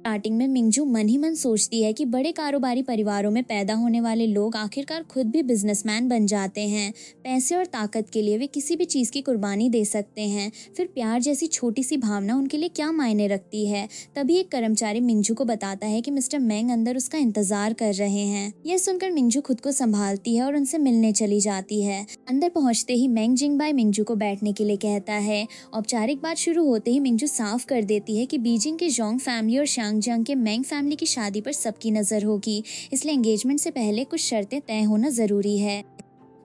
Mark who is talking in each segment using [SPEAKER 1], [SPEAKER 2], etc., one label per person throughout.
[SPEAKER 1] Starting में मिंजू मन ही मन सोचती है कि बड़े कारोबारी परिवारों में पैदा होने वाले लोग आखिरकार खुद भी बिजनेसमैन बन जाते हैं। पैसे और ताकत के लिए वे किसी भी चीज़ की कुर्बानी दे सकते हैं। फिर प्यार जैसी छोटी सी भावना उनके लिए क्या मायने रखती है। तभी एक कर्मचारी मिंजू को बताता है कि मिस्टर मेंग अंदर उसका इंतजार कर रहे हैं। यह सुनकर मिंजू खुद को संभालती है और उनसे मिलने चली जाती है। अंदर पहुंचते ही मेंग जिंगबाई मिंजू को बैठने के लिए कहता है। औपचारिक बात शुरू होते ही मिंजू साफ कर देती है कि बीजिंग के जोंग फैमिली और जंग के मेंग फैमिली की शादी पर सबकी नजर होगी, इसलिए एंगेजमेंट से पहले कुछ शर्तें तय होना जरूरी है।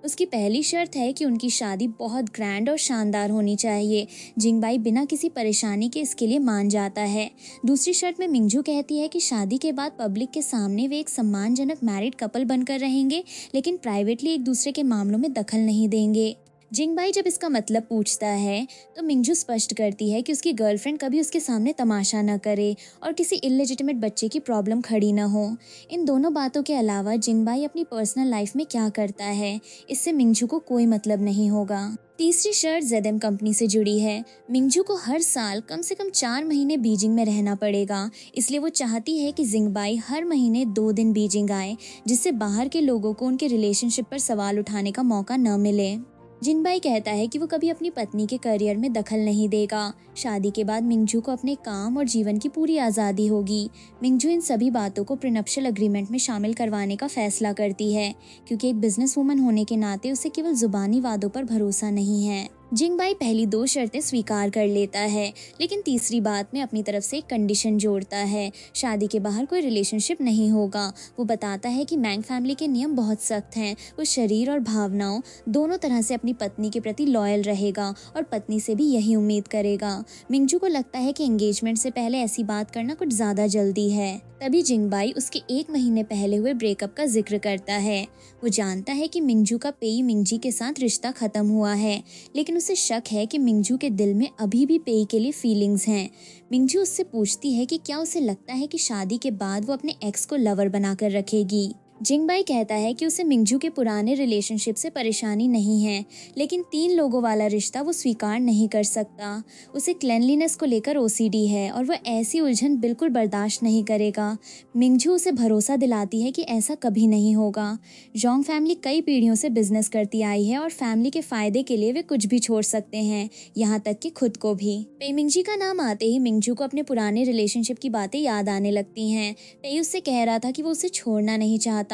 [SPEAKER 1] उसकी पहली शर्त है कि उनकी शादी बहुत ग्रैंड और शानदार होनी चाहिए। जिंगबाई बिना किसी परेशानी के इसके लिए मान जाता है। दूसरी शर्त में मिंजू कहती है कि शादी के बाद पब्लिक के सामने वे एक सम्मानजनक मैरिड कपल बनकर रहेंगे, लेकिन प्राइवेटली एक दूसरे के मामलों में दखल नहीं देंगे। जिंगबाई जब इसका मतलब पूछता है तो मिंजू स्पष्ट करती है कि उसकी गर्लफ्रेंड कभी उसके सामने तमाशा न करे और किसी इलेजिटिमेट बच्चे की प्रॉब्लम खड़ी न हो। इन दोनों बातों के अलावा जिंगबाई अपनी पर्सनल लाइफ में क्या करता है, इससे मिंजू को कोई मतलब नहीं होगा। तीसरी शर्त जेडएम कंपनी से जुड़ी है। मिंजू को हर साल कम से कम 4 महीने बीजिंग में रहना पड़ेगा, इसलिए वो चाहती है कि जिंगबाई हर महीने 2 दिन बीजिंग आए, जिससे बाहर के लोगों को उनके रिलेशनशिप पर सवाल उठाने का मौका न मिले। जिनबाई कहता है कि वो कभी अपनी पत्नी के करियर में दखल नहीं देगा। शादी के बाद मिंजू को अपने काम और जीवन की पूरी आज़ादी होगी। मिंजू इन सभी बातों को प्रीनप्शियल एग्रीमेंट में शामिल करवाने का फैसला करती है, क्योंकि एक बिजनेस वूमन होने के नाते उसे केवल जुबानी वादों पर भरोसा नहीं है। जिंगबाई पहली 2 शर्तें स्वीकार कर लेता है, लेकिन तीसरी बात में अपनी तरफ से एक कंडीशन जोड़ता है। शादी के बाहर कोई रिलेशनशिप नहीं होगा। वो बताता है कि मैंग फैमिली के नियम बहुत सख्त हैं। वो शरीर और भावनाओं दोनों तरह से अपनी पत्नी के प्रति लॉयल रहेगा और पत्नी से भी यही उम्मीद करेगा। मिंजू को लगता है कि एंगेजमेंट से पहले ऐसी बात करना कुछ ज्यादा जल्दी है। तभी जिंगबाई उसके 1 महीने पहले हुए ब्रेकअप का जिक्र करता है। वो जानता है कि मिंजू का पेई मिंजी के साथ रिश्ता खत्म हुआ है, लेकिन उसे शक है कि मिंजू के दिल में अभी भी पेई के लिए फीलिंग्स हैं। मिंजू उससे पूछती है कि क्या उसे लगता है कि शादी के बाद वो अपने एक्स को लवर बनाकर रखेगी। जिंगबाई कहता है कि उसे मिंजू के पुराने रिलेशनशिप से परेशानी नहीं है, लेकिन 3 लोगों वाला रिश्ता वो स्वीकार नहीं कर सकता। उसे क्लेanलीनेस को लेकर ओसीडी है और वह ऐसी उलझन बिल्कुल बर्दाश्त नहीं करेगा। मिंजू उसे भरोसा दिलाती है कि ऐसा कभी नहीं होगा। जोंग फैमिली कई पीढ़ियों से बिजनेस करती आई है और फैमिली के फायदे के लिए वे कुछ भी छोड़ सकते हैं, यहाँ तक कि खुद को भी। पेई मिंजी का नाम आते ही मिंजू को अपने पुराने रिलेशनशिप की बातें याद आने लगती हैं। पेई उससे कह रहा था कि वो उसे छोड़ना नहीं चाहता।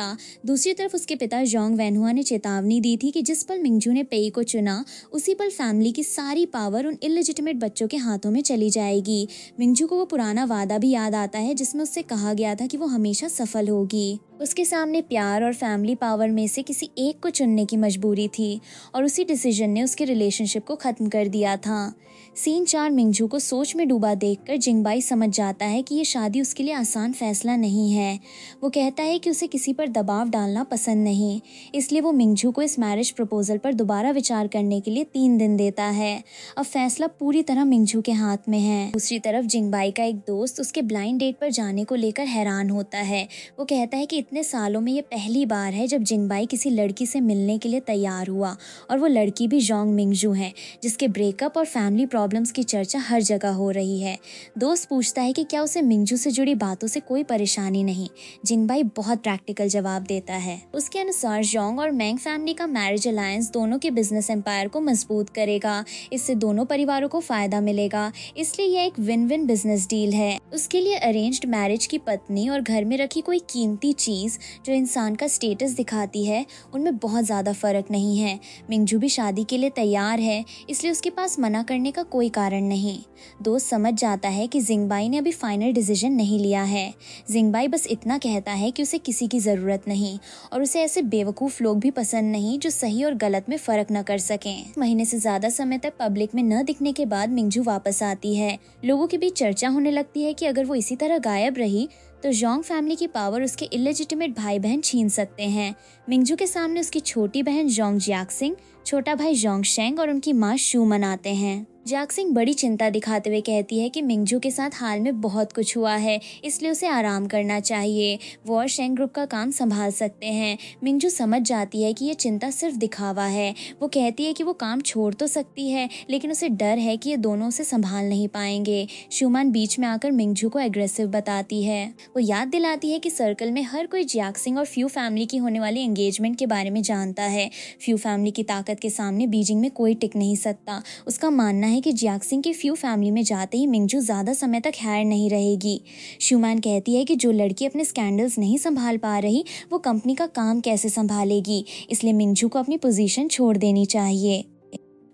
[SPEAKER 1] दूसरी तरफ उसके पिता जोंग वैनहुआ ने चेतावनी दी थी कि जिस पल मिंजू ने पेई को चुना, उसी पल फैमिली की सारी पावर उन इलेजिटिमेट बच्चों के हाथों में चली जाएगी। मिंजू को वो पुराना वादा भी याद आता है जिसमें उससे कहा गया था कि वो हमेशा सफल होगी। उसके सामने प्यार और फैमिली पावर में से किसी एक को चुनने की मजबूरी थी और उसी डिसीजन ने उसके रिलेशनशिप को खत्म कर दिया था। सीन 4 मिंजू को सोच में डूबा देखकर जिंगबाई समझ जाता है कि ये शादी उसके लिए आसान फैसला नहीं है। वो कहता है कि उसे किसी पर दबाव डालना पसंद नहीं, इसलिए वो मिंजू को इस मैरिज प्रपोजल पर दोबारा विचार करने के लिए 3 दिन देता है। अब फैसला पूरी तरह मिंजू के हाथ में है। दूसरी तरफ जिंगबाई का एक दोस्त उसके ब्लाइंड डेट पर जाने को लेकर हैरान होता है। वो कहता है कि इतने सालों में ये पहली बार है जब जिंगबाई किसी लड़की से मिलने के लिए तैयार हुआ, और वो लड़की भी जोंग मिंजू है, जिसके ब्रेकअप और फैमिली प्रॉब्लम्स की चर्चा हर जगह हो रही है। दोस्त पूछता है कि क्या उसे मिंजू से जुड़ी बातों से कोई परेशानी नहीं। जिंगबाई बहुत प्रैक्टिकल जवाब देता है। उसके अनुसार जोंग और मैंग फैमिली का मैरिज अलायंस दोनों के बिजनेस एम्पायर को मजबूत करेगा। इससे दोनों परिवारों को फायदा मिलेगा, इसलिए यह एक विन विन बिजनेस डील है। उसके लिए अरेंज्ड मैरिज की पत्नी और घर में रखी कोई कीमती चीज जो इंसान का स्टेटस दिखाती है, उनमें बहुत ज्यादा फर्क नहीं है। मिंजू भी शादी के लिए तैयार है, इसलिए उसके पास मना करने का कोई कारण नहीं। दोस्त समझ जाता है कि जिंगबाई ने अभी फाइनल डिसीजन नहीं लिया है। जिंगबाई बस इतना कहता है कि उसे किसी की जरूरत नहीं और उसे ऐसे बेवकूफ लोग भी पसंद नहीं जो सही और गलत में फर्क न कर सकें। महीने से ज्यादा समय तक पब्लिक में न दिखने के बाद मिंजू वापस आती है। लोगों के बीच चर्चा होने लगती है कि अगर वो इसी तरह गायब रही तो जोंग फैमिली की पावर उसके इलेजिटिमेट भाई बहन छीन सकते हैं। मिंजू के सामने उसकी छोटी बहन जोंग जियाक्सिंग, छोटा भाई जोंग शेंग और उनकी माँ शू मनाते हैं। जाक्सिंग बड़ी चिंता दिखाते हुए कहती है कि मिंगजू के साथ हाल में बहुत कुछ हुआ है, इसलिए उसे आराम करना चाहिए। वो और शेंग ग्रुप का काम संभाल सकते हैं। मिंगजू समझ जाती है कि ये चिंता सिर्फ दिखावा है। वो कहती है कि वो काम छोड़ तो सकती है, लेकिन उसे डर है कि ये दोनों उसे संभाल नहीं पाएंगे। शुमान बीच में आकर मिंगजू को एग्रेसिव बताती है। वो याद दिलाती है कि सर्कल में हर कोई जाक्सिंग और फ्यू फैमिली की होने वाली एंगेजमेंट के बारे में जानता है। फ्यू फैमिली की ताकत के सामने बीजिंग में कोई टिक नहीं सकता। उसका मानना है कि जियाक्सिंग की फ्यू फैमिली में जाते ही मिंगजू ज़्यादा समय तक हायर नहीं रहेगी। शुमान कहती है कि जो लड़की अपने स्कैंडल्स नहीं संभाल पा रही, वो कंपनी का काम कैसे संभालेगी, इसलिए मिंगजू को अपनी पोजीशन छोड़ देनी चाहिए।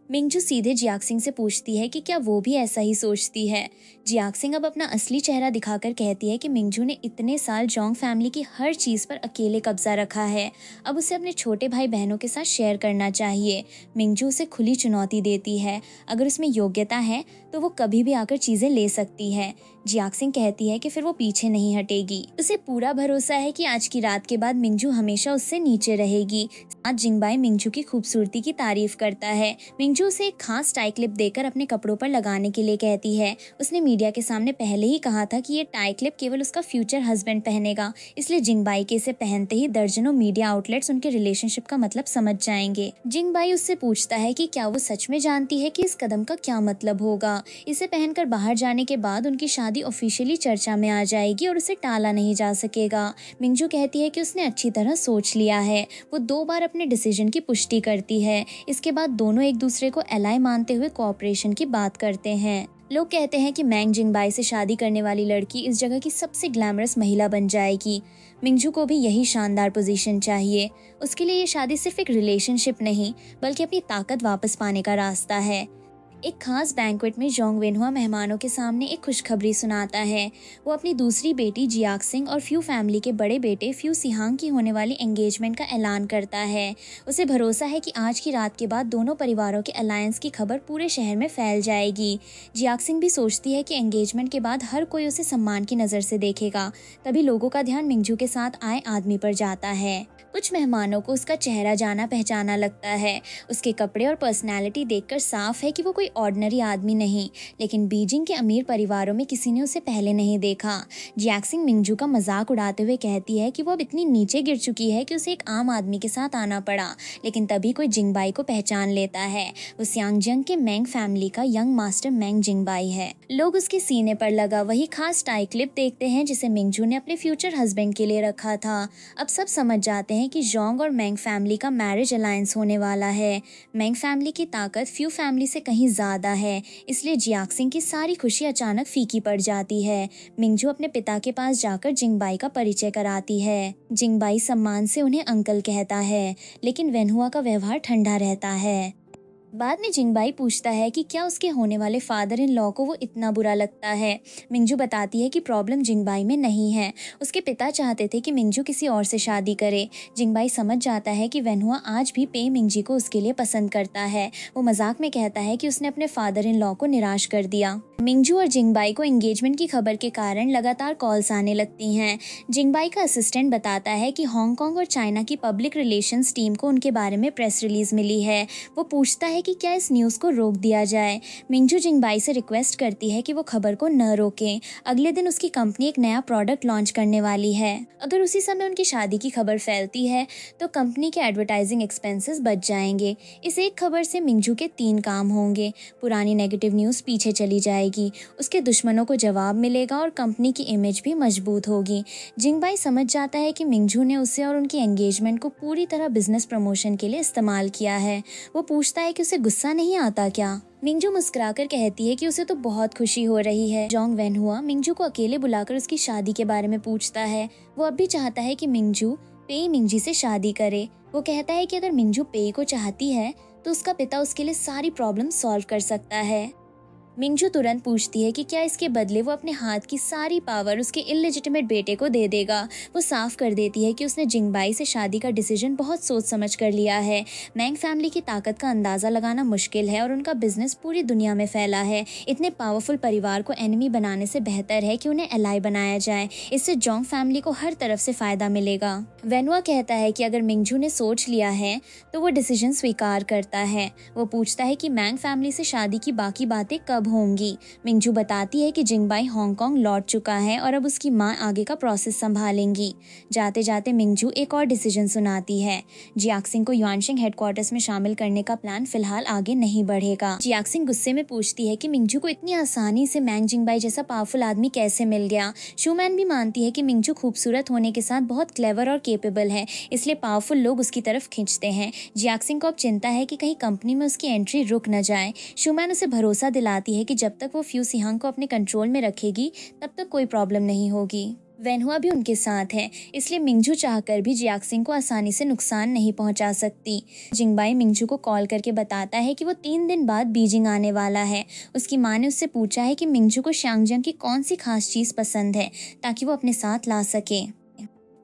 [SPEAKER 1] मिंगजू सीधे जियाक्सिंग से पूछती है कि क्या वो भी ऐसा ही सोचती है। जियाक्सिंग अब अपना असली चेहरा दिखाकर कहती है कि मिंगजू ने इतने साल जोंग फैमिली की हर चीज़ पर अकेले कब्जा रखा है, अब उसे अपने छोटे भाई बहनों के साथ शेयर करना चाहिए। मिंगजू उसे खुली चुनौती देती है, अगर उसमें योग्यता है तो वो कभी भी आकर चीज़ें ले सकती है। जियाक्सिंग कहती है कि फिर वो पीछे नहीं हटेगी। उसे पूरा भरोसा है कि आज की रात के बाद मिंगजू हमेशा उससे नीचे रहेगी। साथ जिंगबाई मिंगजू की खूबसूरती की तारीफ करता है। मिंगजू उसे एक खास टाई क्लिप देकर अपने कपड़ों पर लगाने के लिए कहती है। उसने मीडिया के सामने पहले ही कहा था कि ये टाई क्लिप केवल उसका फ्यूचर हस्बैंड पहनेगा, इसलिए जिंगबाई के इसे पहनते ही दर्जनों मीडिया आउटलेट्स उनके रिलेशनशिप का मतलब समझ जाएंगे। जिंगबाई उससे पूछता है कि क्या वो सच में जानती है कि इस कदम का क्या मतलब होगा। इसे पहनकर बाहर जाने के बाद उनकी शादी ऑफिशियली चर्चा में आ जाएगी और उसे टाला नहीं जा सकेगा। मिंगजू कहती है कि उसने अच्छी तरह सोच लिया है। वो 2 बार अपने डिसीजन की पुष्टि करती है। इसके बाद दोनों एक दूसरे को एलाई मानते हुए कोऑपरेशन की बात करते हैं। लोग कहते हैं कि मैंग जिंगबाई से शादी करने वाली लड़की इस जगह की सबसे ग्लैमरस महिला बन जाएगी। मिंगजू को भी यही शानदार पोजीशन चाहिए। उसके लिए ये शादी सिर्फ एक रिलेशनशिप नहीं, बल्कि अपनी ताकत वापस पाने का रास्ता है। एक खास बैंक्वेट में जोंग वेनहुआ मेहमानों के सामने एक खुशखबरी सुनाता है। वो अपनी दूसरी बेटी जियाक्सिंग और फ्यू फैमिली के बड़े बेटे फ्यू सिहांग की होने वाली एंगेजमेंट का ऐलान करता है। उसे भरोसा है कि आज की रात के बाद दोनों परिवारों के अलायंस की खबर पूरे शहर में फैल जाएगी। जियाक्सिंग भी सोचती है कि एंगेजमेंट के बाद हर कोई उसे सम्मान की नज़र से देखेगा। तभी लोगों का ध्यान मिंगजू के साथ आए आदमी पर जाता है। कुछ मेहमानों को उसका चेहरा जाना पहचाना लगता है। उसके कपड़े और पर्सनैलिटी देखकर साफ है कि वो कोई ऑर्डिनरी आदमी नहीं, लेकिन बीजिंग के अमीर परिवारों में किसी ने उसे पहले नहीं देखा। जियाक्सिंग मिंगजू का मजाक उड़ाते हुए कहती है कि वो अब इतनी नीचे गिर चुकी है कि उसे एक आम आदमी के साथ आना पड़ा, लेकिन तभी कोई जिंगबाई को पहचान लेता है। वो सियांगजंग के मैंग फैमिली का यंग मास्टर मैंग जिंगबाई है। लोग उसके सीने पर लगा वही खास टाई क्लिप देखते हैं जिसे मिंगजू ने अपने फ्यूचर हस्बैंड के लिए रखा था। अब सब समझ जाते हैं कि जोंग और मैंग फैमिली का मैरिज अलायंस होने वाला है। मैंग फैमिली की ताकत फ्यू फैमिली से कहीं ज्यादा है, इसलिए जियाक्सिंग की सारी खुशी अचानक फीकी पड़ जाती है। मिंगजू अपने पिता के पास जाकर जिंगबाई का परिचय कराती है। जिंगबाई सम्मान से उन्हें अंकल कहता है, लेकिन वेनहुआ का व्यवहार ठंडा रहता है। बाद में जिंगबाई पूछता है कि क्या उसके होने वाले फादर इन लॉ को वो इतना बुरा लगता है। मिंगजू बताती है कि प्रॉब्लम जिंगबाई में नहीं है। उसके पिता चाहते थे कि मिंगजू किसी और से शादी करे। जिंगबाई समझ जाता है कि वेनहुआ आज भी पे मिंगजी को उसके लिए पसंद करता है। वो मजाक में कहता है कि उसने अपने फादर इन लॉ को निराश कर दिया। मिंगजू और जिंगबाई को एंगेजमेंट की खबर के कारण लगातार कॉल्स आने लगती हैं। जिंगबाई का असिस्टेंट बताता है कि हांगकांग और चाइना की पब्लिक रिलेशंस टीम को उनके बारे में प्रेस रिलीज मिली है। वो पूछता है कि क्या इस न्यूज़ को रोक दिया जाए। मिंगजू जिंगबाई से रिक्वेस्ट करती है कि वो खबर को न रोकें। अगले दिन उसकी कंपनी एक नया प्रोडक्ट लॉन्च करने वाली है। अगर उसी समय उनकी शादी की खबर फैलती है तो कंपनी के एडवर्टाइजिंग एक्सपेंसेस बच जाएंगे। इस एक खबर से मिंगजू के 3 काम होंगे। पुरानी नेगेटिव न्यूज़ पीछे चली जाएगी, उसके दुश्मनों को जवाब मिलेगा और कंपनी की इमेज भी मजबूत होगी। जिंगबाई समझ जाता है कि मिंगजू ने उसे और उनकी एंगेजमेंट को पूरी तरह बिजनेस प्रमोशन के लिए इस्तेमाल किया है। वो पूछता है कि उसे गुस्सा नहीं आता क्या। मिंगजू मुस्कुराकर कहती है कि उसे तो बहुत खुशी हो रही है। जोंग वेनहुआ मिंगजू को अकेले बुलाकर उसकी शादी के बारे में पूछता है। वो अब भी चाहता है कि मिंगजू पे मिंगजी से शादी करे। वो कहता है कि अगर मिंगजू पे को चाहती है तो उसका पिता उसके लिए सारी प्रॉब्लम सॉल्व कर सकता है। मिंजू तुरंत पूछती है कि क्या इसके बदले वो अपने हाथ की सारी पावर उसके इलेजिटिमेट बेटे को दे देगा। वो साफ कर देती है कि उसने जिंगबाई से शादी का डिसीजन बहुत सोच समझ कर लिया है। मैंग फैमिली की ताकत का अंदाजा लगाना मुश्किल है और उनका बिजनेस पूरी दुनिया में फैला है। इतने पावरफुल परिवार को एनिमी बनाने से बेहतर है कि उन्हें एलाई बनाया जाए। इससे जोंग फैमिली को हर तरफ से फायदा मिलेगा। वेनुआ कहता है कि अगर मिंजू ने सोच लिया है तो वो डिसीजन स्वीकार करता है। वो पूछता है कि मैंग फैमिली से शादी की बाकी बातें कब होंगी। मिंजू बताती है कि जिंगबाई हांगकांग लौट चुका है और अब उसकी माँ आगे का प्रोसेस संभालेंगी। जाते जाते मिंजू एक और डिसीजन सुनाती है। जियाक्सिंग को युआनशिंग हेडक्वार्टर्स में शामिल करने का प्लान फिलहाल आगे नहीं बढ़ेगा। जियाक्सिंग गुस्से में पूछती है कि मिंजू को इतनी आसानी से मैंग जिंगबाई जैसा पावरफुल आदमी कैसे मिल गया। शूमैन भी मानती है कि मिंजू खूबसूरत होने के साथ बहुत क्लेवर और केपेबल है, इसलिए पावरफुल लोग उसकी तरफ खींचते हैं। जियाक्सिंग को अब चिंता है कि कहीं कंपनी में उसकी एंट्री रुक न जाए। शूमैन उसे भरोसा दिलाती है कि जब तक वो फ्यू सिहांग को अपने कंट्रोल में रखेगी तब तक कोई प्रॉब्लम नहीं होगी। वेनहुआ भी उनके साथ है, इसलिए मिंजू चाहकर भी जियाक्सिंग को आसानी से नुकसान नहीं पहुंचा सकती। जिंगबाई मिंजू को कॉल करके बताता है कि वो 3 दिन बाद बीजिंग आने वाला है। उसकी माँ ने उससे पूछा है कि मिंजू को शांगजंग की कौन सी खास चीज़ पसंद है ताकि वो अपने साथ ला सके।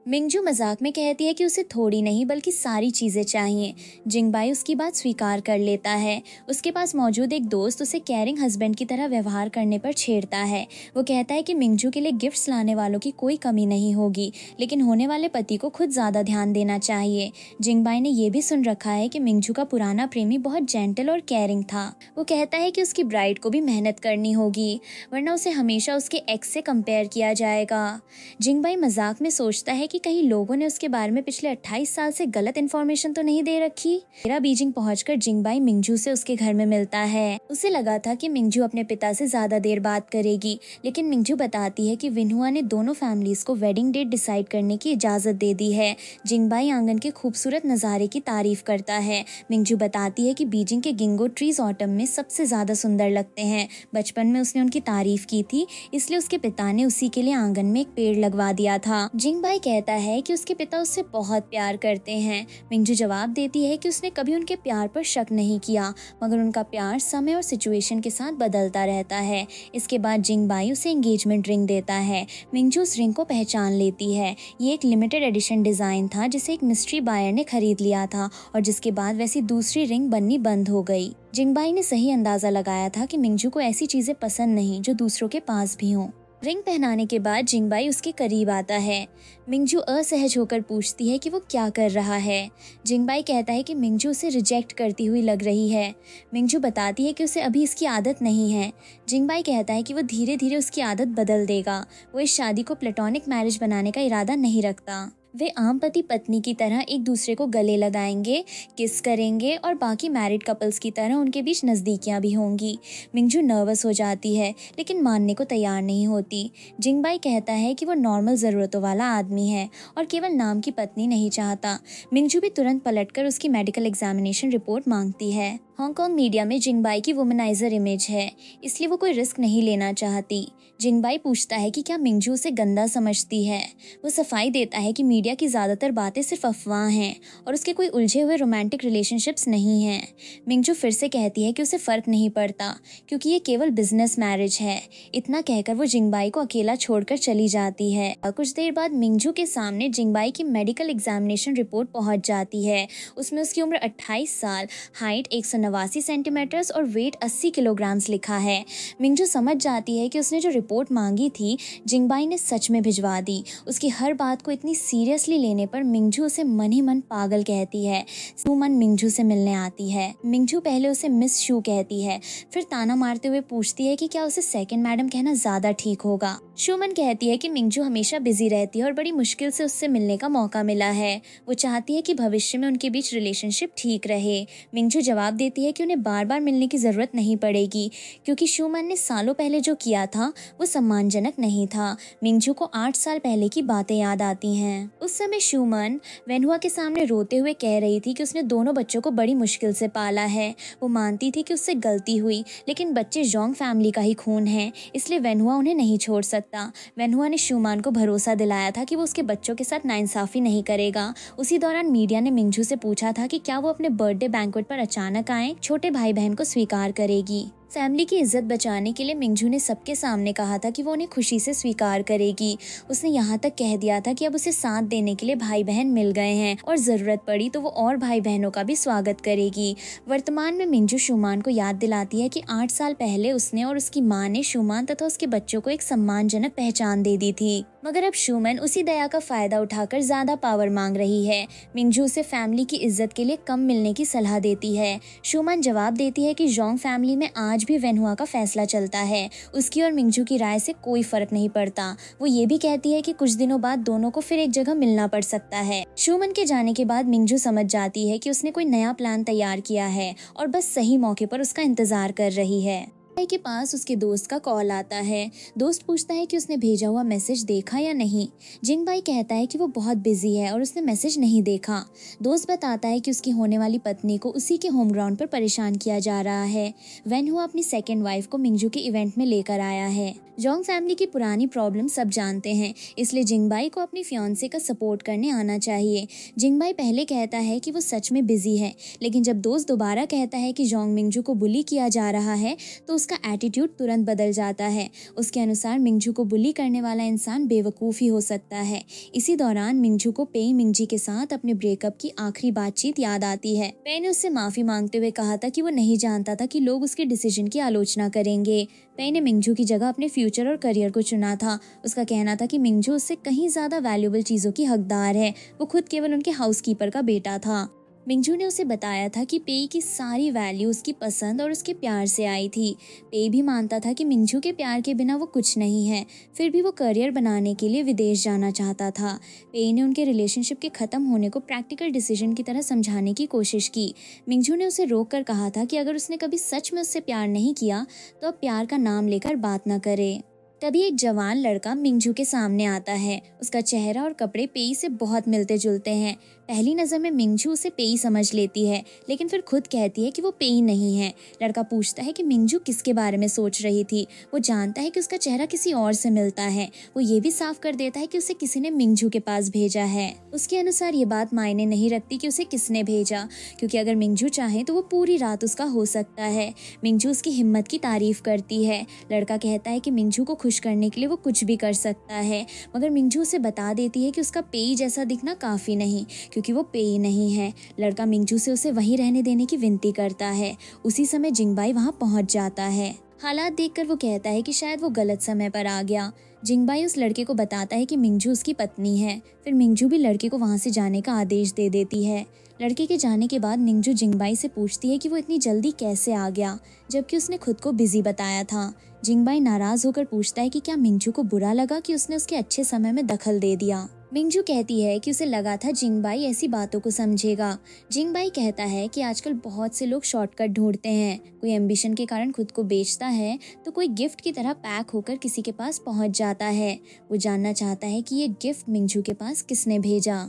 [SPEAKER 1] मिंजू मजाक में कहती है कि उसे थोड़ी नहीं बल्कि सारी चीज़ें चाहिए। जिंगबाई उसकी बात स्वीकार कर लेता है। उसके पास मौजूद एक दोस्त उसे केयरिंग हस्बैंड की तरह व्यवहार करने पर छेड़ता है। वो कहता है कि मिंजू के लिए गिफ्ट्स लाने वालों की कोई कमी नहीं होगी, लेकिन होने वाले पति को खुद ज़्यादा ध्यान देना चाहिए। जिंगबाई ने यह भी सुन रखा है कि मिंजू का पुराना प्रेमी बहुत जेंटल और केयरिंग था। वो कहता है कि उसकी ब्राइड को भी मेहनत करनी होगी, वरना उसे हमेशा उसके एक्स से कंपेयर किया जाएगा। जिंगबाई मजाक में सोचता है कि कहीं लोगों ने उसके बारे में पिछले 28 साल से गलत इन्फॉर्मेशन तो नहीं दे रखी। मेरा बीजिंग पहुंचकर जिंगबाई मिंजू से उसके घर में मिलता है। उसे लगा था कि मिंजू अपने पिता से ज्यादा देर बात करेगी, लेकिन मिंजू बताती है कि विनहुआ ने दोनों फैमिलीज को वेडिंग डेट डिसाइड करने की इजाजत दे दी है। जिंगबाई आंगन के खूबसूरत नज़ारे की तारीफ करता है। मिंजू बताती है कि बीजिंग के गिंगो ट्रीज ऑटम में सबसे ज्यादा सुंदर लगते हैं। बचपन में उसने उनकी तारीफ की थी, इसलिए उसके पिता ने उसी के लिए आंगन में एक पेड़ लगवा दिया था। जिंगबाई कहता है कि उसके पिता उससे बहुत प्यार करते हैं। मिंजू जवाब देती है कि उसने कभी उनके प्यार पर शक नहीं किया, मगर उनका प्यार समय और सिचुएशन के साथ बदलता रहता है। इसके बाद जिंगबाई उसे एंगेजमेंट रिंग देता है। मिंजू उस रिंग को पहचान लेती है। ये एक लिमिटेड एडिशन डिजाइन था जिसे एक मिस्ट्री बायर ने खरीद लिया था और जिसके बाद वैसी दूसरी रिंग बननी बंद हो गई। जिंगबाई ने सही अंदाजा लगाया था कि मिंजू को ऐसी चीजें पसंद नहीं जो दूसरों के पास भी हों। रिंग पहनाने के बाद जिंगबाई उसके करीब आता है। मिंजू असहज होकर पूछती है कि वो क्या कर रहा है। जिंगबाई कहता है कि मिंजू उसे रिजेक्ट करती हुई लग रही है। मिंजू बताती है कि उसे अभी इसकी आदत नहीं है। जिंगबाई कहता है कि वो धीरे धीरे उसकी आदत बदल देगा। वो इस शादी को प्लेटोनिक मैरिज बनाने का इरादा नहीं रखता। वे आम पति पत्नी की तरह एक दूसरे को गले लगाएंगे, किस करेंगे और बाकी मैरिड कपल्स की तरह उनके बीच नज़दीकियां भी होंगी। मिंजू नर्वस हो जाती है, लेकिन मानने को तैयार नहीं होती। जिंगबाई कहता है कि वो नॉर्मल ज़रूरतों वाला आदमी है और केवल नाम की पत्नी नहीं चाहता। मिंजू भी तुरंत पलटकर उसकी मेडिकल एग्जामिनेशन रिपोर्ट मांगती है। हांगकांग मीडिया में जिंगबाई की वुमनाइजर इमेज है, इसलिए वो कोई रिस्क नहीं लेना चाहती। जिंगबाई पूछता है कि क्या मिंजू उसे गंदा समझती है। वो सफाई देता है कि मीडिया की ज़्यादातर बातें सिर्फ अफवाह हैं और उसके कोई उलझे हुए रोमांटिक रिलेशनशिप्स नहीं हैं। मिंजू फिर से कहती है कि उसे फ़र्क नहीं पड़ता क्योंकि ये केवल बिजनेस मैरिज है। इतना कहकर वो जिंगबाई को अकेला छोड़कर चली जाती है। और कुछ देर बाद मिंजू के सामने जिंगबाई की मेडिकल एग्जामिनेशन रिपोर्ट पहुँच जाती है। उसमें उसकी उम्र 28 साल, हाइट 189 सेंटीमीटर और वेट 80 किलोग्राम्स लिखा है। मिंजू समझ जाती है कि उसने जो रिपोर्ट मांगी थी जिंगबाई ने सच में भिजवा दी। उसकी हर बात को इतनी सीरियसली लेने पर मिंजू उसे मन ही मन पागल कहती है। सुमन मिंजू से मिलने आती है। मिंजू पहले उसे मिस शू कहती है, फिर ताना मारते हुए पूछती है कि क्या उसे सेकंड मैडम कहना ज्यादा ठीक होगा। शुमन कहती है कि मिंजू हमेशा बिजी रहती है और बड़ी मुश्किल से उससे मिलने का मौका मिला है। वो चाहती है कि भविष्य में उनके बीच रिलेशनशिप ठीक रहे। मिंजू जवाब देती है कि उन्हें बार बार मिलने की जरूरत नहीं पड़ेगी क्योंकि शुमन ने सालों पहले जो किया था वो सम्मानजनक नहीं था। मिंजू को 8 साल पहले की बातें याद आती हैं। उस समय शुमन वेनहुआ के सामने रोते हुए कह रही थी कि उसने दोनों बच्चों को बड़ी मुश्किल से पाला है। वो मानती थी कि उससे गलती हुई, लेकिन बच्चे जोंग फैमिली का ही खून है, इसलिए वेनहुआ उन्हें नहीं छोड़ सकता। वेनहुआ ने शुमान को भरोसा दिलाया था कि वो उसके बच्चों के साथ नाइंसाफी नहीं करेगा। उसी दौरान मीडिया ने मिंजू से पूछा था कि क्या वो अपने बर्थडे बैंक्वेट पर अचानक आए छोटे भाई बहन को स्वीकार करेगी। फैमिली की इज्जत बचाने के लिए मिंजू ने सबके सामने कहा था कि वो उन्हें खुशी से स्वीकार करेगी। उसने यहाँ तक कह दिया था कि अब उसे साथ देने के लिए भाई बहन मिल गए हैं और ज़रूरत पड़ी तो वो और भाई बहनों का भी स्वागत करेगी। वर्तमान में मिंजू शुमान को याद दिलाती है कि 8 साल पहले उसने और उसकी माँ ने शुमान तथा उसके बच्चों को एक सम्मानजनक पहचान दे दी थी, मगर अब शुमन उसी दया का फायदा उठाकर ज्यादा पावर मांग रही है। मिंजू उसे फैमिली की इज्जत के लिए कम मिलने की सलाह देती है। शुमन जवाब देती है कि जोंग फैमिली में आज भी वेनहुआ का फैसला चलता है, उसकी और मिंजू की राय से कोई फर्क नहीं पड़ता। वो ये भी कहती है कि कुछ दिनों बाद दोनों को फिर एक जगह मिलना पड़ सकता है। शुमन के जाने के बाद मिंजू समझ जाती है कि उसने कोई नया प्लान तैयार किया है और बस सही मौके पर उसका इंतजार कर रही है। भाई के पास उसके दोस्त का कॉल आता है। दोस्त पूछता है कि उसने भेजा हुआ मैसेज देखा या नहीं। जिंगबाई कहता है कि वो बहुत बिजी है और उसने मैसेज नहीं देखा। दोस्त बताता है कि उसकी होने वाली पत्नी को उसी के होम ग्राउंड पर परेशान किया जा रहा है। वेनहुआ अपनी सेकेंड वाइफ को मिंजू के इवेंट में लेकर आया है। जोंग फैमिली की पुरानी प्रॉब्लम सब जानते हैं, इसलिए जिंगबाई को अपनी फियांसे का सपोर्ट करने आना चाहिए। जिंगबाई पहले कहता है कि वो सच में बिजी है, लेकिन जब दोस्त दोबारा कहता है कि जोंग मिंजू को बुली किया जा रहा है तो उसका एटीट्यूड तुरंत बदल जाता है। उसके अनुसार मिंजू को बुली करने वाला इंसान बेवकूफ़ ही हो सकता है। इसी दौरान मिंजू को पेई मिंजी के साथ अपने ब्रेकअप की आखिरी बातचीत याद आती है। पेई ने उससे माफी मांगते हुए कहा था कि वो नहीं जानता था कि लोग उसके डिसीजन की आलोचना करेंगे। पेई ने मिंजू की जगह अपने फ्यूचर और करियर को चुना था। उसका कहना था कि मिंजू उससे कहीं ज्यादा वैल्यूएबल चीजों की हकदार है, वो खुद केवल उनके हाउसकीपर का बेटा था। मिंजू ने उसे बताया था कि पेई की सारी वैल्यू उसकी पसंद और उसके प्यार से आई थी। पेई भी मानता था कि मिंजू के प्यार के बिना वो कुछ नहीं है, फिर भी वो करियर बनाने के लिए विदेश जाना चाहता था। पेई ने उनके रिलेशनशिप के ख़त्म होने को प्रैक्टिकल डिसीजन की तरह समझाने की कोशिश की। मिंजू ने उसे रोक कर कहा था कि अगर उसने कभी सच में उससे प्यार नहीं किया तो अब प्यार का नाम लेकर बात न करे। तभी एक जवान लड़का मिंजू के सामने आता है। उसका चेहरा और कपड़े पेई से बहुत मिलते जुलते हैं। पहली नज़र में मिंजू उसे पेई समझ लेती है, लेकिन फिर खुद कहती है कि वो पेई नहीं है। लड़का पूछता है कि मिंजू किसके बारे में सोच रही थी। वो जानता है कि उसका चेहरा किसी और से मिलता है। वो ये भी साफ कर देता है कि उसे किसी ने मिंजू के पास भेजा है। उसके अनुसार ये बात मायने नहीं रखती कि उसे किसने भेजा, क्योंकि अगर मिंजू चाहे तो वो पूरी रात उसका हो सकता है। मिंजू उसकी हिम्मत की तारीफ करती है। लड़का कहता है कि मिंजू को खुश करने के लिए वो कुछ भी कर सकता है, मगर मिंजू उसे बता देती है कि उसका पेई जैसा दिखना काफ़ी नहीं, क्योंकि वो पेई नहीं है। लड़का मिंजू से उसे वहीं रहने देने की विनती करता है। उसी समय जिंगबाई वहां पहुंच जाता है। हालात देखकर वो कहता है कि शायद वो गलत समय पर आ गया। जिंगबाई उस लड़के को बताता है कि मिंजू उसकी पत्नी है। फिर मिंजू भी लड़के को वहां से जाने का आदेश दे देती है। लड़के के जाने के बाद मिंजू जिंगबाई से पूछती है कि वो इतनी जल्दी कैसे आ गया, जबकि उसने खुद को बिजी बताया था। जिंगबाई नाराज होकर पूछता है कि क्या मिंजू को बुरा लगा कि उसने उसके अच्छे समय में दखल दे दिया। मिंजू कहती है कि उसे लगा था जिंगबाई ऐसी बातों को समझेगा। जिंगबाई कहता है कि आजकल बहुत से लोग शॉर्टकट ढूंढते हैं। कोई एम्बिशन के कारण खुद को बेचता है तो कोई गिफ्ट की तरह पैक होकर किसी के पास पहुंच जाता है। वो जानना चाहता है कि ये गिफ्ट मिंजू के पास किसने भेजा।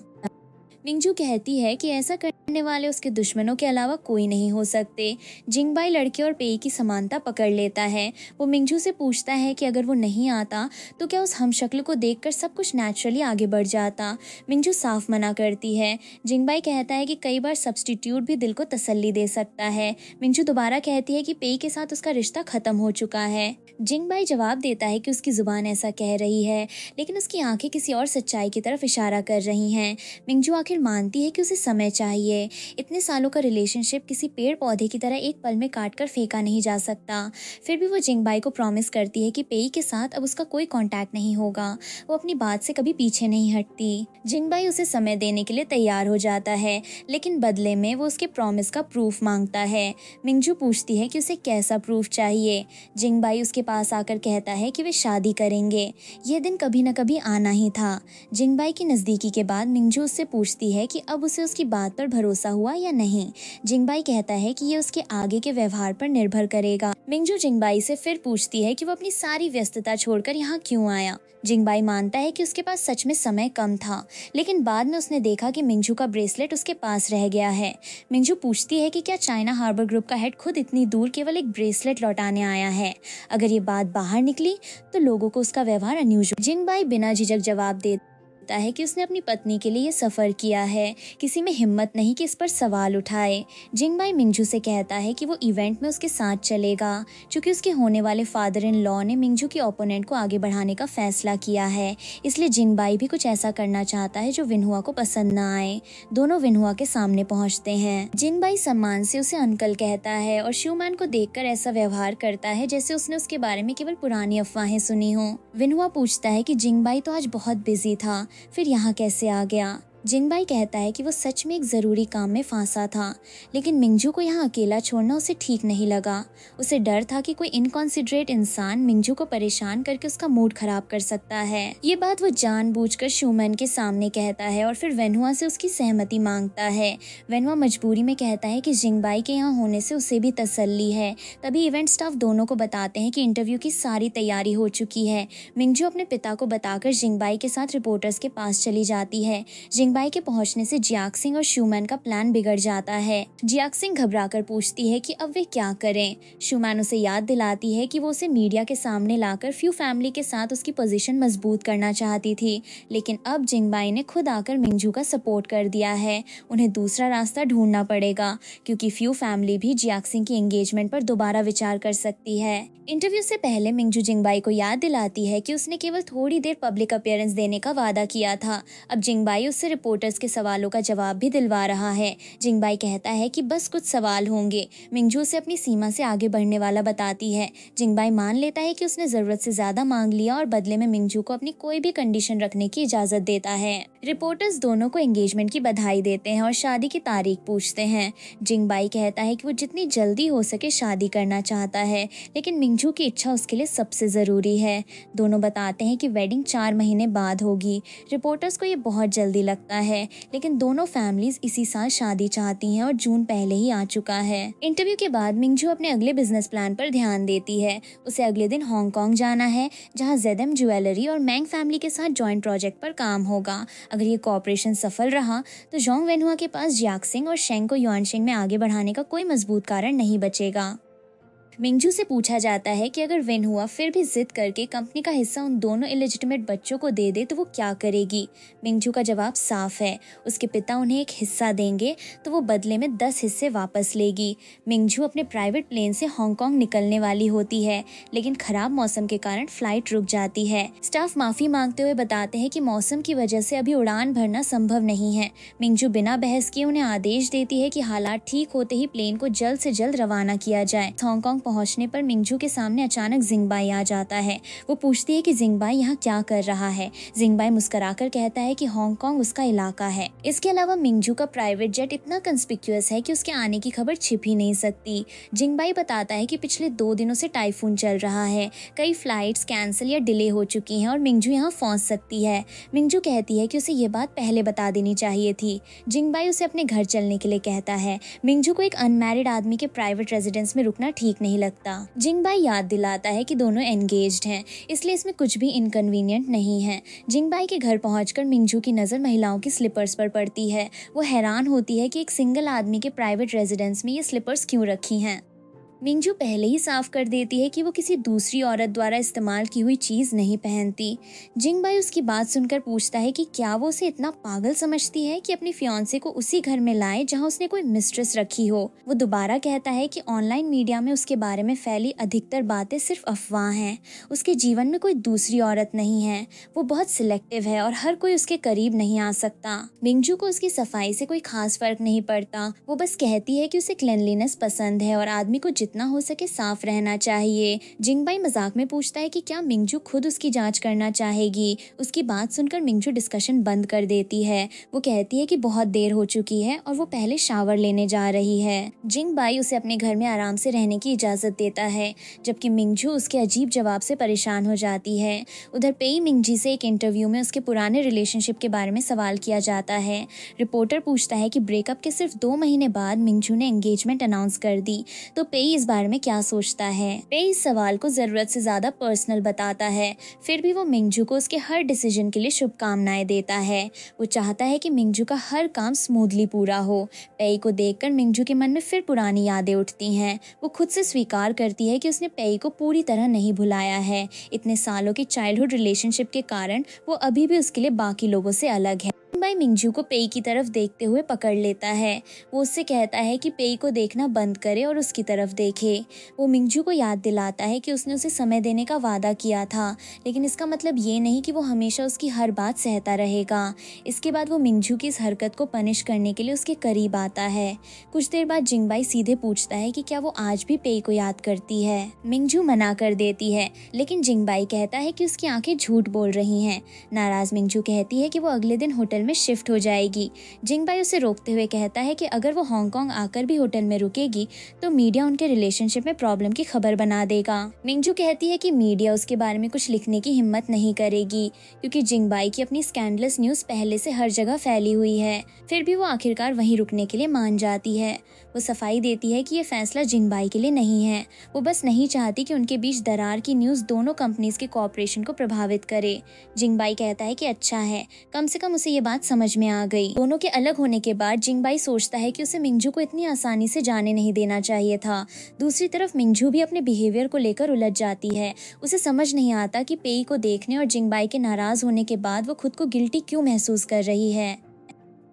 [SPEAKER 1] मिंजू कहती है कि ऐसा करने वाले उसके दुश्मनों के अलावा कोई नहीं हो सकते। जिंगबाई लड़के और पेई की समानता पकड़ लेता है। वो मिंजू से पूछता है कि अगर वो नहीं आता तो क्या उस हमशक्ल को देखकर सब कुछ नेचुरली आगे बढ़ जाता। मिंजू साफ मना करती है। जिंगबाई कहता है कि कई बार सब्स्टिट्यूट भी दिल को तसल्ली दे सकता है। मिंजू दोबारा कहती है कि पेई के साथ उसका रिश्ता खत्म हो चुका है। जिंगबाई जवाब देता है कि उसकी जुबान ऐसा कह रही है, लेकिन उसकी आंखें किसी और सच्चाई की तरफ इशारा कर रही हैं। मिंजू आखिर मानती है कि उसे समय चाहिए। इतने सालों का रिलेशनशिप किसी पेड़ पौधे की तरह एक पल में काटकर फेंका नहीं जा सकता। फिर भी वो जिंगबाई को प्रॉमिस करती है कि पेई के साथ अब उसका कोई कांटेक्ट नहीं होगा। वो अपनी बात से कभी पीछे नहीं हटती। जिंगबाई उसे समय देने के लिए तैयार हो जाता है, लेकिन बदले में वो उसके प्रॉमिस का प्रूफ मांगता है। मिंजू पूछती है कि उसे कैसा प्रूफ चाहिए। जिंगबाई उसके पास आकर कहता है कि वे शादी करेंगे। ये दिन कभी न कभी आना ही था। जिंगबाई की नज़दीकी के बाद मिंजू उससे पूछती है कि अब उसे उसकी बात पर भरोसा हुआ या नहीं। जिंगबाई कहता है कि ये उसके आगे के व्यवहार पर निर्भर करेगा। मिंजू जिंगबाई से फिर पूछती है कि वो अपनी सारी व्यस्तता छोड़कर यहाँ क्यों आया। जिंगबाई मानता है कि उसके पास सच में समय कम था, लेकिन बाद में उसने देखा कि मिंजू का ब्रेसलेट उसके पास रह गया है। मिंजू पूछती है कि क्या चाइना हार्बर ग्रुप का हेड खुद इतनी दूर केवल एक ब्रेसलेट लौटाने आया है। अगर ये बात बाहर निकली तो लोगों को उसका व्यवहार अनयूजुअल। जिंगबाई बिना झिझक जवाब देती लगता है कि उसने अपनी पत्नी के लिए ये सफ़र किया है। किसी में हिम्मत नहीं कि इस पर सवाल उठाए। जिंगबाई मिंजू से कहता है कि वो इवेंट में उसके साथ चलेगा। चूँकि उसके होने वाले फादर इन लॉ ने मिंजू के ओपोनेंट को आगे बढ़ाने का फैसला किया है, इसलिए जिंगबाई भी कुछ ऐसा करना चाहता है जो विनहुआ को पसंद ना आए। दोनों विनहुआ के सामने पहुंचते हैं। जिंगबाई सम्मान से उसे अंकल कहता है और शूमैन को देखकर ऐसा व्यवहार करता है जैसे उसने उसके बारे में केवल पुरानी अफवाहें सुनी हो। विनहुआ पूछता है कि जिंगबाई तो आज बहुत बिजी था, फिर यहाँ कैसे आ गया। जिंगबाई कहता है कि वो सच में एक ज़रूरी काम में फंसा था, लेकिन मिंजू को यहाँ अकेला छोड़ना उसे ठीक नहीं लगा। उसे डर था कि कोई इनकॉन्सिडरेट इंसान मिंजू को परेशान करके उसका मूड खराब कर सकता है। ये बात वो जानबूझकर शूमैन के सामने कहता है और फिर वेनहुआ से उसकी सहमति मांगता है। वेनहुआ मजबूरी में कहता है कि जिंगबाई के यहाँ होने से उसे भी तसल्ली है। तभी इवेंट स्टाफ दोनों को बताते हैं कि इंटरव्यू की सारी तैयारी हो चुकी है। मिंजू अपने पिता को बताकर जिंगबाई के साथ रिपोर्टर्स के पास चली जाती है। जिंगबाई के पहुंचने से जियाक सिंह और शूमैन का प्लान बिगड़ जाता है। जियाक सिंह घबराकर पूछती है कि अब वे क्या करें। शूमैन उसे याद दिलाती है कि वो उसे मीडिया के सामने लाकर फ्यू फैमिली के साथ उसकी पोजीशन मजबूत करना चाहती थी, लेकिन अब जिंगबाई ने खुद आकर मिंजू का सपोर्ट कर दिया है। उन्हें दूसरा रास्ता ढूंढना पड़ेगा, क्योंकि फ्यू फैमिली भी जियाक सिंह की एंगेजमेंट पर दोबारा विचार कर सकती है। इंटरव्यू से पहले मिंजू जिंगबाई को याद दिलाती है कि उसने केवल थोड़ी देर पब्लिक अपीयरेंस देने का वादा किया था। अब जिंगबाई उससे रिपोर्टर्स के सवालों का जवाब भी दिलवा रहा है। जिंगबाई कहता है कि बस कुछ सवाल होंगे। मिंजू उसे अपनी सीमा से आगे बढ़ने वाला बताती है। जिंगबाई मान लेता है कि उसने ज़रूरत से ज़्यादा मांग लिया और बदले में मिंजू को अपनी कोई भी कंडीशन रखने की इजाज़त देता है। रिपोर्टर्स दोनों को एंगेजमेंट की बधाई देते हैं और शादी की तारीख पूछते हैं। जिंगबाई कहता है कि वो जितनी जल्दी हो सके शादी करना चाहता है, लेकिन मिंजू की इच्छा उसके लिए सबसे ज़रूरी है। दोनों बताते हैं कि वेडिंग 4 महीने बाद होगी। रिपोर्टर्स को ये बहुत जल्दी लगता है, लेकिन दोनों फैमिलीज इसी साल शादी चाहती हैं और जून पहले ही आ चुका है। इंटरव्यू के बाद मिंजू अपने अगले बिजनेस प्लान पर ध्यान देती है। उसे अगले दिन हांगकांग जाना है, जहां जेडएम ज्वेलरी और मैंग फैमिली के साथ जॉइंट प्रोजेक्ट पर काम होगा। अगर ये कोऑपरेशन सफल रहा तो जोंग वेनहुआ के पास जियाक सिंह और शेंग को युआनशिंग में आगे बढ़ाने का कोई मजबूत कारण नहीं बचेगा। मिंजू से पूछा जाता है कि अगर वेनहुआ फिर भी जिद करके कंपनी का हिस्सा उन दोनों इलेजिटिमेट बच्चों को दे दे तो वो क्या करेगी। मिंजू का जवाब साफ है, उसके पिता उन्हें एक हिस्सा देंगे तो वो बदले में 10 हिस्से वापस लेगी। मिंजू अपने प्राइवेट प्लेन से हांगकांग निकलने वाली होती है, लेकिन खराब मौसम के कारण फ्लाइट रुक जाती है। स्टाफ माफी मांगते हुए बताते हैं कि मौसम की वजह से अभी उड़ान भरना संभव नहीं है। मिंजू बिना बहस किए उन्हें आदेश देती है कि हालात ठीक होते ही प्लेन को जल्द से जल्द रवाना किया जाए। हांगकांग पहुंचने पर मिंजू के सामने अचानक जिंगबाई आ जाता है। वो पूछती है कि जिंगबाई यहाँ क्या कर रहा है। जिंगबाई मुस्कुराकर कहता है कि हांगकांग उसका इलाका है। इसके अलावा मिंजू का प्राइवेट जेट इतना कंस्पिक्यूअस है कि उसके आने की खबर छिप ही नहीं सकती। जिंगबाई बताता है कि पिछले 2 दिनों से टाइफून चल रहा है, कई फ्लाइट्स कैंसिल या डिले हो चुकी हैं और मिंजू यहाँ पहुंच सकती है। मिंजू कहती है कि उसे ये बात पहले बता देनी चाहिए थी। जिंगबाई उसे अपने घर चलने के लिए कहता है। मिंजू को एक अनमैरिड आदमी के प्राइवेट रेजिडेंस में रुकना ठीक नहीं लगता। जिंगबाई याद दिलाता है कि दोनों एंगेज्ड हैं, इसलिए इसमें कुछ भी इनकन्वीनियंट नहीं है। जिंगबाई के घर पहुंचकर मिंजू की नज़र महिलाओं की स्लीपर्स पर पड़ती है। वो हैरान होती है कि एक सिंगल आदमी के प्राइवेट रेजिडेंस में ये स्लीपर्स क्यों रखी हैं। मिंजू पहले ही साफ कर देती है कि वो किसी दूसरी औरत द्वारा इस्तेमाल की हुई चीज़ नहीं पहनती। जिंगबाई उसकी बात सुनकर पूछता है कि क्या वो उसे इतना पागल समझती है कि अपनी फियांसे को उसी घर में लाए जहां उसने कोई मिस्ट्रेस रखी हो। वो दोबारा कहता है कि ऑनलाइन मीडिया में उसके बारे में फैली अधिकतर बातें सिर्फ अफवाह हैं। उसके जीवन में कोई दूसरी औरत नहीं है। वो बहुत सिलेक्टिव है और हर कोई उसके करीब नहीं आ सकता। मिंजू को उसकी सफाई से कोई खास फर्क नहीं पड़ता। वो बस कहती है कि उसे क्लीनलीनेस पसंद है और आदमी को जितना हो सके साफ रहना चाहिए। जिंगबाई मजाक में पूछता है कि क्या मिंजू खुद उसकी जांच करना चाहेगी। उसकी बात सुनकर मिंजू डिस्कशन बंद कर देती है। वो कहती है कि बहुत देर हो चुकी है और वो पहले शावर लेने जा रही है। जिंगबाई उसे अपने घर में आराम से रहने की इजाजत देता है, जबकि मिंजू उसके अजीब जवाब से परेशान हो जाती है। उधर पेई मिंगजी से एक इंटरव्यू में उसके पुराने रिलेशनशिप के बारे में सवाल किया जाता है। रिपोर्टर पूछता है कि ब्रेकअप के सिर्फ 2 महीने बाद मिंजू ने एंगेजमेंट अनाउंस कर दी, तो पेई इस बारे में क्या सोचता है। पेई इस सवाल को जरूरत से ज्यादा पर्सनल बताता है। फिर भी वो मिंगजू को उसके हर डिसीजन के लिए शुभकामनाएं देता है। वो चाहता है कि मिंगजू का हर काम स्मूथली पूरा हो। पेई को देखकर मिंगजू के मन में फिर पुरानी यादें उठती हैं। वो खुद से स्वीकार करती है कि उसने पेई को पूरी तरह नहीं भुलाया है। इतने सालों की चाइल्डहुड रिलेशनशिप के कारण वो अभी भी उसके लिए बाकी लोगों से अलग है। भाई मिंगजू को पेई की तरफ देखते हुए पकड़ लेता है। वो उससे कहता है कि पेई को देखना बंद करे और उसकी तरफ देखे। वो मिंगजू को याद दिलाता है कि उसने उसे समय देने का वादा किया था, लेकिन इसका मतलब ये नहीं कि वो हमेशा उसकी हर बात सहता रहेगा। इसके बाद वो मिंगजू की इस हरकत को पनिश करने के लिए उसके करीब आता है। कुछ देर बाद जिंगबाई सीधे पूछता है कि क्या वो आज भी पेई को याद करती है। मिंगजू मना कर देती है, लेकिन जिंगबाई कहता है कि उसकी आंखें झूठ बोल रही हैं। नाराज मिंगजू कहती है कि वो अगले दिन होटल में शिफ्ट हो जाएगी। जिंगबाई उसे रोकते हुए कहता है कि अगर वो हांगकांग आकर भी होटल में रुकेगी तो मीडिया उनके रिलेशनशिप में प्रॉब्लम की खबर बना देगा। मिंगजू कहती है कि मीडिया उसके बारे में कुछ लिखने की हिम्मत नहीं करेगी, क्योंकि जिंगबाई की अपनी स्कैंडलस न्यूज पहले से हर जगह फैली हुई है। फिर भी वो आखिरकार वहीं रुकने के लिए मान जाती है। वो सफाई देती है कि ये फैसला जिंगबाई के लिए नहीं है। वो बस नहीं चाहती कि उनके बीच दरार की न्यूज दोनों कंपनीज के कॉपरेशन को प्रभावित करे। जिंगबाई कहता है कि अच्छा है, कम से कम उसे ये बात समझ में आ गई। दोनों के अलग होने के बाद जिंगबाई सोचता है कि उसे मिंगजू को इतनी आसानी से जाने नहीं देना चाहिए था। दूसरी तरफ मिंगजू भी अपने बिहेवियर को लेकर उलझ जाती है। उसे समझ नहीं आता कि पेई को देखने और जिंगबाई के नाराज होने के बाद वो खुद को गिल्टी क्यों महसूस कर रही है।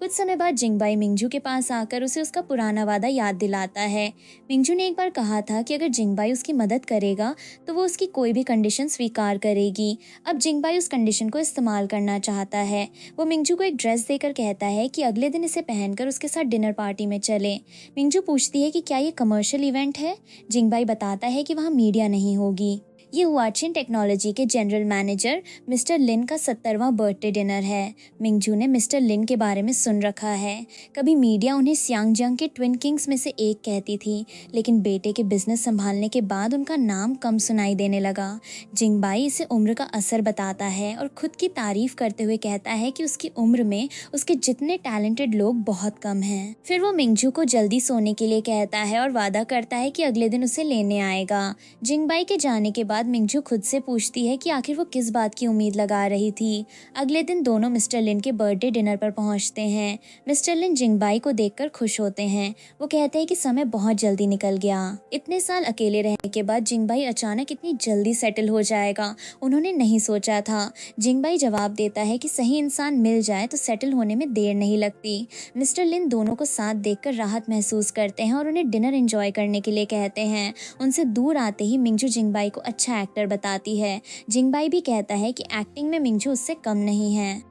[SPEAKER 1] कुछ समय बाद जिंगबाई मिंगजू के पास आकर उसे उसका पुराना वादा याद दिलाता है। मिंगजू ने एक बार कहा था कि अगर जिंगबाई उसकी मदद करेगा तो वो उसकी कोई भी कंडीशन स्वीकार करेगी। अब जिंगबाई उस कंडीशन को इस्तेमाल करना चाहता है। वो मिंगजू को एक ड्रेस देकर कहता है कि अगले दिन इसे पहनकर उसके साथ डिनर पार्टी में चले। मिंगजू पूछती है कि क्या ये कमर्शियल इवेंट है। जिंगबाई बताता है कि वहाँ मीडिया नहीं होगी। ये हुआचिन टेक्नोलॉजी के जनरल मैनेजर मिस्टर लिन का 70वां बर्थडे डिनर है। मिंगजू ने मिस्टर लिन के बारे में सुन रखा है। कभी मीडिया उन्हें सियांगजंग के ट्विन किंग्स में से एक कहती थी, लेकिन बेटे के बिजनेस संभालने के बाद उनका नाम कम सुनाई देने लगा। जिंगबाई इसे उम्र का असर बताता है और खुद की तारीफ करते हुए कहता है कि उसकी उम्र में उसके जितने टैलेंटेड लोग बहुत कम हैं। फिर वो मिंगजू को जल्दी सोने के लिए कहता है और वादा करता है कि अगले दिन उसे लेने आएगा। जिंगबाई के जाने के बाद मिंगजू खुद से पूछती है कि आखिर वो किस बात की उम्मीद लगा रही थी। अगले दिन दोनों मिस्टर लिन के बर्थडे डिनर पर पहुंचते हैं। मिस्टर लिन जिंगबाई को देखकर खुश होते हैं। वो कहते हैं कि समय बहुत जल्दी निकल गया। इतने साल अकेले रहने के बाद जिंगबाई अचानक इतनी जल्दी सेटल हो जाएगा, उन्होंने नहीं सोचा था। जिंगबाई जवाब देता है कि सही इंसान मिल जाए तो सेटल होने में देर नहीं लगती। मिस्टर लिन दोनों को साथ देखकर राहत महसूस करते हैं और उन्हें डिनर एंजॉय करने के लिए कहते हैं। उनसे दूर आते ही मिंगजू जिंगबाई को अच्छा एक्टर बताती है। जिंगबाई भी कहता है कि एक्टिंग में मिंगजू उससे कम नहीं है।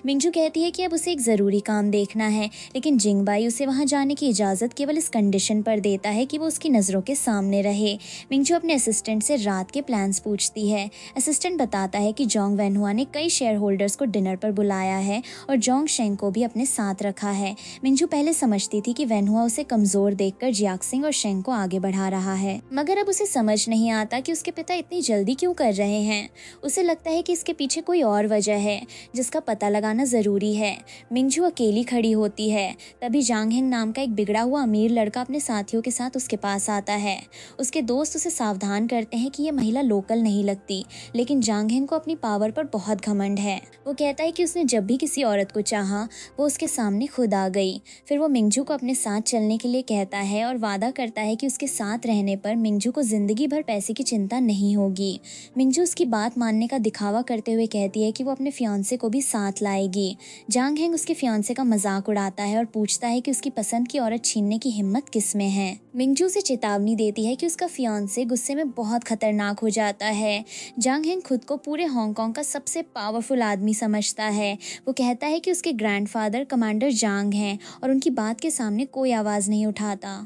[SPEAKER 1] मिंगजू कहती है कि अब उसे एक ज़रूरी काम देखना है, लेकिन जिंगबाई उसे वहां जाने की इजाज़त केवल इस कंडीशन पर देता है कि वो उसकी नज़रों के सामने रहे। मिंगजू अपने असिस्टेंट से रात के प्लान्स पूछती है। असिस्टेंट बताता है कि जोंग वेनहुआ ने कई शेयर होल्डर्स को डिनर पर बुलाया है और जोंग शेंग को भी अपने साथ रखा है। मिंगजू पहले समझती थी कि वेनहुआ उसे कमज़ोर देखकर जियाक्सिंग और शेंग को आगे बढ़ा रहा है, मगर अब उसे समझ नहीं आता कि उसके पिता इतनी जल्दी क्यों कर रहे हैं। उसे लगता है कि इसके पीछे कोई और वजह है जिसका पता लगाना जरूरी है। मिंगजू अकेली खड़ी होती है। तभी जांग हेंग नाम का एक बिगड़ा हुआ अमीर लड़का अपने साथियों के साथ उसके पास आता है। उसके दोस्त उसे सावधान करते हैं कि यह महिला लोकल नहीं लगती, लेकिन जांग हेंग को अपनी पावर पर बहुत घमंड है। वो कहता है कि उसने जब भी किसी औरत को चाहा वो उसके सामने खुद आ गई। फिर वो मिंगजू को अपने साथ चलने के लिए कहता है और वादा करता है कि उसके साथ रहने पर मिंगजू को जिंदगी भर पैसे की चिंता नहीं होगी। मिंगजू उसकी बात मानने का दिखावा करते हुए कहती है कि वो अपने फियांसे को भी साथ लाएगी। जांग हेंग उसके फियांसे का मजाक उड़ाता है और पूछता है कि उसकी पसंद की औरत छीनने की हिम्मत किसमें है। मिंगजू से चेतावनी देती है कि उसका फियांसे गुस्से में बहुत खतरनाक हो जाता है। जांग हेंग खुद को पूरे हांगकांग का सबसे पावरफुल आदमी समझता है। वो कहता है कि उसके ग्रैंडफादर कमांडर जांग हैं और उनकी बात के सामने कोई आवाज नहीं उठाता।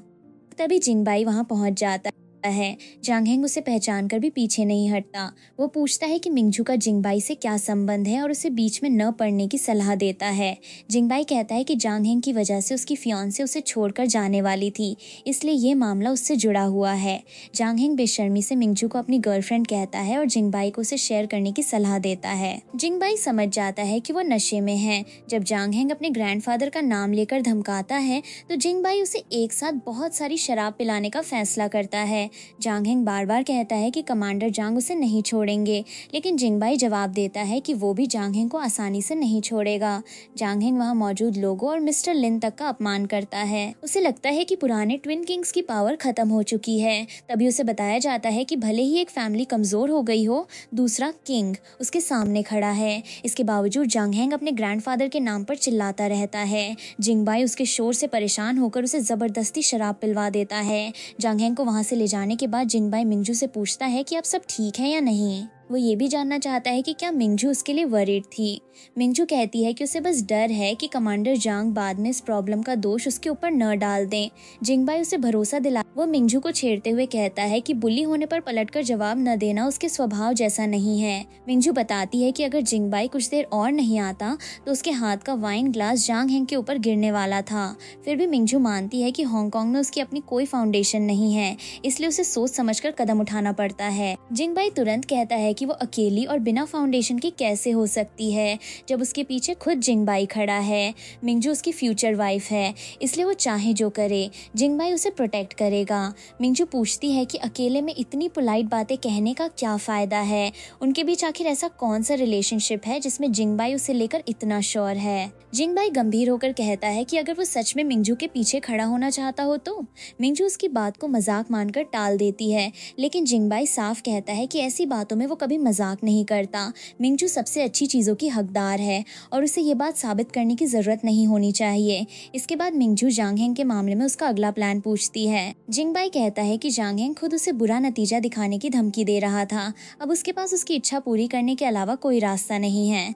[SPEAKER 1] तभी जिंगबाई वहां पहुंच जाता है। जांग हेंग उसे पहचान कर भी पीछे नहीं हटता। वो पूछता है कि मिंजू का जिंगबाई से क्या संबंध है और उसे बीच में न पड़ने की सलाह देता है। जिंगबाई कहता है कि जांग हेंग की वजह से उसकी फियांसे उसे छोड़कर जाने वाली थी, इसलिए ये मामला उससे जुड़ा हुआ है। जांग हेंग बेशर्मी से मिंजू को अपनी गर्लफ्रेंड कहता है और जिंगबाई को उसे शेयर करने की सलाह देता है। जिंगबाई समझ जाता है कि वो नशे में है। जब जांग हेंग अपने ग्रैंडफादर का नाम लेकर धमकाता है तो जिंगबाई उसे एक साथ बहुत सारी शराब पिलाने का फैसला करता है। जांग हेंग बार बार कहता है कि कमांडर जांग उसे नहीं छोड़ेंगे, लेकिन जिंगबाई जवाब देता है कि वो भी जांग हेंग को आसानी से नहीं छोड़ेगा। जांग हेंग वहाँ मौजूद लोगों और मिस्टर लिन तक का अपमान करता है। उसे लगता है कि पुराने ट्विन किंग्स की पावर खत्म हो चुकी है। तभी उसे बताया जाता है कि भले ही एक फैमिली कमजोर हो गई हो, दूसरा किंग उसके सामने खड़ा है। इसके बावजूद जांग हेंग अपने ग्रैंडफादर के नाम पर चिल्लाता रहता है। जिंगबाई उसके शोर से परेशान होकर उसे जबरदस्ती शराब पिलवा देता है। जांग हेंग को वहां से ले जाने के बाद जिंगबाई मिंजू से पूछता है कि अब सब ठीक है या नहीं। वो ये भी जानना चाहता है कि क्या मिंजू उसके लिए वरीड थी। मिंजू कहती है कि उसे बस डर है कि कमांडर जांग बाद में इस प्रॉब्लम का दोष उसके ऊपर न डाल दें। जिंगबाई उसे भरोसा दिला वो मिंजू को छेड़ते हुए कहता है कि बुली होने पर पलटकर जवाब न देना उसके स्वभाव जैसा नहीं है। मिंजू बताती है कि अगर जिंगबाई कुछ देर और नहीं आता तो उसके हाथ का वाइन ग्लास जांग हेंग के ऊपर गिरने वाला था। फिर भी मिंजू मानती है कि हांगकांग में उसकी अपनी कोई फाउंडेशन नहीं है, इसलिए उसे सोच समझकर कदम उठाना पड़ता है। जिंगबाई तुरंत कहता है कि वो अकेली और बिना फाउंडेशन के कैसे हो सकती है, जब उसके पीछे खुद जिंगबाई खड़ा है। मिंजू उसकी फ्यूचर वाइफ है, इसलिए वो चाहे जो करे जिंगबाई उसे प्रोटेक्ट करेगा। मिंजू पूछती है कि अकेले में इतनी पोलाइट बातें कहने का क्या फायदा है। उनके बीच आखिर ऐसा कौन सा रिलेशनशिप है जिसमें जिंगबाई उसे लेकर इतना श्योर है। जिंगबाई गंभीर होकर कहता है कि अगर वो सच में मिंजू के पीछे खड़ा होना चाहता हो तो। मिंजू उसकी बात को मजाक मानकर टाल देती है, लेकिन जिंगबाई साफ कहता है कि ऐसी बातों में वो कभी मजाक नहीं करता। मिंजू सबसे अच्छी चीजों की हकदार है और उसे ये बात साबित करने की जरूरत नहीं होनी चाहिए। इसके बाद मिंजू जांग हेंग के मामले में उसका अगला प्लान पूछती है। जिंगबाई कहता है कि जांग हेंग खुद उसे बुरा नतीजा दिखाने की धमकी दे रहा था। अब उसके पास उसकी इच्छा पूरी करने के अलावा कोई रास्ता नहीं है।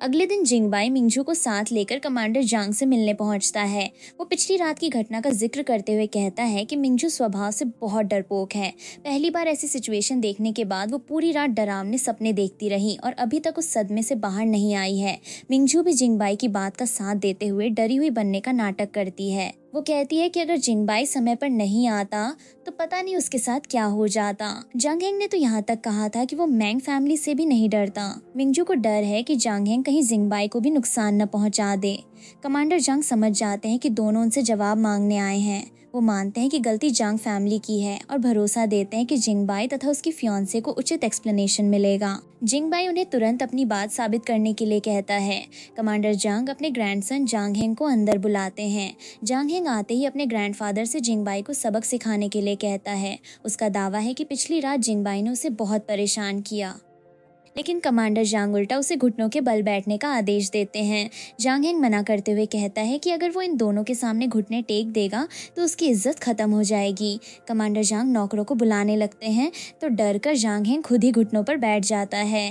[SPEAKER 1] अगले दिन जिंगबाई मिंजू को साथ लेकर कमांडर जांग से मिलने पहुंचता है। वो पिछली रात की घटना का जिक्र करते हुए कहता है कि मिंजू स्वभाव से बहुत डरपोक है। पहली बार ऐसी सिचुएशन देखने के बाद वो पूरी रात डरावने सपने देखती रही और अभी तक उस सदमे से बाहर नहीं आई है। मिंजू भी जिंगबाई की बात का साथ देते हुए डरी हुई बनने का नाटक करती है। वो कहती है कि अगर जिंगबाई समय पर नहीं आता तो पता नहीं उसके साथ क्या हो जाता। जांग हेंग ने तो यहाँ तक कहा था कि वो मैंग फैमिली से भी नहीं डरता। मिंजू को डर है कि जांग हेंग कहीं जिंगबाई को भी नुकसान न पहुंचा दे। कमांडर जांग समझ जाते हैं कि दोनों उनसे जवाब मांगने आए हैं। वो मानते हैं कि गलती जांग फैमिली की है और भरोसा देते हैं कि जिंगबाई तथा उसकी फियांसे को उचित एक्सप्लेनेशन मिलेगा। जिंगबाई उन्हें तुरंत अपनी बात साबित करने के लिए कहता है। कमांडर जांग अपने ग्रैंडसन जांग हेंग को अंदर बुलाते हैं। जांग हेंग आते ही अपने ग्रैंडफादर से जिंगबाई को सबक सिखाने के लिए कहता है। उसका दावा है कि पिछली रात जिंगबाई ने उसे बहुत परेशान किया, लेकिन कमांडर जांग उल्टा उसे घुटनों के बल बैठने का आदेश देते हैं। जांग हेंग मना करते हुए कहता है कि अगर वो इन दोनों के सामने घुटने टेक देगा तो उसकी इज्जत खत्म हो जाएगी। कमांडर जांग नौकरों को बुलाने लगते हैं तो डर कर जांग हेंग खुद ही घुटनों पर बैठ जाता है।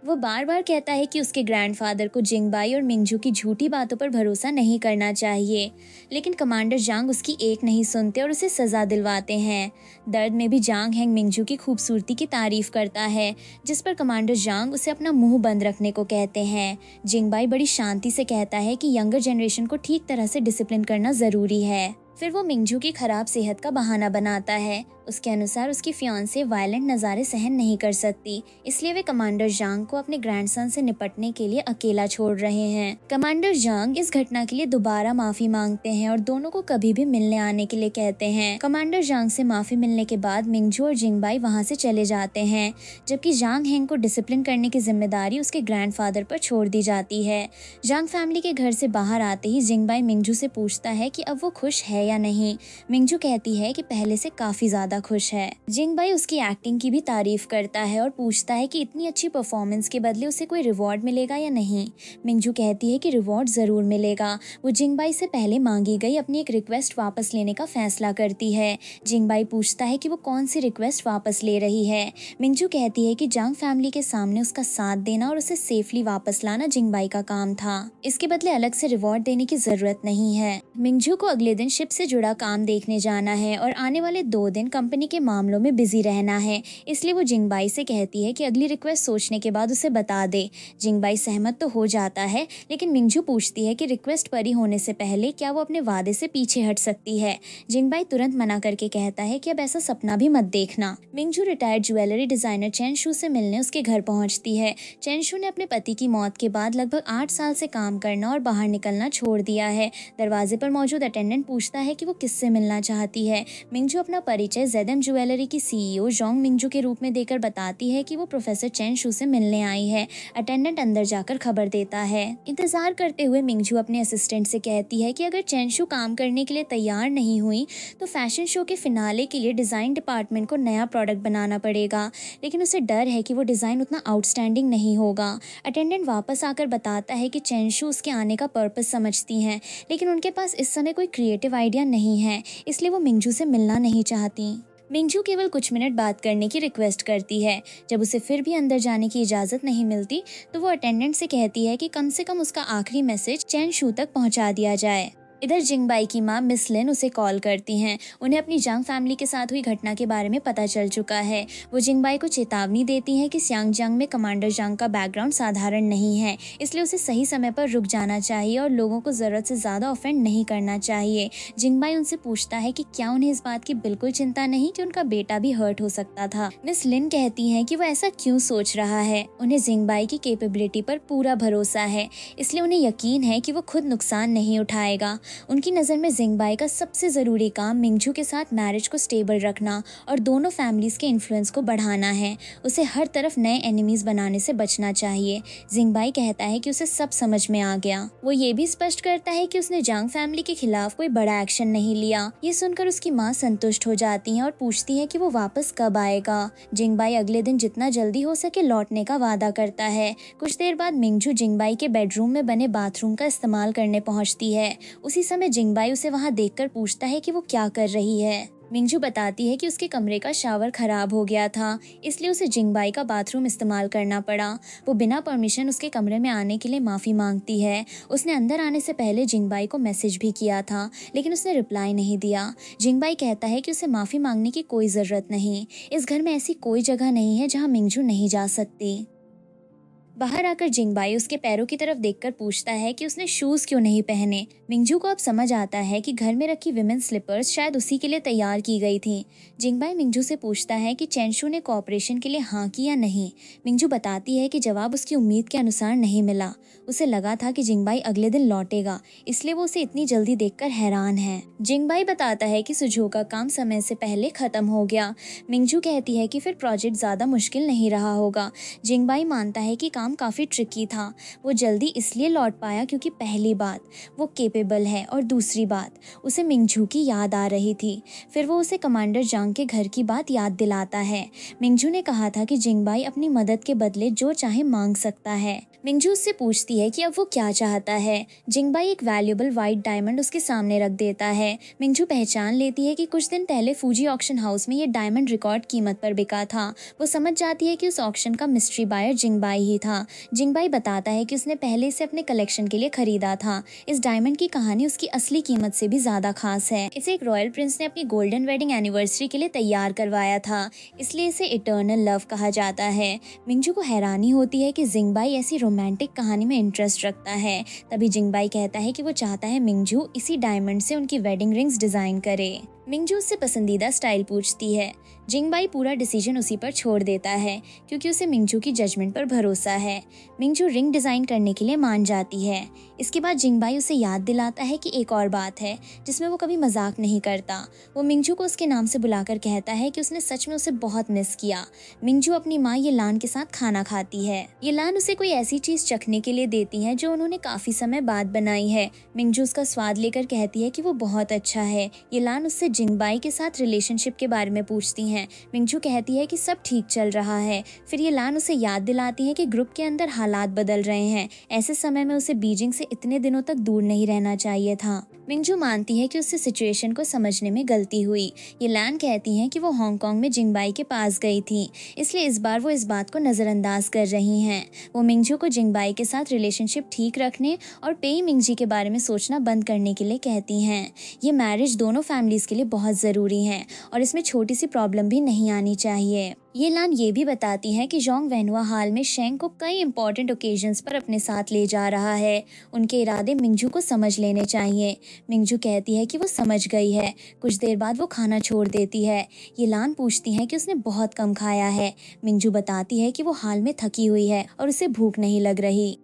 [SPEAKER 1] वो बार बार कहता है कि उसके ग्रैंडफादर को जिंगबाई और मिंजू की झूठी बातों पर भरोसा नहीं करना चाहिए, लेकिन कमांडर जांग उसकी एक नहीं सुनते और उसे सजा दिलवाते हैं। दर्द में भी जांग हेंग मिंजू की खूबसूरती की तारीफ करता है, जिस पर कमांडर जांग उसे अपना मुंह बंद रखने को कहते हैं। जिंगबाई बड़ी शांति से कहता है कि यंगर जनरेशन को ठीक तरह से डिसिप्लिन करना जरूरी है। फिर वो मिंजू की खराब सेहत का बहाना बनाता है। उसके अनुसार उसकी फियांसे वायलेंट नज़ारे सहन नहीं कर सकती, इसलिए वे कमांडर जांग को अपने ग्रैंडसन से निपटने के लिए अकेला छोड़ रहे हैं। कमांडर जांग इस घटना के लिए दोबारा माफी मांगते हैं और दोनों को कभी भी मिलने आने के लिए कहते हैं। कमांडर जांग से माफी मिलने के बाद मिंजू और जिंगबाई वहां से चले जाते हैं, जबकि जांग हेंग को डिसिप्लिन करने की जिम्मेदारी उसके ग्रैंडफादर पर छोड़ दी जाती है। जांग फैमिली के घर से बाहर आते ही जिंगबाई मिंजू से पूछता है कि अब वो खुश है या नहीं। मिंजू कहती है कि पहले से काफी ज्यादा खुश है। जिंगबाई उसकी एक्टिंग की भी तारीफ करता है और पूछता है कि इतनी अच्छी परफॉर्मेंस के बदले उसे कोई रिवॉर्ड मिलेगा या नहीं। मिंजू कहती है कि रिवॉर्ड जरूर मिलेगा। वो जिंगबाई से पहले मांगी गई अपनी एक रिक्वेस्ट वापस लेने का फैसला करती है। जिंगबाई पूछता है कि वो कौन सी रिक्वेस्ट वापस ले रही है। मिंजू कहती है कि जांग फैमिली के सामने उसका साथ देना और उसे सेफली वापस लाना जिंगबाई का काम था। इसके बदले अलग से रिवॉर्ड देने की जरूरत नहीं है। मिंजू को अगले दिन शिप से जुड़ा काम देखने जाना है और आने वाले 2 दिन कंपनी कंपनी के मामलों में बिजी रहना है, इसलिए वो जिंगबाई से कहती है कि अगली रिक्वेस्ट सोचने के बाद उसे बता दे। जिंगबाई सहमत तो हो जाता है, लेकिन मिंगजू पूछती है कि रिक्वेस्ट परी होने से पहले क्या वो अपने वादे से पीछे हट सकती है। जिंगबाई तुरंत मना करके कहता है कि अब ऐसा सपना भी मत देखना। मिंगजू रिटायर्ड ज्वेलरी डिजाइनर चेन शू से मिलने उसके घर पहुंचती है। चेन शू ने अपने पति की मौत के बाद लगभग 8 साल से काम करना और बाहर निकलना छोड़ दिया है। दरवाजे पर मौजूद अटेंडेंट पूछता है कि वो किससे मिलना चाहती है। मिंगजू अपना परिचय जेडएम ज्वेलरी की सीईओ जोंग मिंगजू के रूप में देकर बताती है कि वो प्रोफेसर चेन शू से मिलने आई है। अटेंडेंट अंदर जाकर खबर देता है। इंतजार करते हुए मिंगजू अपने असिस्टेंट से कहती है कि अगर चेन शू काम करने के लिए तैयार नहीं हुई तो फैशन शो के फिनाले के लिए डिजाइन डिपार्टमेंट को नया प्रोडक्ट बनाना पड़ेगा, लेकिन उसे डर है कि वो डिजाइन उतना आउटस्टैंडिंग नहीं होगा। अटेंडेंट वापस आकर बताता है कि चेन शू उसके आने का पर्पस समझती हैं, लेकिन उनके पास इस समय कोई क्रिएटिव आइडिया नहीं है, इसलिए वो मिंगजू से मिलना नहीं चाहती। मिंगजू केवल कुछ मिनट बात करने की रिक्वेस्ट करती है। जब उसे फिर भी अंदर जाने की इजाज़त नहीं मिलती तो वो अटेंडेंट से कहती है कि कम से कम उसका आखिरी मैसेज चेन शू तक पहुंचा दिया जाए। इधर जिंगबाई की मां मिस लिन उसे कॉल करती हैं। उन्हें अपनी जंग फैमिली के साथ हुई घटना के बारे में पता चल चुका है। वो जिंगबाई को चेतावनी देती हैं कि सियांग जंग में कमांडर जंग का बैकग्राउंड साधारण नहीं है, इसलिए उसे सही समय पर रुक जाना चाहिए और लोगों को ज़रूरत से ज़्यादा ऑफेंड नहीं करना चाहिए। जिंगबाई उनसे पूछता है कि क्या उन्हें इस बात की बिल्कुल चिंता नहीं कि उनका बेटा भी हर्ट हो सकता था। मिस लिन कहती हैं कि वो ऐसा क्यों सोच रहा है। उन्हें जिंगबाई की कैपेबिलिटी पर पूरा भरोसा है, इसलिए उन्हें यकीन है कि वो खुद नुकसान नहीं उठाएगा। उनकी नज़र में जिंगबाई का सबसे ज़रूरी काम मिंगजू के साथ मैरिज को स्टेबल रखना और दोनों फैमिलीज़ के इन्फ्लुएंस को बढ़ाना है। उसे हर तरफ नए एनिमीज़ बनाने से बचना चाहिए। जिंगबाई कहता है कि उसे सब समझ में आ गया। वो ये भी स्पष्ट करता है कि उसने जांग फैमिली के खिलाफ कोई बड़ा एक्शन नहीं लिया। ये सुनकर उसकी माँ संतुष्ट हो जाती हैं और पूछती है कि वो वापस कब आएगा। जिंगबाई अगले दिन जितना जल्दी हो सके लौटने का वादा करता है। कुछ देर बाद मिंगजू जिंगबाई के बेडरूम में बने बाथरूम का इस्तेमाल करने पहुंचती है। उसी समय जिंगबाई उसे वहां देखकर पूछता है कि वो क्या कर रही है। मिंगजू बताती है कि उसके कमरे का शावर खराब हो गया था, इसलिए उसे जिंगबाई का बाथरूम इस्तेमाल करना पड़ा। वो बिना परमिशन उसके कमरे में आने के लिए माफ़ी मांगती है। उसने अंदर आने से पहले जिंगबाई को मैसेज भी किया था, लेकिन उसने रिप्लाई नहीं दिया। जिंगबाई कहता है कि उसे माफ़ी मांगने की कोई ज़रूरत नहीं। इस घर में ऐसी कोई जगह नहीं है जहाँ मिंगजू नहीं जा सकती। बाहर आकर जिंगबाई उसके पैरों की तरफ देखकर पूछता है कि उसने शूज क्यों नहीं पहने। मिंगजू को अब समझ आता है कि घर में रखी विमेन स्लीपर्स शायद उसी के लिए तैयार की गई थी। जिंगबाई मिंगजू से पूछता है कि चेनशू ने कोऑपरेशन के लिए हाँ की या नहीं। मिंगजू बताती है कि जवाब उसकी उम्मीद के अनुसार नहीं मिला। उसे लगा था कि जिंगबाई अगले दिन लौटेगा, इसलिए वो उसे इतनी जल्दी देखकर हैरान है। जिंगबाई बताता है कि सुझो का काम समय से पहले खत्म हो गया। मिंगजू कहती है कि फिर प्रोजेक्ट ज्यादा मुश्किल नहीं रहा होगा। जिंगबाई मानता है कि काम काफ़ी ट्रिकी था। वो जल्दी इसलिए लौट पाया क्योंकि पहली बात वो केपेबल है और दूसरी बात उसे मिंगजू की याद आ रही थी। फिर वो उसे कमांडर जांग के घर की बात याद दिलाता है। मिंगजू ने कहा था कि जिंगबाई अपनी मदद के बदले जो चाहे मांग सकता है। मिंगजू उससे पूछती है कि अब वो क्या चाहता है। जिंगबाई एक वैल्यूएबल वाइट डायमंड उसके सामने रख देता है। मिंगजू पहचान लेती है कि कुछ दिन पहले फूजी ऑक्शन हाउस में ये डायमंड रिकॉर्ड कीमत पर बिका था। वो समझ जाती है कि उस ऑक्शन का मिस्ट्री बायर जिंगबाई ही था। जिंगबाई बताता है कि उसने पहले इसे अपने कलेक्शन के लिए खरीदा था। इस डायमंड की कहानी उसकी असली कीमत से भी ज्यादा खास है। इसे एक रॉयल प्रिंस ने अपनी गोल्डन वेडिंग एनिवर्सरी के लिए तैयार करवाया था, इसलिए इसे इटर्नल लव कहा जाता है। मिंगजू को हैरानी होती है कि जिंगबाई ऐसी रोमांटिक कहानी में इंटरेस्ट रखता है। तभी जिंगबाई कहता है कि वो चाहता है मिंगजू इसी डायमंड से उनकी वेडिंग रिंग्स डिजाइन करे। मिंगजू उससे पसंदीदा स्टाइल पूछती है। जिंगबाई पूरा डिसीजन उसी पर छोड़ देता है क्योंकि उसे मिंगजू की जजमेंट पर भरोसा है। मिंगजू रिंग डिज़ाइन करने के लिए मान जाती है। इसके बाद जिंगबाई उसे याद दिलाता है कि एक और बात है जिसमें वो कभी मजाक नहीं करता। वो मिंगजू को उसके नाम से बुलाकर कहता है कि उसने सच में उसे बहुत मिस किया। मिंगजू अपनी माँ येलान के साथ खाना खाती है। येलान उसे कोई ऐसी चीज़ चखने के लिए देती है जो उन्होंने काफ़ी समय बाद बनाई है। मिंगजू उसका स्वाद लेकर कहती है कि वो बहुत अच्छा है। येलान उससे जिंगबाई के साथ रिलेशनशिप के बारे में पूछती हैं। मिंगजू कहती है कि सब ठीक चल रहा है। फिर येलान उसे याद दिलाती है कि ग्रुप के अंदर हालात बदल रहे हैं। ऐसे समय में उसे बीजिंग से इतने दिनों तक दूर नहीं रहना चाहिए था। मिंगजू मानती है कि उससे सिचुएशन को समझने में गलती हुई। येलान कहती हैं कि वो हांगकांग में जिंगबाई के पास गई थी, इसलिए इस बार वो इस बात को नज़रअंदाज कर रही हैं। वो मिंगजू को जिंगबाई के साथ रिलेशनशिप ठीक रखने और पेई मिंगजी के बारे में सोचना बंद करने के लिए कहती हैं। ये मैरिज दोनों फैमिलीज के लिए बहुत ज़रूरी हैं और इसमें छोटी सी प्रॉब्लम भी नहीं आनी चाहिए। ये लान ये भी बताती हैं कि जोंग वेन्हुआ हाल में शेंग को कई इंपॉर्टेंट ओकेजन्स पर अपने साथ ले जा रहा है। उनके इरादे मिंगजू को समझ लेने चाहिए। मिंगजू कहती है कि वो समझ गई है। कुछ देर बाद वो खाना छोड़ देती है। ये लान पूछती है कि उसने बहुत कम खाया है। मिंगजू बताती है कि वो हाल में थकी हुई है और उसे भूख नहीं लग रही।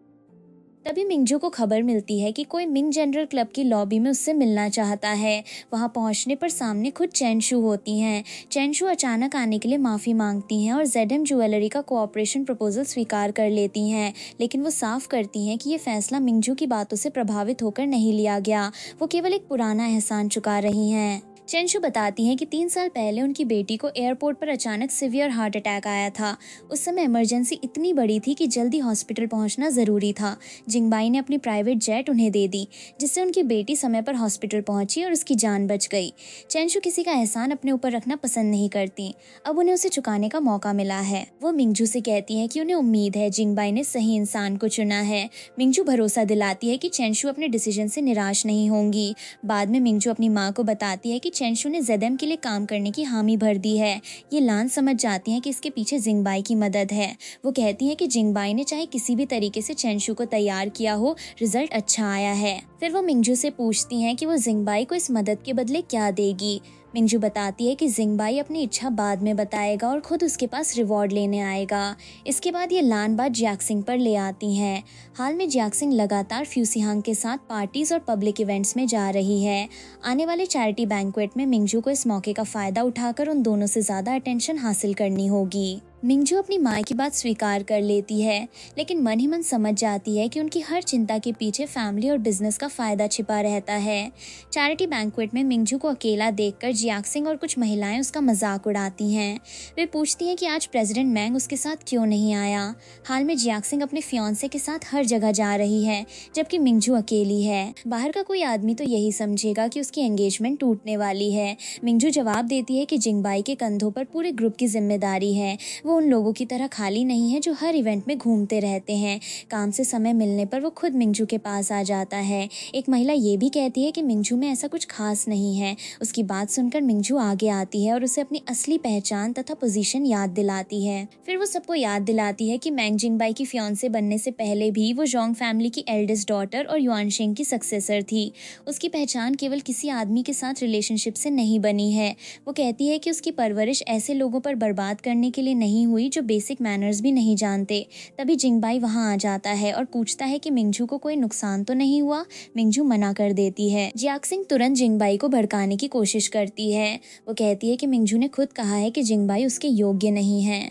[SPEAKER 1] तभी मिंगजू को खबर मिलती है कि कोई मिंग जनरल क्लब की लॉबी में उससे मिलना चाहता है। वहां पहुंचने पर सामने खुद चेनशू होती हैं। चेनशू अचानक आने के लिए माफ़ी मांगती हैं और जेडएम ज्वेलरी का कोऑपरेशन प्रपोजल स्वीकार कर लेती हैं, लेकिन वो साफ करती हैं कि ये फैसला मिंगजू की बातों से प्रभावित होकर नहीं लिया गया। वो केवल एक पुराना एहसान चुका रही हैं। चेनशू बताती हैं कि 3 साल पहले उनकी बेटी को एयरपोर्ट पर अचानक सीवियर हार्ट अटैक आया था। उस समय इमरजेंसी इतनी बड़ी थी कि जल्दी हॉस्पिटल पहुंचना ज़रूरी था। जिंगबाई ने अपनी प्राइवेट जेट उन्हें दे दी, जिससे उनकी बेटी समय पर हॉस्पिटल पहुंची और उसकी जान बच गई। चेनशू किसी का एहसान अपने ऊपर रखना पसंद नहीं करती। अब उन्हें उसे चुकाने का मौका मिला है। वो मिंगजू से कहती हैं कि उन्हें उम्मीद है जिंगबाई ने सही इंसान को चुना है। मिंगजू भरोसा दिलाती है कि चेनशू अपने डिसीजन से निराश नहीं होंगी। बाद में मिंगजू अपनी माँ को बताती है कि चेनशू ने जेडएम के लिए काम करने की हामी भर दी है। ये लान समझ जाती हैं कि इसके पीछे जिंगबाई की मदद है। वो कहती हैं कि जिंगबाई ने चाहे किसी भी तरीके से चेनशू को तैयार किया हो, रिजल्ट अच्छा आया है। फिर वो मिंगजू से पूछती हैं कि वो जिंगबाई को इस मदद के बदले क्या देगी। मिंगजू बताती है कि जिंगबाई अपनी इच्छा बाद में बताएगा और खुद उसके पास रिवॉर्ड लेने आएगा। इसके बाद ये लान बात जियाक्सिंग पर ले आती हैं। हाल में जियाक्सिंग लगातार फ्यूसिहांग के साथ पार्टीज और पब्लिक इवेंट्स में जा रही है। आने वाले चैरिटी बैंक्वेट में मिंगजू को इस मौके का फायदा उठाकर उन दोनों से ज़्यादा अटेंशन हासिल करनी होगी। मिंगजू अपनी माँ की बात स्वीकार कर लेती है, लेकिन मन ही मन समझ जाती है कि उनकी हर चिंता के पीछे फैमिली और बिजनेस का फायदा छिपा रहता है। चैरिटी बैंक्वेट में मिंगजू को अकेला देखकर जियाक्सिंग और कुछ महिलाएं उसका मजाक उड़ाती हैं। वे पूछती हैं कि आज प्रेसिडेंट मैंग उसके साथ क्यों नहीं आया। हाल में जियाक्सिंग अपने फियांसे के साथ हर जगह जा रही है, जबकि मिंगजू अकेली है। बाहर का कोई आदमी तो यही समझेगा कि उसकी एंगेजमेंट टूटने वाली है। मिंगजू जवाब देती है कि जिंगबाई के कंधों पर पूरे ग्रुप की जिम्मेदारी है। वो उन लोगों की तरह खाली नहीं है जो हर इवेंट में घूमते रहते हैं। काम से समय मिलने पर वो खुद मिंगजू के पास आ जाता है। एक महिला ये भी कहती है कि मिंगजू में ऐसा कुछ खास नहीं है। उसकी बात सुनकर मिंगजू आगे आती है और उसे अपनी असली पहचान तथा पोजीशन याद दिलाती है। फिर वो सबको याद दिलाती है कि मैंग जिंगबाई की फियांसे बनने से पहले भी वो जोंग फैमिली की एल्डेस्ट डॉटर और युआनशिंग की सक्सेसर थी। उसकी पहचान केवल किसी आदमी के साथ रिलेशनशिप से नहीं बनी है। वो कहती है कि उसकी परवरिश ऐसे लोगों पर बर्बाद करने के लिए नहीं हुई जो बेसिक मैनर्स भी नहीं जानते। तभी जिंगबाई वहां आ जाता है और पूछता है कि मिंगजू को कोई नुकसान तो नहीं हुआ। मिंगजू मना कर देती है। जियाक्सिंग तुरंत जिंगबाई को भड़काने की कोशिश करती है। वो कहती है कि मिंगजू ने खुद कहा है कि जिंगबाई उसके योग्य नहीं है।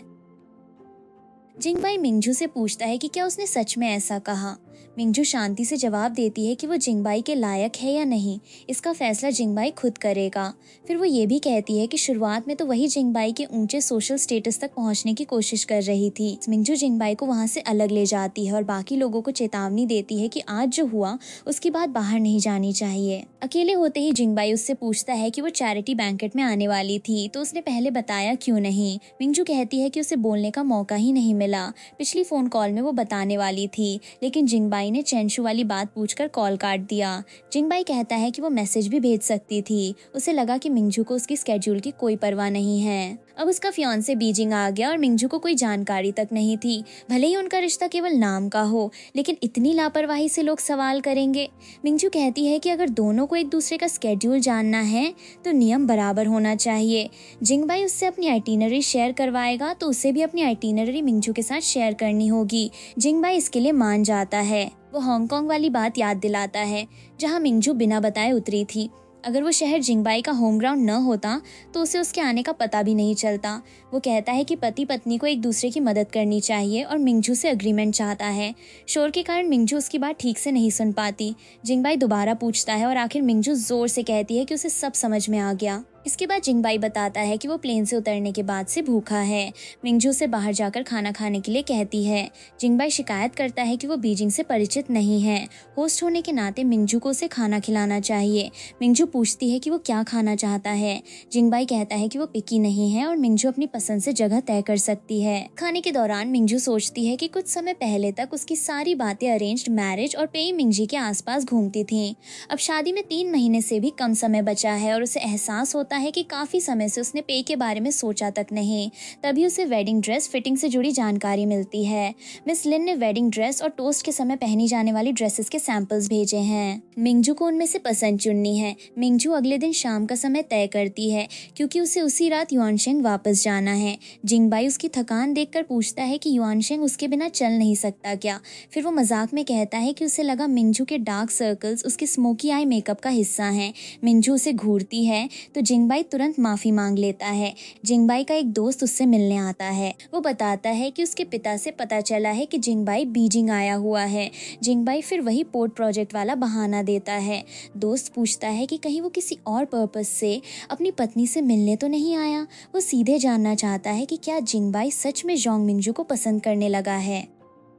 [SPEAKER 1] जिंगबाई मिंगजू से पूछता है कि क्या उसने सच में ऐसा कहा। मिंगजू शांति से जवाब देती है कि वो जिंगबाई के लायक है या नहीं, इसका फैसला जिंगबाई खुद करेगा। फिर वो ये भी कहती है कि शुरुआत में तो वही जिंगबाई के ऊंचे सोशल स्टेटस तक पहुंचने की कोशिश कर रही थी। मिंगजू जिंगबाई को वहां से अलग ले जाती है और बाकी लोगों को चेतावनी देती है कि आज जो हुआ उसकी बात बाहर नहीं जानी चाहिए। अकेले होते ही जिंगबाई उससे पूछता है कि वो चैरिटी बैंकेट में आने वाली थी तो उसने पहले बताया क्यों नहीं। मिंगजू कहती है कि उसे बोलने का मौका ही नहीं मिला। पिछली फोन कॉल में वो बताने वाली थी, लेकिन जिंगबाई ने चेनशू वाली बात पूछकर कॉल काट दिया। जिंगबाई कहता है कि वो मैसेज भी भेज सकती थी। उसे लगा कि मिंगजू को उसकी स्केड्यूल की कोई परवाह नहीं है। अब उसका फियांसे बीजिंग आ गया और मिंगजू को कोई जानकारी तक नहीं थी। भले ही उनका रिश्ता केवल नाम का हो, लेकिन इतनी लापरवाही से लोग सवाल करेंगे। मिंगजू कहती है कि अगर दोनों को एक दूसरे का स्केड्यूल जानना है तो नियम बराबर होना चाहिए। जिंगबाई उससे अपनी आइटिनरी शेयर करवाएगा तो उसे भी अपनी आइटिनरी मिंगजू के साथ शेयर करनी होगी। जिंगबाई इसके लिए मान जाता है। वो हांगकांग वाली बात याद दिलाता है जहां मिंगजू बिना बताए उतरी थी। अगर वो शहर जिंगबाई का होम ग्राउंड न होता तो उसे उसके आने का पता भी नहीं चलता। वो कहता है कि पति पत्नी को एक दूसरे की मदद करनी चाहिए और मिंगजू से अग्रीमेंट चाहता है। शोर के कारण मिंगजू उसकी बात ठीक से नहीं सुन पाती। जिंगबाई दोबारा पूछता है और आखिर मिंगजू जोर से कहती है कि उसे सब समझ में आ गया। इसके बाद जिंगबाई बताता है कि वो प्लेन से उतरने के बाद से भूखा है। मिंगजू से बाहर जाकर खाना खाने के लिए कहती है। जिंगबाई शिकायत करता है कि वो बीजिंग से परिचित नहीं है। होस्ट होने के नाते मिंगजू को उसे खाना खिलाना चाहिए। मिंगजू पूछती है कि वो क्या खाना चाहता है। जिंगबाई कहता है कि वो पिकी नहीं है और मिंगजू अपनी पसंद से जगह तय कर सकती है। खाने के दौरान मिंगजू सोचती है कि कुछ समय पहले तक उसकी सारी बातें अरेंज्ड मैरिज और पेई मिंगजी के आसपास घूमती थीं। अब शादी में 3 महीने से भी कम समय बचा है और उसे एहसास होता है कि काफी समय से उसने पेई के बारे में सोचा तक नहीं। तभी उसे वेडिंग ड्रेस फिटिंग से जुड़ी जानकारी मिलती है। मिस लिन ने वेडिंग ड्रेस और टोस्ट के समय पहनी जाने वाली ड्रेसेस के सैंपल्स भेजे हैं। मिंगजू को उनमें से पसंद चुननी है। मिंगजू अगले दिन शाम का समय तय करती है क्योंकि उसे उसी रात युआनशेंग वापस जाना है। जिंगबाई उसकी थकान देखकर पूछता है कि युआनशेंग उसके बिना चल नहीं सकता क्या। फिर वो मजाक में कहता है कि उसे लगा मिंगजू के डार्क सर्कल्स उसके स्मोकी आई मेकअप का हिस्सा हैं। मिंगजू उसे घूरती है तो जिंगबाई तुरंत माफी मांग लेता है। जिंगबाई का एक दोस्त उससे मिलने आता है। वो बताता है कि उसके पिता से पता चला है कि जिंगबाई बीजिंग आया हुआ है। जिंगबाई फिर वही पोर्ट प्रोजेक्ट वाला बहाना देता है। दोस्त पूछता है कि कहीं वो किसी और पर्पस से अपनी पत्नी से मिलने तो नहीं आया। वो सीधे जानना चाहता है कि क्या जिंगबाई सच में जोंग मिंगजू को पसंद करने लगा है।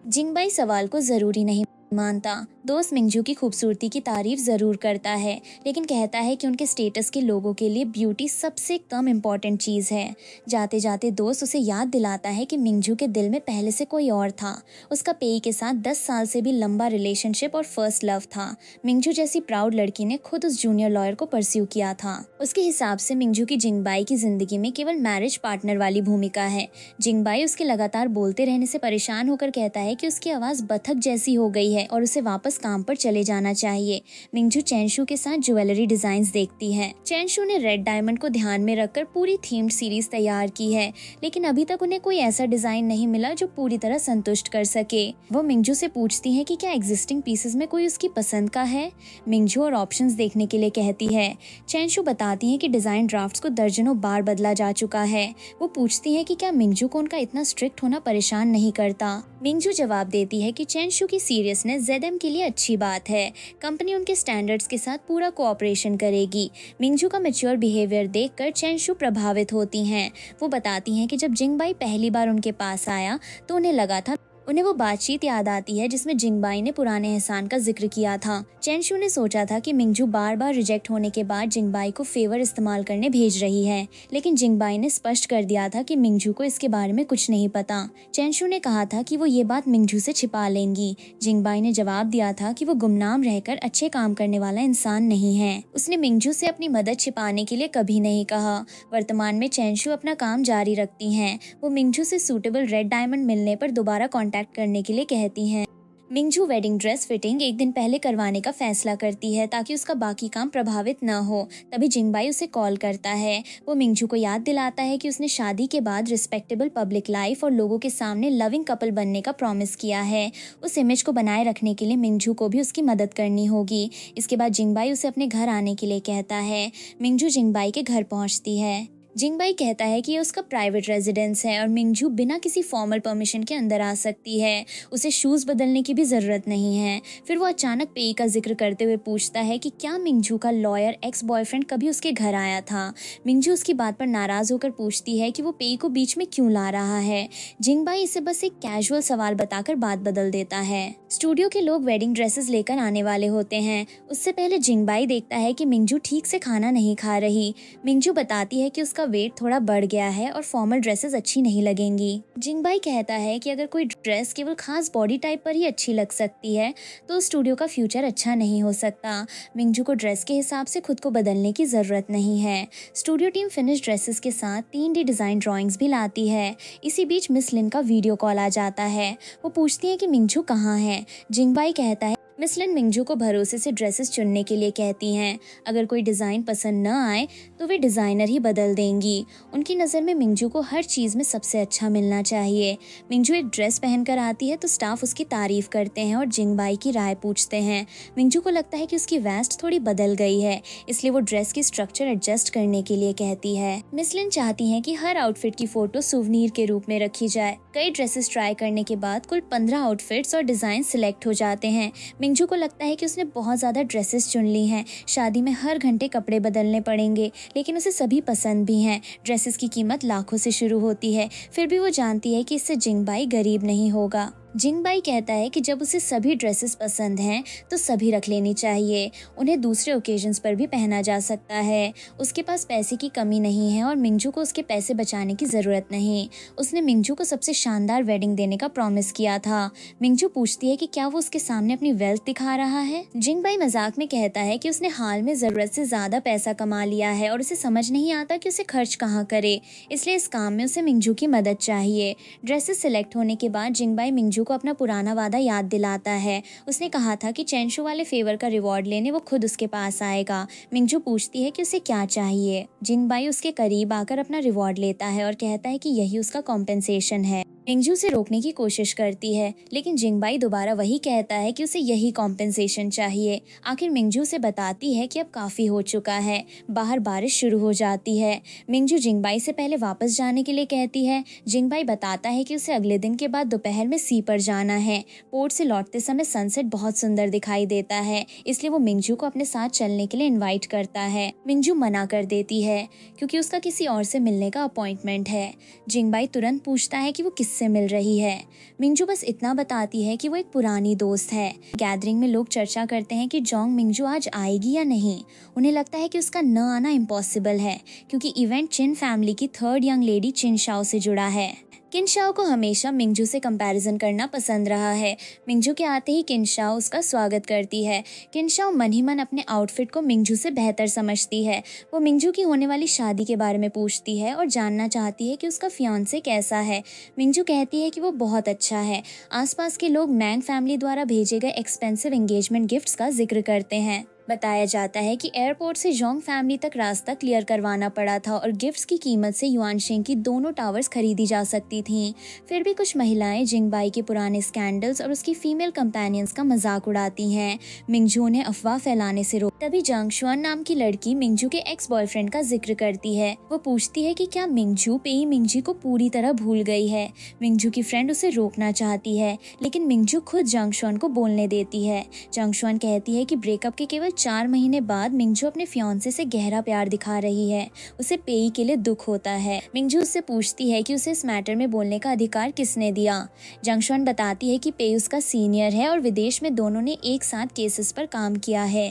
[SPEAKER 1] जिंगबाई सवाल को जरूरी नहीं मानता। दोस्त मिंगजू की खूबसूरती की तारीफ जरूर करता है लेकिन कहता है कि उनके स्टेटस के लोगों के लिए ब्यूटी सबसे कम इम्पोर्टेंट चीज़ है। जाते जाते दोस्त उसे याद दिलाता है कि मिंगजू के दिल में पहले से कोई और था। उसका पेई के साथ 10 साल से भी लंबा रिलेशनशिप और फर्स्ट लव था। मिंगजू जैसी प्राउड लड़की ने खुद उस जूनियर लॉयर को परस्यू किया था। उसके हिसाब से मिंगजू की जिंगबाई की जिंदगी में केवल मैरिज पार्टनर वाली भूमिका है। जिंगबाई उसके लगातार बोलते रहने से परेशान होकर कहता है कि उसकी आवाज़ बतख जैसी हो गई है और उसे वापस काम पर चले जाना चाहिए। मिंगजू चेनशू के साथ ज्वेलरी डिजाइन्स देखती है। चेनशू ने रेड डायमंड को ध्यान में रखकर पूरी थीम्ड सीरीज तैयार की है लेकिन अभी तक उन्हें कोई ऐसा डिजाइन नहीं मिला जो पूरी तरह संतुष्ट कर सके। वो मिंगजू से पूछती है कि क्या एग्जिस्टिंग पीसेस में कोई उसकी पसंद का है। मिंगजू और ऑप्शंस देखने के लिए कहती है। चेनशू बताती है कि डिजाइन ड्राफ्ट्स को दर्जनों बार बदला जा चुका है। वो पूछती है कि क्या मिंगजू को उनका इतना स्ट्रिक्ट होना परेशान नहीं करता। मिंगजू जवाब देती है कि चेनशू की सीरियसनेस जेडएम के लिए अच्छी बात है। कंपनी उनके स्टैंडर्ड्स के साथ पूरा कोऑपरेशन करेगी। मिंगजू का मैच्योर बिहेवियर देखकर चेनशू प्रभावित होती हैं। वो बताती हैं कि जब जिंगबाई पहली बार उनके पास आया तो उन्हें लगा था उन्हें वो बातचीत याद आती है जिसमें जिंगबाई ने पुराने एहसान का जिक्र किया था। चेनशू ने सोचा था कि मिंगजू बार बार रिजेक्ट होने के बाद जिंगबाई को फेवर इस्तेमाल करने भेज रही है लेकिन जिंगबाई ने स्पष्ट कर दिया था कि मिंगजू को इसके बारे में कुछ नहीं पता। चेनशू ने कहा था कि वो ये बात मिंगजू से छिपा लेंगी। जिंगबाई ने जवाब दिया था कि वो गुमनाम रहकर अच्छे काम करने वाला इंसान नहीं है। उसने मिंगजू से अपनी मदद छिपाने के लिए कभी नहीं कहा। वर्तमान में चेनशू अपना काम जारी रखती हैं। वो मिंगजू से सूटेबल रेड डायमंड मिलने पर दोबारा कॉन्टैक्ट करने के लिए कहती हैं। मिंगजू वेडिंग ड्रेस फिटिंग एक दिन पहले करवाने का फैसला करती है ताकि उसका बाकी काम प्रभावित न हो। तभी जिंगबाई उसे कॉल करता है। वो मिंगजू को याद दिलाता है कि उसने शादी के बाद रिस्पेक्टेबल पब्लिक लाइफ और लोगों के सामने लविंग कपल बनने का प्रॉमिस किया है। उस इमेज को बनाए रखने के लिए मिंगजू को भी उसकी मदद करनी होगी। इसके बाद जिंगबाई उसे अपने घर आने के लिए कहता है। मिंगजू जिंगबाई के घर पहुंचती है। जिंगबाई कहता है कि ये उसका प्राइवेट रेजिडेंस है और मिंगजू बिना किसी फॉर्मल परमिशन के अंदर आ सकती है। उसे शूज़ बदलने की भी ज़रूरत नहीं है। फिर वो अचानक पेई का जिक्र करते हुए पूछता है कि क्या मिंगजू का लॉयर एक्स बॉयफ्रेंड कभी उसके घर आया था। मिंगजू उसकी बात पर नाराज़ होकर पूछती है कि वो पेई को बीच में क्यों ला रहा है। जिंगबाई इसे बस एक कैजुअल सवाल बताकर बात बदल देता है। स्टूडियो के लोग वेडिंग ड्रेसेस लेकर आने वाले होते हैं। उससे पहले जिंगबाई देखता है कि मिंगजू ठीक से खाना नहीं खा रही। मिंगजू बताती है कि उसका वेट थोड़ा बढ़ गया है और फॉर्मल ड्रेसेस अच्छी नहीं लगेंगी। जिंगबाई कहता है कि अगर कोई ड्रेस केवल खास बॉडी टाइप पर ही अच्छी लग सकती है तो स्टूडियो का फ्यूचर अच्छा नहीं हो सकता। मिंगजू को ड्रेस के हिसाब से खुद को बदलने की ज़रूरत नहीं है। स्टूडियो टीम फिनिश ड्रेसेस के साथ 3D डिज़ाइन ड्राइंग्स भी लाती है। इसी बीच मिस लिन का वीडियो कॉल आ जाता है। वो पूछती है कि मिंगजू कहाँ है। जिंगबाई कहता है मिस लिन मिंगजू को भरोसे से ड्रेसेस चुनने के लिए कहती हैं। अगर कोई डिज़ाइन पसंद न आए तो वे डिज़ाइनर ही बदल देंगी। उनकी नज़र में मिंगजू को हर चीज़ में सबसे अच्छा मिलना चाहिए। मिंगजू एक ड्रेस पहनकर आती है तो स्टाफ उसकी तारीफ करते हैं और जिंगबाई की राय पूछते हैं। मिंगजू को लगता है कि उसकी वेस्ट थोड़ी बदल गई है, इसलिए वो ड्रेस की स्ट्रक्चर एडजस्ट करने के लिए कहती है। मिस लिन चाहती हैं कि हर आउटफिट की फ़ोटो सुवनीर के रूप में रखी जाए। कई ड्रेसेस ट्राई करने के बाद कुल 15 आउटफिट्स और डिज़ाइन सिलेक्ट हो जाते हैं। मिंजू को लगता है कि उसने बहुत ज़्यादा ड्रेसेस चुन ली हैं, शादी में हर घंटे कपड़े बदलने पड़ेंगे, लेकिन उसे सभी पसंद भी हैं। ड्रेसेस की कीमत लाखों से शुरू होती है, फिर भी वो जानती है कि इससे जिंगबाई गरीब नहीं होगा। जिंगबाई कहता है कि जब उसे सभी ड्रेसेस पसंद हैं तो सभी रख लेनी चाहिए, उन्हें दूसरे ओकेजन्स पर भी पहना जा सकता है। उसके पास पैसे की कमी नहीं है और मिंजू को उसके पैसे बचाने की ज़रूरत नहीं। उसने मिंजू को सबसे शानदार वेडिंग देने का प्रॉमिस किया था। मिंजू पूछती है कि क्या वो उसके सामने अपनी वेल्थ दिखा रहा है। जिंगबाई मजाक में कहता है कि उसने हाल में ज़रूरत से ज़्यादा पैसा कमा लिया है और उसे समझ नहीं आता कि उसे खर्च कहाँ करे, इसलिए इस काम में उसे मिंजू की मदद चाहिए। ड्रेसेस सिलेक्ट होने के बाद जिंगबाई मिंजू को अपना पुराना वादा याद दिलाता है। उसने कहा था कि चेंशू वाले फेवर का रिवॉर्ड लेने वो खुद उसके पास आएगा। मिंजू पूछती है कि उसे क्या चाहिए। जिंगबाई उसके करीब आकर अपना रिवॉर्ड लेता है और कहता है कि यही उसका कॉम्पेंसेशन है। मिंजू उसे रोकने की कोशिश करती है, लेकिन जिंगबाई दोबारा वही कहता है कि उसे यही कॉम्पेंसेशन चाहिए। आखिर मिंजू उसे बताती है कि अब काफ़ी हो चुका है। बाहर बारिश शुरू हो जाती है। मिंजू जिंगबाई से पहले वापस जाने के लिए कहती है। जिंगबाई बताता है कि उसे अगले दिन के बाद दोपहर में सी पर जाना है। पोर्ट से लौटते समय सनसेट बहुत सुंदर दिखाई देता है, इसलिए वो मिंजू को अपने साथ चलने के लिए इन्वाइट करता है। मिंजू मना कर देती है क्योंकि उसका किसी और से मिलने का अपॉइंटमेंट है। जिंगबाई तुरंत पूछता है कि वो किससे मिल रही है। मिंजू बस इतना बताती है कि वो एक पुरानी दोस्त है। गैदरिंग में लोग चर्चा करते हैं कि जोंग मिंजू आज आएगी या नहीं। उन्हें लगता है कि उसका न आना इम्पॉसिबल है क्योंकि इवेंट चिन फैमिली की थर्ड यंग लेडी चिन शाओ से जुड़ा है। किन शाओ को हमेशा मिंजू से कंपैरिजन करना पसंद रहा है। मिंजू के आते ही किन शाओ उसका स्वागत करती है। किन शाओ मन ही मन अपने आउटफिट को मिंजू से बेहतर समझती है। वो मिंजू की होने वाली शादी के बारे में पूछती है और जानना चाहती है कि उसका फियांसे कैसा है। मिंजू कहती है कि वो बहुत अच्छा है। आसपास के लोग मैंग फैमिली द्वारा भेजे गए एक्सपेंसिव एंगेजमेंट गिफ्ट्स का जिक्र करते हैं। बताया जाता है कि एयरपोर्ट से जोंग फैमिली तक रास्ता क्लियर करवाना पड़ा था और गिफ्ट्स की कीमत से युआनशिंग की दोनों टावर्स खरीदी जा सकती थीं। फिर भी कुछ महिलाएं जिंगबाई के पुराने स्कैंडल्स और उसकी फीमेल कंपेनियंस का मजाक उड़ाती हैं। मिंजू उन्हें अफवाह फैलाने से रोक। तभी जांग शुआन नाम की लड़की मिंजू के एक्स बॉयफ्रेंड का जिक्र करती है। वो पूछती है कि क्या मिंजू पेई मिंजी को पूरी तरह भूल गई है। मिंजू की फ्रेंड उसे रोकना चाहती है, लेकिन मिंजू खुद जांग शुआन को बोलने देती है। जांग शुआन कहती है कि ब्रेकअप के केवल 4 महीने बाद मिंजू अपने फियांसे से गहरा प्यार दिखा रही है। उसे पेई के लिए दुख होता है। मिंजू उससे पूछती है कि उसे इस मैटर में बोलने का अधिकार किसने दिया। जांग शुआन बताती है कि पेई उसका सीनियर है और विदेश में दोनों ने एक साथ केसेस पर काम किया है।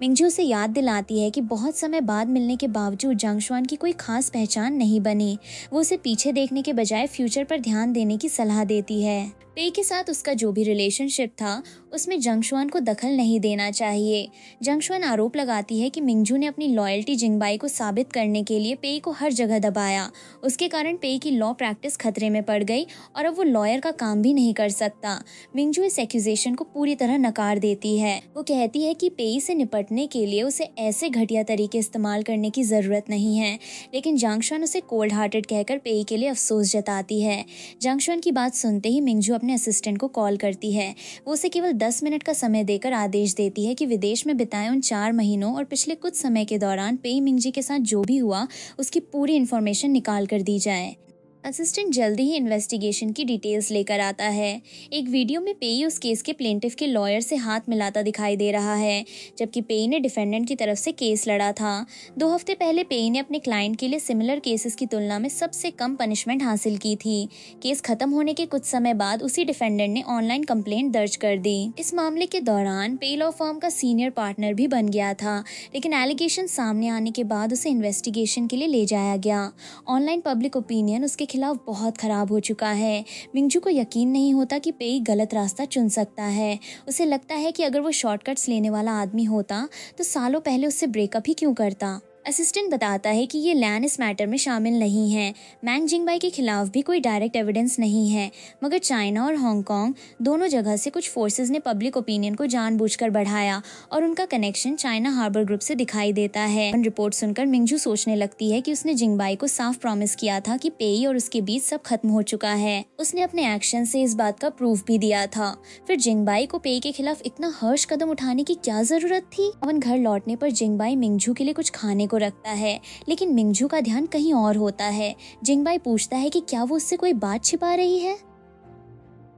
[SPEAKER 1] मिंजू उसे याद दिलाती है कि बहुत समय बाद मिलने के बावजूद जांग शुआन की कोई खास पहचान नहीं बनी। वो उसे पीछे देखने के बजाय फ्यूचर पर ध्यान देने की सलाह देती है। पेई के साथ उसका जो भी रिलेशनशिप था उसमें जांग शुआन को दखल नहीं देना चाहिए। जांग शुआन आरोप लगाती है कि मिंजू ने अपनी लॉयल्टी जिंगबाई को साबित करने के लिए पेई को हर जगह दबाया। उसके कारण पेई की लॉ प्रैक्टिस खतरे में पड़ गई और अब वो लॉयर का काम भी नहीं कर सकता। मिंजू इस एक्यूजेशन को पूरी तरह नकार देती है। वो कहती है कि पेई से निपटने के लिए उसे ऐसे घटिया तरीके इस्तेमाल करने की जरूरत नहीं है, लेकिन जांग शुआन उसे कोल्ड हार्टेड कहकर पेई के लिए अफसोस जताती है। जांग शुआन की बात सुनते ही मिंजू अपने असिस्टेंट को कॉल करती है। वो उसे केवल 10 मिनट का समय देकर आदेश देती है कि विदेश में बिताए उन 4 महीनों और पिछले कुछ समय के दौरान पेई मिंजी के साथ जो भी हुआ उसकी पूरी इन्फॉर्मेशन निकाल कर दी जाए। असिस्टेंट जल्दी ही इन्वेस्टिगेशन की डिटेल्स लेकर आता है। एक वीडियो में पेई उस केस के प्लेंटिफ के लॉयर से हाथ मिलाता दिखाई दे रहा है, जबकि पेई ने डिफेंडेंट की तरफ से केस लड़ा था। 2 हफ्ते पहले पेई ने अपने क्लाइंट के लिए सिमिलर केसेस की तुलना में सबसे कम पनिशमेंट हासिल की थी। केस खत्म होने के कुछ समय बाद उसी डिफेंडेंट ने ऑनलाइन कंप्लेंट दर्ज कर दी। इस मामले के दौरान पेई लॉ फर्म का सीनियर पार्टनर भी बन गया था, लेकिन एलिगेशन सामने आने के बाद उसे इन्वेस्टिगेशन के लिए ले जाया गया। ऑनलाइन पब्लिक ओपिनियन उसके खिलाफ बहुत खराब हो चुका है। मिंजू को यकीन नहीं होता कि पेई गलत रास्ता चुन सकता है। उसे लगता है कि अगर वो शॉर्टकट्स लेने वाला आदमी होता तो सालों पहले उससे ब्रेकअप ही क्यों करता। असिस्टेंट बताता है कि ये लैन इस मैटर में शामिल नहीं है। मैंग जिंगबाई के खिलाफ भी कोई डायरेक्ट एविडेंस नहीं है, मगर चाइना और हांगकांग दोनों जगह से कुछ फोर्सेस ने पब्लिक ओपिनियन को जानबूझकर बढ़ाया और उनका कनेक्शन चाइना हार्बर ग्रुप से दिखाई देता है। रिपोर्ट सुनकर मिंजू सोचने लगती है कि उसने जिंगबाई को साफ प्रॉमिस किया था कि पेई और उसके बीच सब खत्म हो चुका है। उसने अपने एक्शन से इस बात का प्रूफ भी दिया था। फिर जिंगबाई को पेई के खिलाफ इतना हर्ष कदम उठाने की क्या जरूरत थी। अपन घर लौटने पर जिंगबाई मिंजू के लिए कुछ खाने को रखता है, लेकिन मिंजू का ध्यान कहीं और होता है। जिंगबाई पूछता है कि क्या वो उससे कोई बात छिपा रही है।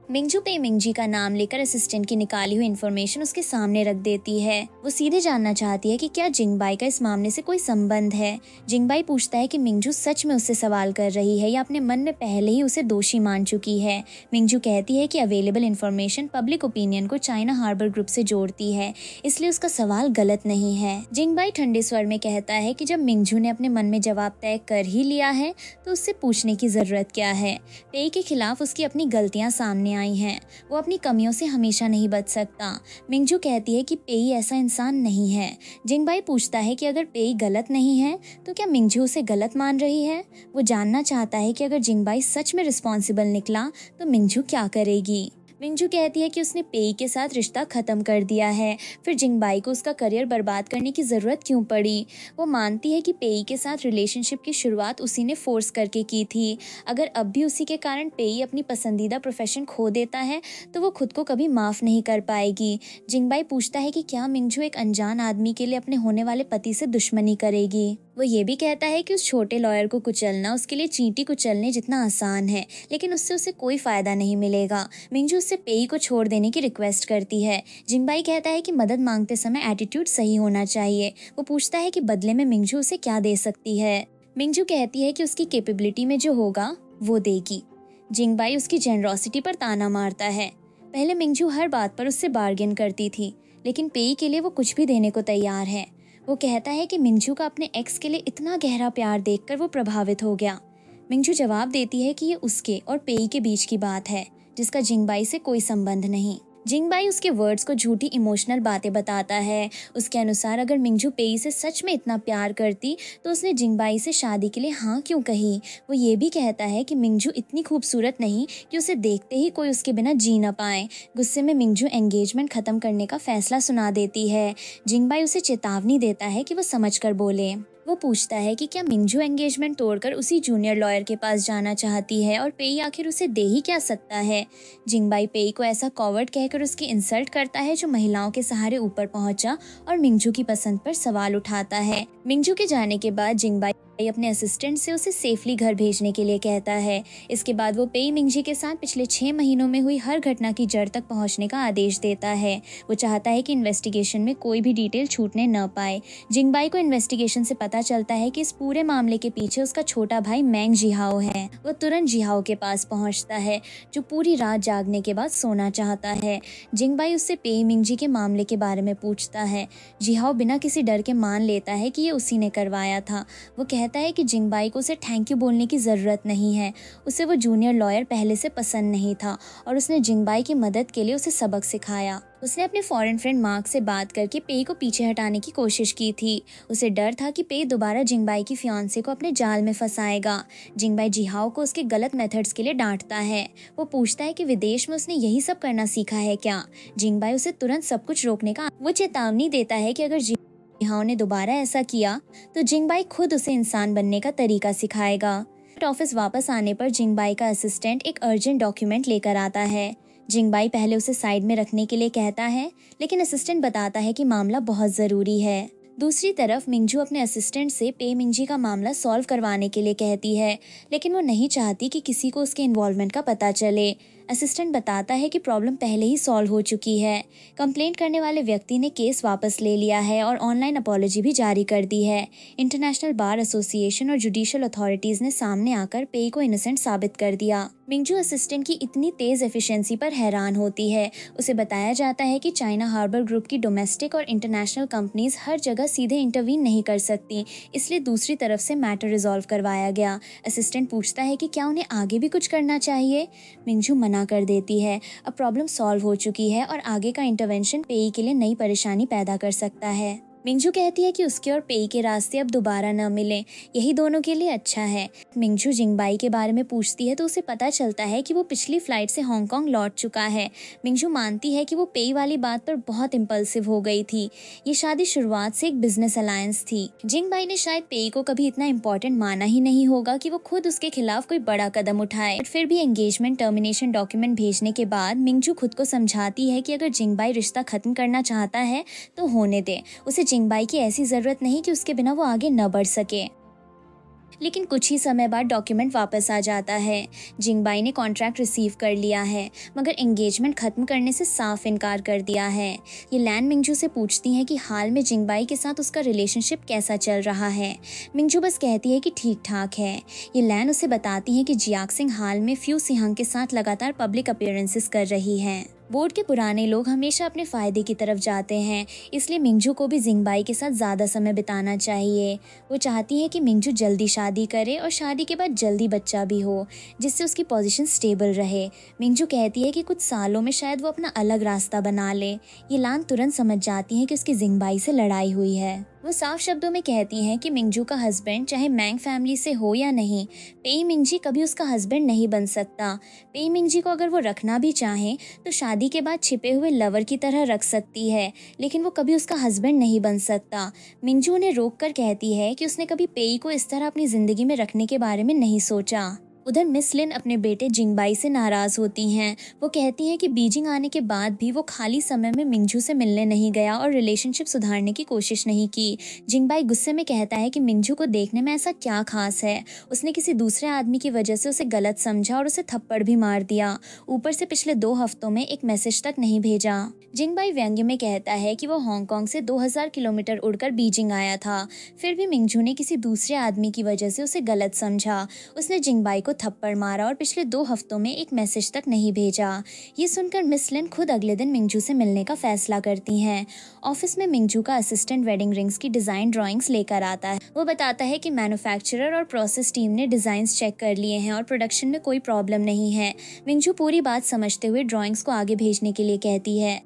[SPEAKER 1] मिंजू पे मिंजी का नाम लेकर असिस्टेंट की निकाली हुई इन्फॉर्मेशन उसके सामने रख देती है। वो सीधे जानना चाहती है कि क्या जिंगबाई का इस मामले से कोई संबंध है। जिंगबाई पूछता है कि मिंजू सच में उससे सवाल कर रही है या अपने मन में पहले ही उसे दोषी मान चुकी है। मिंजू कहती है कि अवेलेबल इन्फॉर्मेशन पब्लिक ओपिनियन को चाइना हार्बर ग्रुप से जोड़ती है, इसलिए उसका सवाल गलत नहीं है। जिंगबाई ठंडे स्वर में कहता है कि जब मिंजू ने अपने मन में जवाब तय कर ही लिया है तो उससे पूछने की जरूरत क्या है। पेई के खिलाफ उसकी अपनी गलतियां सामने आई हैं। वो अपनी कमियों से हमेशा नहीं बच सकता। मिंजू कहती है कि पेई ऐसा इंसान नहीं है। जिंगबाई पूछता है कि अगर पेई गलत नहीं है तो क्या मिंजू उसे गलत मान रही है। वो जानना चाहता है कि अगर जिंगबाई सच में रिस्पॉन्सिबल निकला तो मिंजू क्या करेगी। मिंजू कहती है कि उसने पेई के साथ रिश्ता खत्म कर दिया है, फिर जिंगबाई को उसका करियर बर्बाद करने की ज़रूरत क्यों पड़ी। वो मानती है कि पेई के साथ रिलेशनशिप की शुरुआत उसी ने फोर्स करके की थी। अगर अब भी उसी के कारण पेई अपनी पसंदीदा प्रोफेशन खो देता है तो वो खुद को कभी माफ़ नहीं कर पाएगी। जिंगबाई पूछता है कि क्या मिंजू एक अनजान आदमी के लिए अपने होने वाले पति से दुश्मनी करेगी। वो ये भी कहता है कि उस छोटे लॉयर को कुचलना उसके लिए चींटी कुचलने जितना आसान है, लेकिन उससे उसे कोई फायदा नहीं मिलेगा। मिंजू उससे पेई को छोड़ देने की रिक्वेस्ट करती है। जिंगबाई कहता है कि मदद मांगते समय एटीट्यूड सही होना चाहिए। वो पूछता है कि बदले में मिंजू उसे क्या दे सकती है। मिंजू कहती है कि उसकी कैपेबिलिटी में जो होगा वो देगी। जिंगबाई उसकी जेनरोसिटी पर ताना मारता है। पहले मिंजू हर बात पर उससे बार्गेन करती थी, लेकिन पेई के लिए वो कुछ भी देने को तैयार है। वो कहता है कि मिंजू का अपने एक्स के लिए इतना गहरा प्यार देखकर वो प्रभावित हो गया। मिंजू जवाब देती है कि ये उसके और पेई के बीच की बात है, जिसका जिंगबाई से कोई संबंध नहीं। जिंगबाई उसके वर्ड्स को झूठी इमोशनल बातें बताता है। उसके अनुसार अगर मिंजू पेई से सच में इतना प्यार करती तो उसने जिंगबाई से शादी के लिए हाँ क्यों कही। वो ये भी कहता है कि मिंजू इतनी खूबसूरत नहीं कि उसे देखते ही कोई उसके बिना जी ना पाए। गुस्से में मिंजू एंगेजमेंट खत्म करने का फैसला सुना देती है। जिंगबाई उसे चेतावनी देता है कि वो समझ कर बोले। वो पूछता है कि क्या मिंजू एंगेजमेंट तोड़कर उसी जूनियर लॉयर के पास जाना चाहती है और पेई आखिर उसे दे ही क्या सकता है। जिंगबाई पेई को ऐसा कॉवर्ड कहकर उसकी इंसल्ट करता है जो महिलाओं के सहारे ऊपर पहुंचा और मिंजू की पसंद पर सवाल उठाता है। मिंजू के जाने के बाद जिंगबाई अपने असिस्टेंट से उसे सेफली घर भेजने के लिए कहता है। इसके बाद वो पेई मिंजी के साथ पिछले 6 महीनों में हुई हर घटना की जड़ तक पहुंचने का आदेश देता है। वो चाहता है कि इन्वेस्टिगेशन में कोई भी डिटेल छूटने न पाए। जिंगबाई को इन्वेस्टिगेशन से पता चलता है कि इस पूरे मामले के पीछे उसका छोटा भाई मैंग जिहाओ है। वो तुरंत जिहाओ के पास पहुंचता है, जो पूरी रात जागने के बाद सोना चाहता है। जिंगबाई उससे पेई मिंजी के मामले के बारे में पूछता है। जिहाओ बिना किसी डर के मान लेता है कि ये उसी ने करवाया था। वो कहता है कि जिंगबाई को उसे थैंक यू बोलने की ज़रूरत नहीं है। उसे वो जूनियर लॉयर पहले से पसंद नहीं था और उसने जिंगबाई की मदद के लिए उसे सबक सिखाया। उसने अपने फॉरेन फ्रेंड मार्क से बात करके पेई को पीछे हटाने की कोशिश की थी। उसे डर था कि पेई दोबारा जिंगबाई की फियांसे को अपने जाल में फंसाएगा। जिंगबाई जिहाओ को उसके गलत मेथड्स के लिए डांटता है। वो पूछता है कि विदेश में उसने यही सब करना सीखा है क्या। जिंगबाई उसे तुरंत सब कुछ रोकने का वो चेतावनी देता है कि अगर जिहाओ ने दोबारा ऐसा किया तो जिंगबाई खुद उसे इंसान बनने का तरीका सिखाएगा। ऑफिस वापस आने पर जिंगबाई का असिस्टेंट एक अर्जेंट डॉक्यूमेंट लेकर आता है। जिंगबाई पहले उसे साइड में रखने के लिए कहता है, लेकिन असिस्टेंट बताता है कि मामला बहुत ज़रूरी है। दूसरी तरफ मिंजू अपने असिस्टेंट से पे मिंजी का मामला सॉल्व करवाने के लिए कहती है, लेकिन वो नहीं चाहती कि किसी को उसके इन्वॉल्वमेंट का पता चले। असिस्टेंट बताता है कि प्रॉब्लम पहले ही सॉल्व हो चुकी है। कंप्लेंट करने वाले व्यक्ति ने केस वापस ले लिया है और ऑनलाइन अपॉलॉजी भी जारी कर दी है। इंटरनेशनल बार एसोसिएशन और जुडिशियल अथॉरिटीज ने सामने आकर पेई को इनोसेंट साबित कर दिया। मिंजू असिस्टेंट की इतनी तेज एफिशिएंसी पर हैरान होती है। उसे बताया जाता है कि चाइना हार्बर ग्रुप की डोमेस्टिक और इंटरनेशनल कंपनीज हर जगह सीधे इंटरवीन नहीं कर सकती, इसलिए दूसरी तरफ से मैटर रिजॉल्व करवाया गया। असिस्टेंट पूछता है कि क्या उन्हें आगे भी कुछ करना चाहिए। मिंजू मना कर देती है। अब प्रॉब्लम सॉल्व हो चुकी है और आगे का इंटरवेंशन पेई के लिए नई परेशानी पैदा कर सकता है। मिंजू कहती है कि उसके और पेई के रास्ते अब दोबारा न मिलें, यही दोनों के लिए अच्छा है। मिंजू जिंगबाई के बारे में पूछती है तो उसे पता चलता है कि वो पिछली फ्लाइट से हांगकांग लौट चुका है। मिंजू मानती है कि वो पेई वाली बात पर बहुत इम्पल्सिव हो गई थी। ये शादी शुरुआत से एक बिजनेस अलायंस थी। जिंगबाई ने शायद पेई को कभी इतना इम्पोर्टेंट माना ही नहीं होगा कि वो खुद उसके खिलाफ कोई बड़ा कदम उठाए। फिर भी एंगेजमेंट टर्मिनेशन डॉक्यूमेंट भेजने के बाद मिंजू खुद को समझाती है कि अगर जिंगबाई रिश्ता खत्म करना चाहता है तो होने दे। उसे जिंगबाई की ऐसी जरूरत नहीं कि उसके बिना वो आगे न बढ़ सके। लेकिन कुछ ही समय बाद डॉक्यूमेंट वापस आ जाता है। जिंगबाई ने कॉन्ट्रैक्ट रिसीव कर लिया है, मगर एंगेजमेंट खत्म करने से साफ इनकार कर दिया है। ये लैन मिंजू से पूछती है कि हाल में जिंगबाई के साथ उसका रिलेशनशिप कैसा चल रहा है। मिंजू बस कहती है कि ठीक ठाक है। ये लैन उसे बताती है कि जियाक्सिंग हाल में फ्यू सिहंग के साथ लगातार पब्लिक अपीयरेंसेस कर रही है। बोर्ड के पुराने लोग हमेशा अपने फायदे की तरफ जाते हैं, इसलिए मिंजू को भी जिंगबाई के साथ ज़्यादा समय बिताना चाहिए। वो चाहती है कि मिंजू जल्दी शादी करे और शादी के बाद जल्दी बच्चा भी हो, जिससे उसकी पोजीशन स्टेबल रहे। मिंजू कहती है कि कुछ सालों में शायद वो अपना अलग रास्ता बना ले। ये लान तुरंत समझ जाती है कि उसकी जिंगबाई से लड़ाई हुई है। वो साफ शब्दों में कहती हैं कि मिंजू का हस्बैंड चाहे मैंग फैमिली से हो या नहीं, पेई मिंजी कभी उसका हस्बैंड नहीं बन सकता। पेई मिंजी को अगर वो रखना भी चाहे तो शादी के बाद छिपे हुए लवर की तरह रख सकती है, लेकिन वो कभी उसका हस्बैंड नहीं बन सकता। मिंजू उन्हें रोक कर कहती है कि उसने कभी पेई को इस तरह अपनी जिंदगी में रखने के बारे में नहीं सोचा। उधर मिस लिन अपने बेटे जिंगबाई से नाराज होती हैं। वो कहती हैं कि बीजिंग आने के बाद भी वो खाली समय में मिंजू से मिलने नहीं गया और रिलेशनशिप सुधारने की कोशिश नहीं की। जिंगबाई गुस्से में कहता है कि मिंजू को देखने में ऐसा क्या खास है, उसने किसी दूसरे आदमी की वजह से उसे गलत समझा और उसे थप्पड़ भी मार दिया, ऊपर से पिछले 2 हफ्तों में एक मैसेज तक नहीं भेजा। जिंगबाई व्यंग्य में कहता है कि वो हांगकांग से 2000 किलोमीटर उड़कर बीजिंग आया था, फिर भी मिंजू ने किसी दूसरे आदमी की वजह से उसे गलत समझा। उसने जिंगबाई को थप्पड़ मारा और पिछले 2 हफ्तों में एक मैसेज तक नहीं भेजा। ये सुनकर मिस लिन खुद अगले दिन मिंजू से मिलने का फैसला करती हैं। ऑफिस में मिंजू का असिस्टेंट वेडिंग रिंग्स की डिजाइन ड्राइंग्स लेकर आता है। वो बताता है कि मैन्युफैक्चरर और प्रोसेस टीम ने डिजाइन्स चेक कर लिए हैं और प्रोडक्शन में कोई प्रॉब्लम नहीं है। मिंजू पूरी बात समझते हुए ड्राइंग्स को आगे भेजने के लिए कहती है।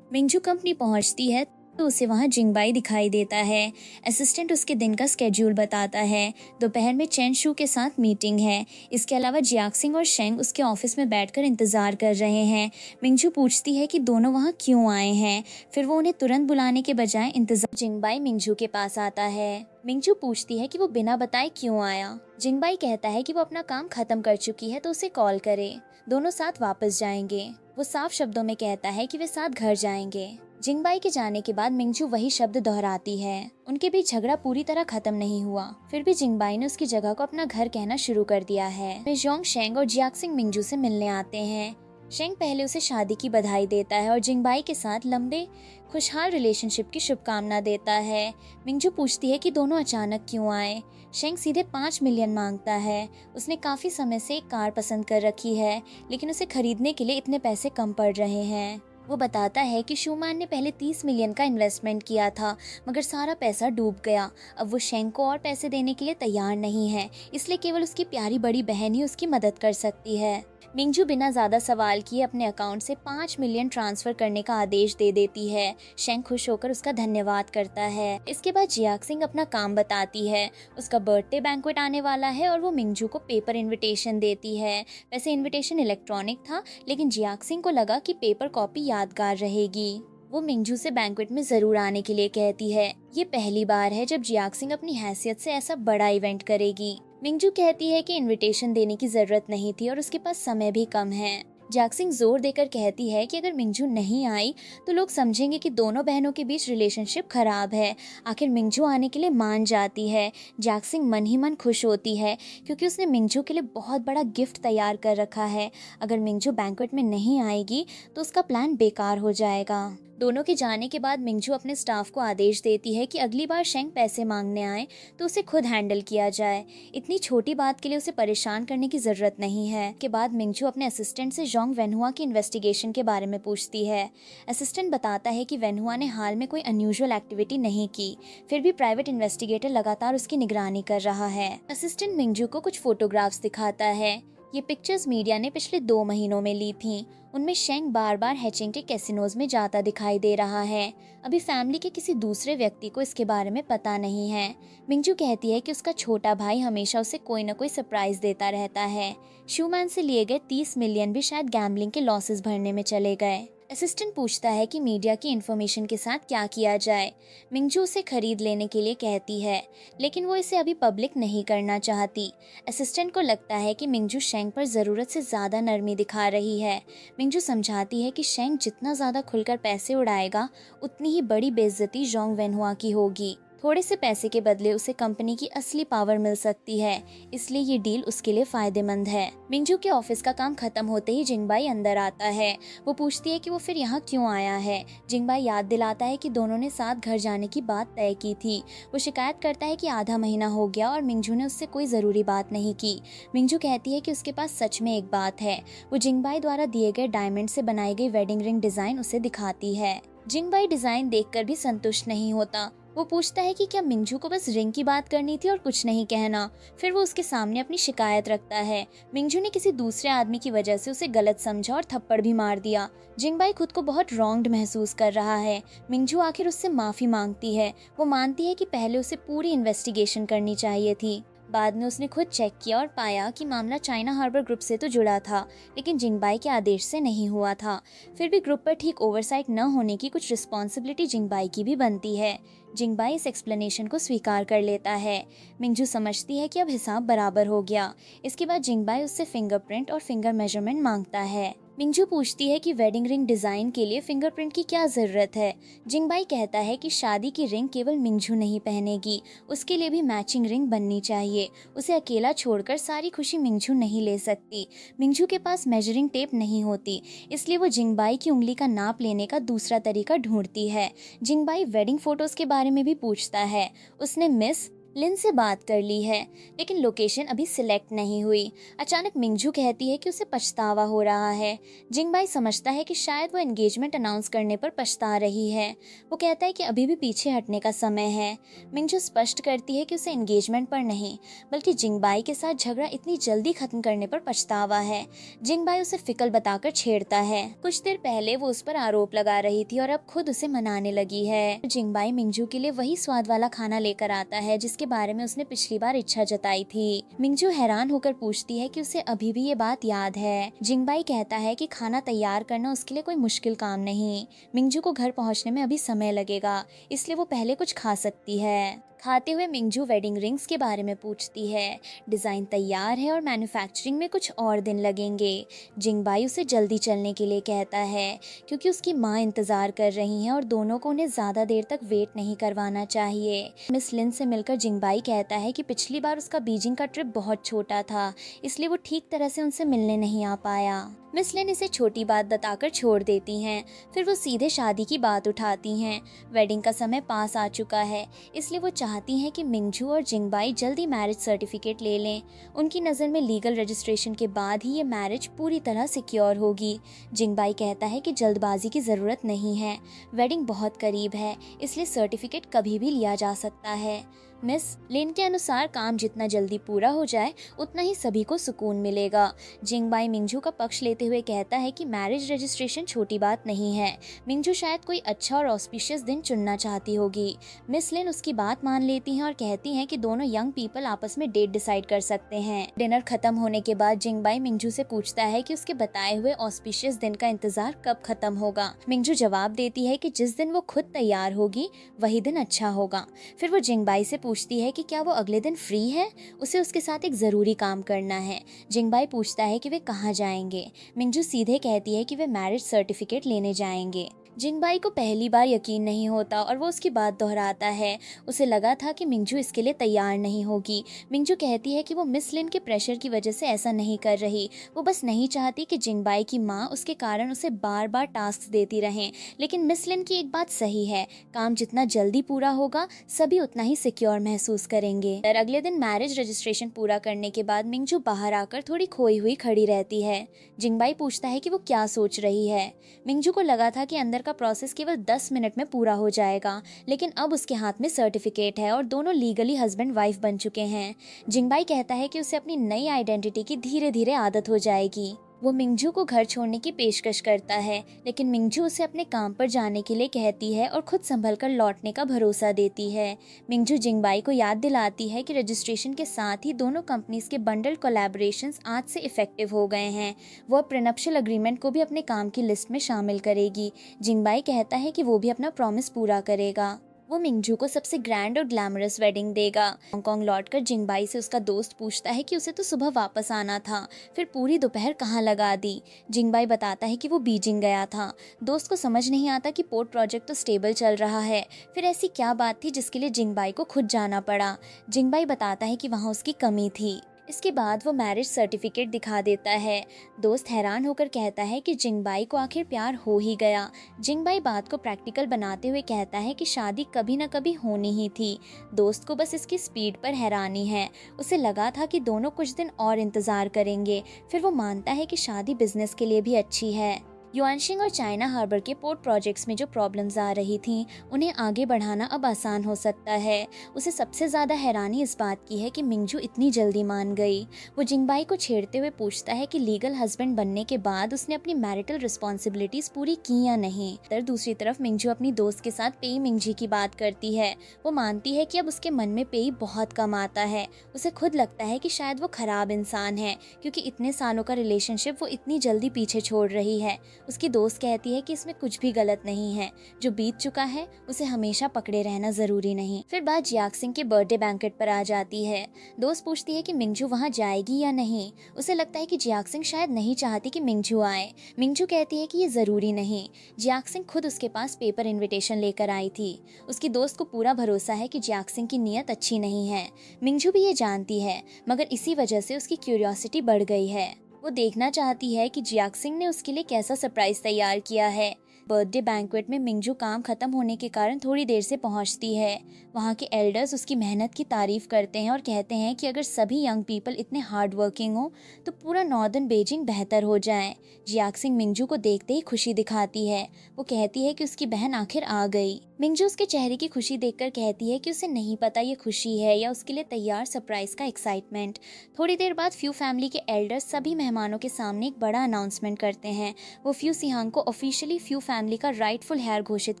[SPEAKER 1] मिंजू कंपनी पहुंचती है तो उसे वहां जिंगबाई दिखाई देता है। असिस्टेंट उसके दिन का स्केड्यूल बताता है। दोपहर में चेन शू के साथ मीटिंग है। इसके अलावा जियाक्सिंग और शेंग उसके ऑफिस में बैठकर इंतजार कर रहे हैं। मिंजू पूछती है कि दोनों वहां क्यों आए हैं, फिर वो उन्हें तुरंत बुलाने के बजाय इंतजार। जिंगबाई मिंजू के पास आता है। मिंजू पूछती है कि वो बिना बताए क्यों आया। जिंगबाई कहता है कि वो अपना काम खत्म कर चुकी है तो उसे कॉल करे, दोनों साथ वापस जाएंगे। वो साफ शब्दों में कहता है कि वे साथ घर जाएंगे। जिंगबाई के जाने के बाद मिंजू वही शब्द दोहराती है। उनके बीच झगड़ा पूरी तरह खत्म नहीं हुआ, फिर भी जिंगबाई ने उसकी जगह को अपना घर कहना शुरू कर दिया है। मिजोंग, शेंग और जियाक्सिंग मिंजू से मिलने आते हैं। शेंग पहले उसे शादी की बधाई देता है और जिंगबाई के साथ लंबे खुशहाल रिलेशनशिप की शुभकामना देता है। मिंजू पूछती है कि दोनों अचानक क्यों आए। शेंग सीधे 5 मिलियन मांगता है। उसने काफी समय से एक कार पसंद कर रखी है, लेकिन उसे खरीदने के लिए इतने पैसे कम पड़ रहे हैं। वो बताता है कि शूमान ने पहले 30 मिलियन का इन्वेस्टमेंट किया था, मगर सारा पैसा डूब गया। अब वो शेंग को और पैसे देने के लिए तैयार नहीं है, इसलिए केवल उसकी प्यारी बड़ी बहन ही उसकी मदद कर सकती है। मिंजू बिना ज्यादा सवाल किए अपने अकाउंट से 5 मिलियन ट्रांसफर करने का आदेश दे देती है। शेंग खुश होकर उसका धन्यवाद करता है। इसके बाद जियाक्सिंग अपना काम बताती है। उसका बर्थडे बैंक्वेट आने वाला है और वो मिंजू को पेपर इनविटेशन देती है। वैसे इनविटेशन इलेक्ट्रॉनिक था, लेकिन जियाक्सिंग को लगा कि पेपर कॉपी यादगार रहेगी। वो मिंजू से बैंक्वेट में जरूर आने के लिए कहती है। ये पहली बार है जब जियाक्सिंग अपनी हैसियत से ऐसा बड़ा इवेंट करेगी। मिंजू कहती है कि इनविटेशन देने की जरूरत नहीं थी और उसके पास समय भी कम है। जियाक्सिंग जोर देकर कहती है कि अगर मिंजू नहीं आई तो लोग समझेंगे कि दोनों बहनों के बीच रिलेशनशिप खराब है। आखिर मिंजू आने के लिए मान जाती है। जियाक्सिंग मन ही मन खुश होती है, क्योंकि उसने मिंजू के लिए बहुत बड़ा गिफ्ट तैयार कर रखा है। अगर मिंजू बैंक्वेट में नहीं आएगी तो उसका प्लान बेकार हो जाएगा। दोनों के जाने के बाद मिंजू अपने स्टाफ को आदेश देती है कि अगली बार शेंग पैसे मांगने आए तो उसे खुद हैंडल किया जाए। इतनी छोटी बात के लिए उसे परेशान करने की जरूरत नहीं है। के बाद मिंजू अपने असिस्टेंट से जोंग वेनहुआ की इन्वेस्टिगेशन के बारे में पूछती है। असिस्टेंट बताता है कि वेनहुआ ने हाल में कोई अनयूजुअल एक्टिविटी नहीं की, फिर भी प्राइवेट इन्वेस्टिगेटर लगातार उसकी निगरानी कर रहा है। असिस्टेंट मिंजू को कुछ फोटोग्राफ्स दिखाता है। ये पिक्चर्स मीडिया ने पिछले 2 महीनों में ली थी। उनमें शेंग बार बार हैचिंग के कैसिनोज में जाता दिखाई दे रहा है। अभी फैमिली के किसी दूसरे व्यक्ति को इसके बारे में पता नहीं है। मिंजू कहती है कि उसका छोटा भाई हमेशा उसे कोई न कोई सरप्राइज देता रहता है। शूमैन से लिए गए 30 मिलियन भी शायद गैम्बलिंग के लॉसेस भरने में चले गए। असिस्टेंट पूछता है कि मीडिया की इन्फॉर्मेशन के साथ क्या किया जाए। मिंजू उसे खरीद लेने के लिए कहती है, लेकिन वो इसे अभी पब्लिक नहीं करना चाहती। असिस्टेंट को लगता है कि मिंजू शेंग पर ज़रूरत से ज़्यादा नरमी दिखा रही है। मिंजू समझाती है कि शेंग जितना ज़्यादा खुलकर पैसे उड़ाएगा, उतनी ही बड़ी बेइज्जती जोंग वेनहुआ की होगी। थोड़े से पैसे के बदले उसे कंपनी की असली पावर मिल सकती है, इसलिए ये डील उसके लिए फायदेमंद है। मिंजू के ऑफिस का काम खत्म होते ही जिंगबाई अंदर आता है। वो पूछती है कि वो फिर यहाँ क्यों आया है। जिंगबाई याद दिलाता है कि दोनों ने साथ घर जाने की बात तय की थी। वो शिकायत करता है कि आधा महीना हो गया और मिंजू ने उससे कोई जरूरी बात नहीं की। मिंजू कहती है कि उसके पास सच में एक बात है। वो जिंगबाई द्वारा दिए गए डायमंड से बनाई गई वेडिंग रिंग डिजाइन उसे दिखाती है। जिंगबाई डिजाइन देखकर भी संतुष्ट नहीं होता। वो पूछता है कि क्या मिंजू को बस रिंग की बात करनी थी और कुछ नहीं कहना। फिर वो उसके सामने अपनी शिकायत रखता है। मिंजू ने किसी दूसरे आदमी की वजह से उसे गलत समझा और थप्पड़ भी मार दिया। जिंगबाई खुद को बहुत रॉन्ग्ड महसूस कर रहा है। मिंजू आखिर उससे माफी मांगती है। वो मानती है कि पहले उसे पूरी इन्वेस्टिगेशन करनी चाहिए थी। बाद में उसने खुद चेक किया और पाया कि मामला चाइना हार्बर ग्रुप से तो जुड़ा था, लेकिन जिंगबाई के आदेश से नहीं हुआ था। फिर भी ग्रुप पर ठीक ओवरसाइट न होने की कुछ रिस्पॉन्सिबिलिटी जिंगबाई की भी बनती है। जिंगबाई इस एक्सप्लेनेशन को स्वीकार कर लेता है। मिंजू समझती है कि अब हिसाब बराबर हो गया। इसके बाद जिंगबाई उससे फिंगरप्रिंट और फिंगर मेजरमेंट मांगता है। मिंजू पूछती है कि वेडिंग रिंग डिजाइन के लिए फिंगरप्रिंट की क्या जरूरत है। जिंगबाई कहता है कि शादी की रिंग केवल मिंजू नहीं पहनेगी, उसके लिए भी मैचिंग रिंग बननी चाहिए। उसे अकेला छोड़कर सारी खुशी मिंजू नहीं ले सकती। मिंजू के पास मेजरिंग टेप नहीं होती, इसलिए वो जिंगबाई की उंगली का नाप लेने का दूसरा तरीका ढूंढती है। जिंगबाई वेडिंग फोटोज के बारे में भी पूछता है। उसने मिस लिन से बात कर ली है, लेकिन लोकेशन अभी सिलेक्ट नहीं हुई। अचानक मिंजू कहती है कि उसे पछतावा हो रहा है। जिंगबाई समझता है कि शायद वो एंगेजमेंट अनाउंस करने पर पछता रही है। वो कहता है कि अभी भी पीछे हटने का समय है। मिंजू स्पष्ट करती है कि उसे एंगेजमेंट पर नहीं, बल्कि जिंगबाई के साथ झगड़ा इतनी जल्दी खत्म करने पर पछतावा है। जिंगबाई उसे फिकल बताकर छेड़ता है। कुछ देर पहले वो उस पर आरोप लगा रही थी और अब खुद उसे मनाने लगी है। जिंगबाई मिंजू के लिए वही स्वाद वाला खाना लेकर आता है जिसके बारे में उसने पिछली बार इच्छा जताई थी। मिंजू हैरान होकर पूछती है कि उसे अभी भी ये बात याद है। जिंगबाई कहता है कि खाना तैयार करना उसके लिए कोई मुश्किल काम नहीं। मिंजू को घर पहुंचने में अभी समय लगेगा, इसलिए वो पहले कुछ खा सकती है। खाते हुए मिंजू वेडिंग रिंग्स के बारे में पूछती है। डिजाइन तैयार है और मैन्युफैक्चरिंग में कुछ और दिन लगेंगे। जिंगबाई उसे जल्दी चलने के लिए कहता है, क्योंकि उसकी माँ इंतजार कर रही हैं और दोनों को उन्हें ज्यादा देर तक वेट नहीं करवाना चाहिए। मिस लिन से मिलकर जिंगबाई कहता है कि पिछली बार उसका बीजिंग का ट्रिप बहुत छोटा था, इसलिए वो ठीक तरह से उनसे मिलने नहीं आ पाया। मिस लिन इसे छोटी बात बताकर छोड़ देती हैं। फिर वो सीधे शादी की बात उठाती हैं। वेडिंग का समय पास आ चुका है, इसलिए वो चाहती हैं कि मिंजू और जिंगबाई जल्दी मैरिज सर्टिफिकेट ले लें। उनकी नज़र में लीगल रजिस्ट्रेशन के बाद ही ये मैरिज पूरी तरह सिक्योर होगी। जिंगबाई कहता है कि जल्दबाजी की ज़रूरत नहीं है, वेडिंग बहुत करीब है, इसलिए सर्टिफिकेट कभी भी लिया जा सकता है। मिस लिन के अनुसार काम जितना जल्दी पूरा हो जाए उतना ही सभी को सुकून मिलेगा। जिंगबाई मिंजू का पक्ष लेते हुए कहता है कि मैरिज रजिस्ट्रेशन छोटी बात नहीं है। मिंजू शायद कोई अच्छा और ऑस्पिशियस दिन चुनना चाहती होगी। मिस लिन उसकी बात मान लेती हैं और कहती हैं कि दोनों यंग पीपल आपस में डेट डिसाइड कर सकते हैं। डिनर खत्म होने के बाद जिंगबाई मिंजू से पूछता है कि उसके बताए हुए ऑस्पिशियस दिन का इंतजार कब खत्म होगा। मिंजू जवाब देती है कि जिस दिन वो खुद तैयार होगी वही दिन अच्छा होगा। फिर वो जिंगबाई से पूछती है कि क्या वो अगले दिन फ्री है, उसे उसके साथ एक जरूरी काम करना है। जिंगबाई पूछता है कि वे कहाँ जाएंगे। मिंजू सीधे कहती है कि वे मैरिज सर्टिफिकेट लेने जाएंगे। जिंगबाई को पहली बार यकीन नहीं होता और वो उसकी बात दोहराता है। उसे लगा था कि मिंजू इसके लिए तैयार नहीं होगी। मिंजू कहती है कि वो मिस लिन के प्रेशर की वजह से ऐसा नहीं कर रही, वो बस नहीं चाहती कि जिंगबाई की माँ उसके कारण उसे बार बार टास्क देती रहें। लेकिन मिस लिन की एक बात सही है, काम जितना जल्दी पूरा होगा सभी उतना ही सिक्योर महसूस करेंगे। अगले दिन मैरिज रजिस्ट्रेशन पूरा करने के बाद मिंजू बाहर आकर थोड़ी खोई हुई खड़ी रहती है। जिंगबाई पूछता है कि वो क्या सोच रही है। मिंजू को लगा था कि अंदर का प्रोसेस केवल 10 मिनट में पूरा हो जाएगा, लेकिन अब उसके हाथ में सर्टिफिकेट है और दोनों लीगली हस्बैंड वाइफ बन चुके हैं। जिंगबाई कहता है कि उसे अपनी नई आइडेंटिटी की धीरे धीरे आदत हो जाएगी। वो मिंजू को घर छोड़ने की पेशकश करता है, लेकिन मिंजू उसे अपने काम पर जाने के लिए कहती है और खुद संभल कर लौटने का भरोसा देती है। मिंजू जिंगबाई को याद दिलाती है कि रजिस्ट्रेशन के साथ ही दोनों कंपनीज के बंडल कोलैबोरेशंस आज से इफेक्टिव हो गए हैं। वो अब प्रीनप्शियल अग्रीमेंट को भी अपने काम की लिस्ट में शामिल करेगी। जिंगबाई कहता है कि वो भी अपना प्रॉमिस पूरा करेगा। वो मिंगजू को सबसे ग्रैंड और ग्लैमरस वेडिंग देगा। हांगकांग लौटकर जिंगबाई से उसका दोस्त पूछता है कि उसे तो सुबह वापस आना था, फिर पूरी दोपहर कहाँ लगा दी। जिंगबाई बताता है कि वो बीजिंग गया था। दोस्त को समझ नहीं आता कि पोर्ट प्रोजेक्ट तो स्टेबल चल रहा है, फिर ऐसी क्या बात थी जिसके लिए जिंगबाई को खुद जाना पड़ा। जिंगबाई बताता है कि वहाँ उसकी कमी थी। इसके बाद वो मैरिज सर्टिफिकेट दिखा देता है। दोस्त हैरान होकर कहता है कि जिंगबाई को आखिर प्यार हो ही गया। जिंगबाई बात को प्रैक्टिकल बनाते हुए कहता है कि शादी कभी न कभी होनी ही थी। दोस्त को बस इसकी स्पीड पर हैरानी है। उसे लगा था कि दोनों कुछ दिन और इंतजार करेंगे, फिर वो मानता है कि शादी बिजनेस के लिए भी अच्छी है। युआनशिंग और चाइना हार्बर के पोर्ट प्रोजेक्ट्स में जो प्रॉब्लम्स आ रही थीं, उन्हें आगे बढ़ाना अब आसान हो सकता है। उसे सबसे ज़्यादा हैरानी इस बात की है कि मिंगजू इतनी जल्दी मान गई। वो जिंगबाई को छेड़ते हुए पूछता है कि लीगल हस्बैंड बनने के बाद उसने अपनी मैरिटल रिस्पॉन्सिबिलिटीज पूरी की या नहीं। तर दूसरी तरफ मिंगजू अपनी दोस्त के साथ पेई मिंगजी की बात करती है। वो मानती है कि अब उसके मन में पेई बहुत कम आता है। उसे खुद लगता है कि शायद वो खराब इंसान है, क्योंकि इतने सालों का रिलेशनशिप वो इतनी जल्दी पीछे छोड़ रही है। उसकी दोस्त कहती है कि इसमें कुछ भी गलत नहीं है, जो बीत चुका है उसे हमेशा पकड़े रहना जरूरी नहीं। फिर बात जियाक सिंह के बर्थडे बैंकेट पर आ जाती है। दोस्त पूछती है कि मिंगजू वहाँ जाएगी या नहीं। उसे लगता है कि जियाक सिंह शायद नहीं चाहती कि मिंगजू आए। मिंगजू कहती है कि ये जरूरी नहीं। जियाक सिंह खुद उसके पास पेपर इन्विटेशन लेकर आई थी। उसकी दोस्त को पूरा भरोसा है कि जियाक सिंह की नीयत अच्छी नहीं है। मिंगजू भी ये जानती है, मगर इसी वजह से उसकी क्यूरियोसिटी बढ़ गई है। वो देखना चाहती है कि जियाक सिंह ने उसके लिए कैसा सरप्राइज तैयार किया है। बर्थडे बैंक्वेट में मिंगजू काम खत्म होने के कारण थोड़ी देर से पहुंचती है। वहाँ के एल्डर्स उसकी मेहनत की तारीफ करते हैं और कहते हैं कि अगर सभी यंग पीपल इतने हार्ड वर्किंग हो तो पूरा नॉर्दर्न बीजिंग बेहतर हो जाए। जियाक सिंह मिंगजू को देखते ही खुशी दिखाती है। वो कहती है कि उसकी बहन आखिर आ गई। मिंगजू उसके चेहरे की खुशी देखकर कहती है कि उसे नहीं पता ये खुशी है या उसके लिए तैयार सरप्राइज का एक्साइटमेंट। थोड़ी देर बाद फ्यू फैमिली के एल्डर्स सभी मेहमानों के सामने एक बड़ा अनाउंसमेंट करते हैं। वो फ्यू सिहांग को ऑफिशियली फ्यू फैमिली का राइटफुल हेयर घोषित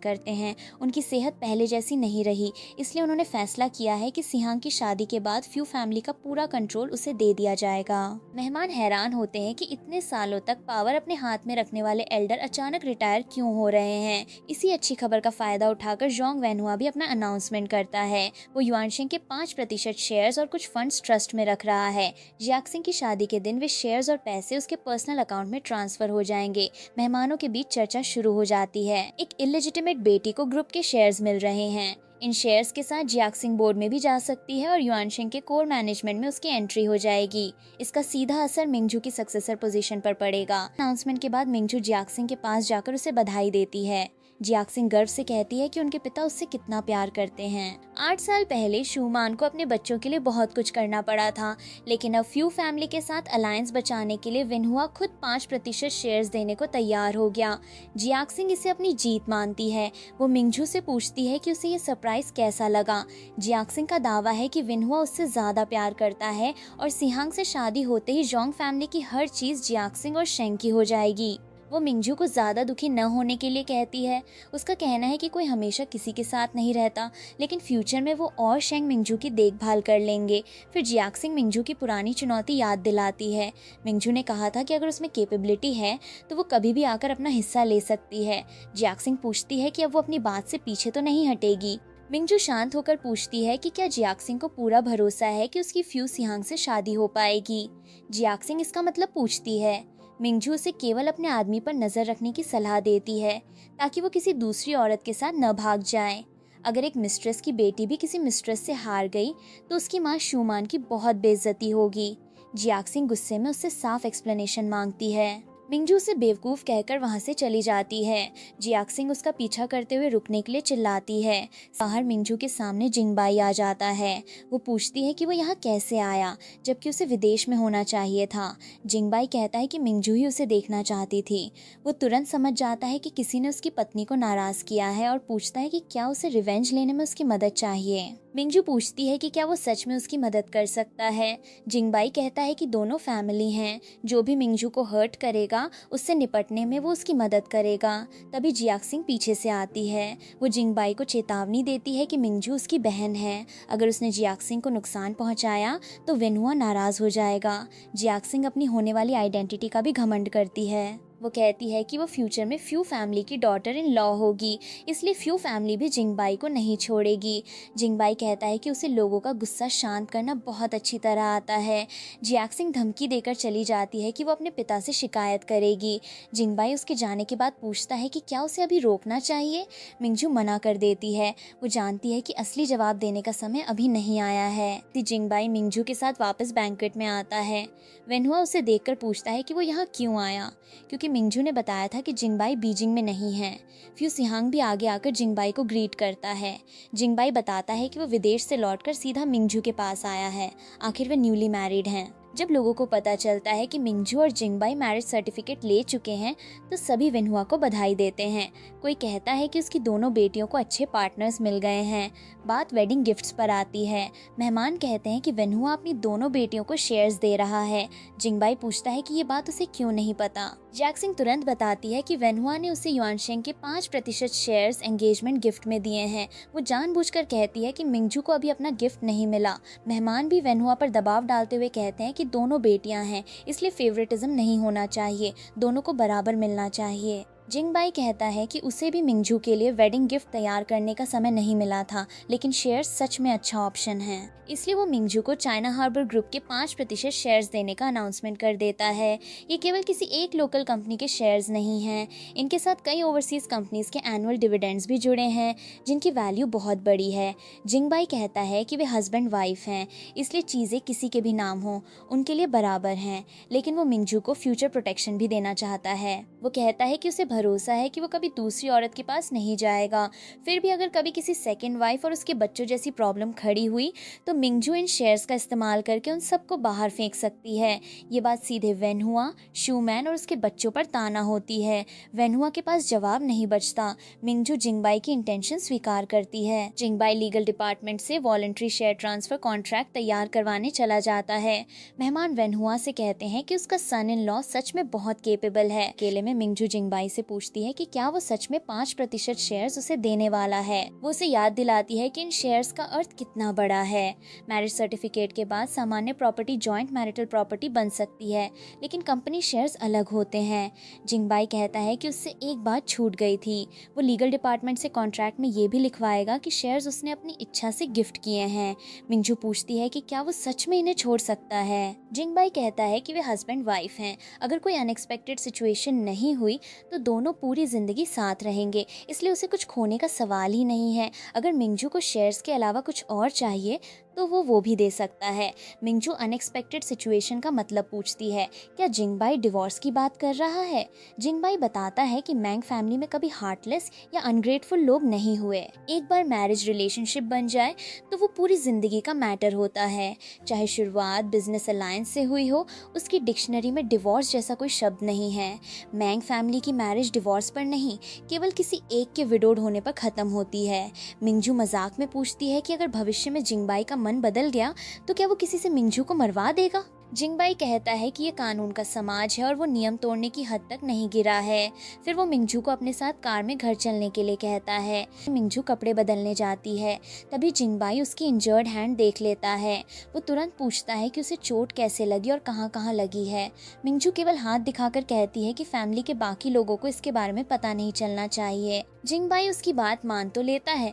[SPEAKER 1] करते हैं। उनकी सेहत पहले जैसी नहीं रही, इसलिए उन्होंने फैसला किया है कि सिहांग की शादी के बाद फ्यू फैमिली का पूरा कंट्रोल उसे दे दिया जाएगा। मेहमान हैरान होते हैं कि इतने सालों तक पावर अपने हाथ में रखने वाले एल्डर अचानक रिटायर क्यों हो रहे हैं। इसी अच्छी खबर का फायदा उठाकर जोंग वेनहुआ भी अपना अनाउंसमेंट करता है। वो युआनशिंग के 5% शेयर्स और कुछ फंड्स ट्रस्ट में रख रहा है। जियाक सिंह की शादी के दिन वे शेयर्स और पैसे उसके पर्सनल अकाउंट में ट्रांसफर हो जाएंगे। मेहमानों के बीच चर्चा शुरू हो जाती है। एक इलेजिटिमेट बेटी को ग्रुप के शेयर्स मिल रहे हैं। इन शेयर्स के साथ जियाक सिंह बोर्ड में भी जा सकती है और युआनशिंग के कोर मैनेजमेंट में उसकी एंट्री हो जाएगी। इसका सीधा असर मिंगजू की सक्सेसर पोजीशन पर पड़ेगा। अनाउंसमेंट के बाद मिंगजू जियाक सिंह के पास जाकर उसे बधाई देती है। जियाक सिंह गर्व से कहती है कि उनके पिता उससे कितना प्यार करते हैं। 8 साल पहले शूमान को अपने बच्चों के लिए बहुत कुछ करना पड़ा था, लेकिन अब फ्यू फैमिली के साथ अलायंस बचाने के लिए वेनहुआ खुद 5% शेयर्स देने को तैयार हो गया। जियाक सिंह इसे अपनी जीत मानती है। वो मिंगजू से पूछती है कि उसे ये सरप्राइज कैसा लगा। जियाक सिंह का दावा है कि वेनहुआ उससे ज्यादा प्यार करता है और सिहांग से शादी होते ही जोंग फैमिली की हर चीज जियाक सिंह और शेंग की हो जाएगी। वो मिंगजू को ज़्यादा दुखी न होने के लिए कहती है। उसका कहना है कि कोई हमेशा किसी के साथ नहीं रहता, लेकिन फ्यूचर में वो और शेंग मिंगजू की देखभाल कर लेंगे। फिर जियाक सिंह मिंगजू की पुरानी चुनौती याद दिलाती है। मिंगजू ने कहा था कि अगर उसमें कैपेबिलिटी है तो वो कभी भी आकर अपना हिस्सा ले सकती है। जियाक सिंह पूछती है कि अब वो अपनी बात से पीछे तो नहीं हटेगी। मिंगजू शांत होकर पूछती है कि क्या जियाक सिंह को पूरा भरोसा है कि उसकी फ्यू सिहांग से शादी हो पाएगी। जियाक सिंह इसका मतलब पूछती है। मिंगजू उसे केवल अपने आदमी पर नजर रखने की सलाह देती है, ताकि वो किसी दूसरी औरत के साथ न भाग जाए। अगर एक मिस्ट्रेस की बेटी भी किसी मिस्ट्रेस से हार गई तो उसकी माँ शूमान की बहुत बेइज्जती होगी। जियाक सिंह गुस्से में उससे साफ एक्सप्लेनेशन मांगती है। मिंगजू उसे बेवकूफ कहकर वहां से चली जाती है। जियाक सिंह उसका पीछा करते हुए रुकने के लिए चिल्लाती है। बाहर मिंगजू के सामने जिंगबाई आ जाता है। वो पूछती है कि वो यहाँ कैसे आया, जबकि उसे विदेश में होना चाहिए था। जिंगबाई कहता है कि मिंगजू ही उसे देखना चाहती थी। वो तुरंत समझ जाता है कि किसी ने उसकी पत्नी को नाराज किया है और पूछता है कि क्या उसे रिवेंज लेने में उसकी मदद चाहिए। मिंगजू पूछती है कि क्या वो सच में उसकी मदद कर सकता है। जिंगबाई कहता है कि दोनों फैमिली हैं, जो भी मिंगजू को हर्ट करेगा उससे निपटने में वो उसकी मदद करेगा। तभी जियाक सिंह पीछे से आती है। वो जिंगबाई को चेतावनी देती है कि मिंगजू उसकी बहन है। अगर उसने जियाक सिंह को नुकसान पहुंचाया तो वेनहुआ नाराज हो जाएगा। जियाक सिंह अपनी होने वाली आइडेंटिटी का भी घमंड करती है। वो कहती है कि वो फ्यूचर में फ्यू फैमिली की डॉटर इन लॉ होगी, इसलिए फ्यू फैमिली भी जिंगबाई को नहीं छोड़ेगी। जिंगबाई कहता है कि उसे लोगों का गुस्सा शांत करना बहुत अच्छी तरह आता है। जियाक्सिंग धमकी देकर चली जाती है कि वो अपने पिता से शिकायत करेगी। जिंगबाई उसके जाने के बाद पूछता है कि क्या उसे अभी रोकना चाहिए। मिंगजू मना कर देती है। वो जानती है कि असली जवाब देने का समय अभी नहीं आया है। जिंगबाई मिंगजू के साथ वापस बैंक्वेट में आता है। वेनहुआ उसे देखकर पूछता है कि वो यहाँ क्यों आया, क्योंकि मिंगजू ने बताया था कि जिंगबाई बीजिंग में नहीं है। फ्यू सिहांग भी आगे आकर जिंगबाई को ग्रीट करता है। जिंगबाई बताता है कि वो विदेश से लौटकर सीधा मिंगजू के पास आया है, आखिर वे न्यूली मैरिड हैं। जब लोगों को पता चलता है कि मिंगजू और जिंगबाई मैरिज सर्टिफिकेट ले चुके हैं तो सभी वेनहुआ को बधाई देते हैं। कोई कहता है कि उसकी दोनों बेटियों को अच्छे पार्टनर्स मिल गए हैं। बात वेडिंग गिफ्ट्स पर आती है। मेहमान कहते हैं कि वेनहुआ अपनी दोनों बेटियों को शेयर्स दे रहा है। जिंगबाई पूछता है कि ये बात उसे क्यों नहीं पता। जैक्सिंग तुरंत बताती है कि वेनहुआ ने उसे युआनशेंग के 5% शेयर्स एंगेजमेंट गिफ्ट में दिए हैं। वो जानबूझकर कहती है कि मिंगजू को अभी अपना गिफ्ट नहीं मिला। मेहमान भी वेनहुआ पर दबाव डालते हुए कहते हैं कि दोनों बेटियां हैं, इसलिए फेवरेटिज्म नहीं होना चाहिए, दोनों को बराबर मिलना चाहिए। जिंगबाई कहता है कि उसे भी मिंगजू के लिए वेडिंग गिफ्ट तैयार करने का समय नहीं मिला था, लेकिन शेयर्स सच में अच्छा ऑप्शन है, इसलिए वो मिंगजू को चाइना हार्बर ग्रुप के 5% शेयर्स देने का अनाउंसमेंट कर देता है। ये केवल किसी एक लोकल कंपनी के शेयर्स नहीं हैं, इनके साथ कई ओवरसीज कंपनीज के एनुअल डिविडेंड्स भी जुड़े हैं, जिनकी वैल्यू बहुत बड़ी है। जिंगबाई कहता है कि वे हस्बैंड वाइफ हैं, इसलिए चीज़ें किसी के भी नाम हो उनके लिए बराबर हैं, लेकिन वो मिंगजू को फ्यूचर प्रोटेक्शन भी देना चाहता है। वो कहता है कि उसे भरोसा है कि वो कभी दूसरी औरत के पास नहीं जाएगा। फिर भी अगर कभी किसी सेकंड वाइफ और उसके बच्चों जैसी प्रॉब्लम खड़ी हुई तो मिंगजू इन शेयर्स का इस्तेमाल करके उन सबको बाहर फेंक सकती है। ये बात सीधे वेनहुआ, शूमैन और उसके बच्चों पर ताना होती है। वेनहुआ के पास जवाब नहीं बचता। मिंगजू जिंगबाई की इंटेंशन स्वीकार करती है। जिंगबाई लीगल डिपार्टमेंट से वॉलंटरी शेयर ट्रांसफर कॉन्ट्रैक्ट तैयार करवाने चला जाता है। मेहमान वेनहुआ से कहते हैं कि उसका सन इन लॉ सच में बहुत केपेबल है। अकेले में मिंगजू जिंगबाई से पूछती है कि क्या वो सच में 5% शेयर्स उसे देने वाला है। वो उसे याद दिलाती है कि इन शेयर्स का अर्थ कितना बड़ा है। मैरिज सर्टिफिकेट के बाद सामान्य प्रॉपर्टी जॉइंट मैरिटल प्रॉपर्टी बन सकती है, लेकिन कंपनी शेयर्स अलग होते हैं। जिंगबाई कहता है कि उससे एक बात छूट गई थी। वो लीगल डिपार्टमेंट से कॉन्ट्रैक्ट में ये भी लिखवाएगा कि शेयर्स उसने अपनी इच्छा से गिफ्ट किए हैं। मिंगजू पूछती है कि क्या वो सच में इन्हें छोड़ सकता है। जिंगबाई कहता है कि वे हस्बैंड वाइफ हैं, अगर कोई अनएक्सपेक्टेड सिचुएशन नहीं हुई तो दोनों पूरी जिंदगी साथ रहेंगे, इसलिए उसे कुछ खोने का सवाल ही नहीं है। अगर मिंगजू को शेयर्स के अलावा कुछ और चाहिए तो वो भी दे सकता है। मिंगजू अनएक्सपेक्टेड सिचुएशन का मतलब पूछती है, क्या जिंगबाई डिवोर्स की बात कर रहा है। जिंगबाई बताता है कि मैंग फैमिली में कभी हार्टलेस या अनग्रेटफुल लोग नहीं हुए। एक बार मैरिज रिलेशनशिप बन जाए तो वो पूरी जिंदगी का मैटर होता है। चाहे शुरुआत बिजनेस अलायंस से हुई हो, उसकी डिक्शनरी में डिवोर्स जैसा कोई शब्द नहीं है। मैंग फैमिली की मैरिज डिवोर्स पर नहीं, केवल किसी एक के विडोड होने पर खत्म होती है। मिंगजू मजाक में पूछती है कि अगर भविष्य में जिंगबाई का मन बदल गया तो क्या वो किसी से मिंगजू को मरवा देगा। जिंगबाई कहता है कि ये कानून का समाज है और वो नियम तोड़ने की हद तक नहीं गिरा है। फिर वो मिंगजू को अपने साथ कार में घर चलने के लिए कहता है। मिंगजू कपड़े बदलने जाती है, तभी जिंगबाई उसकी इंजर्ड हैंड देख लेता है। वो तुरंत पूछता है कि उसे चोट कैसे लगी और कहाँ कहाँ लगी है। मिंगजू केवल हाथ दिखाकर कहती है कि फैमिली के बाकी लोगों को इसके बारे में पता नहीं चलना चाहिए। जिंगबाई उसकी बात मान तो लेता है।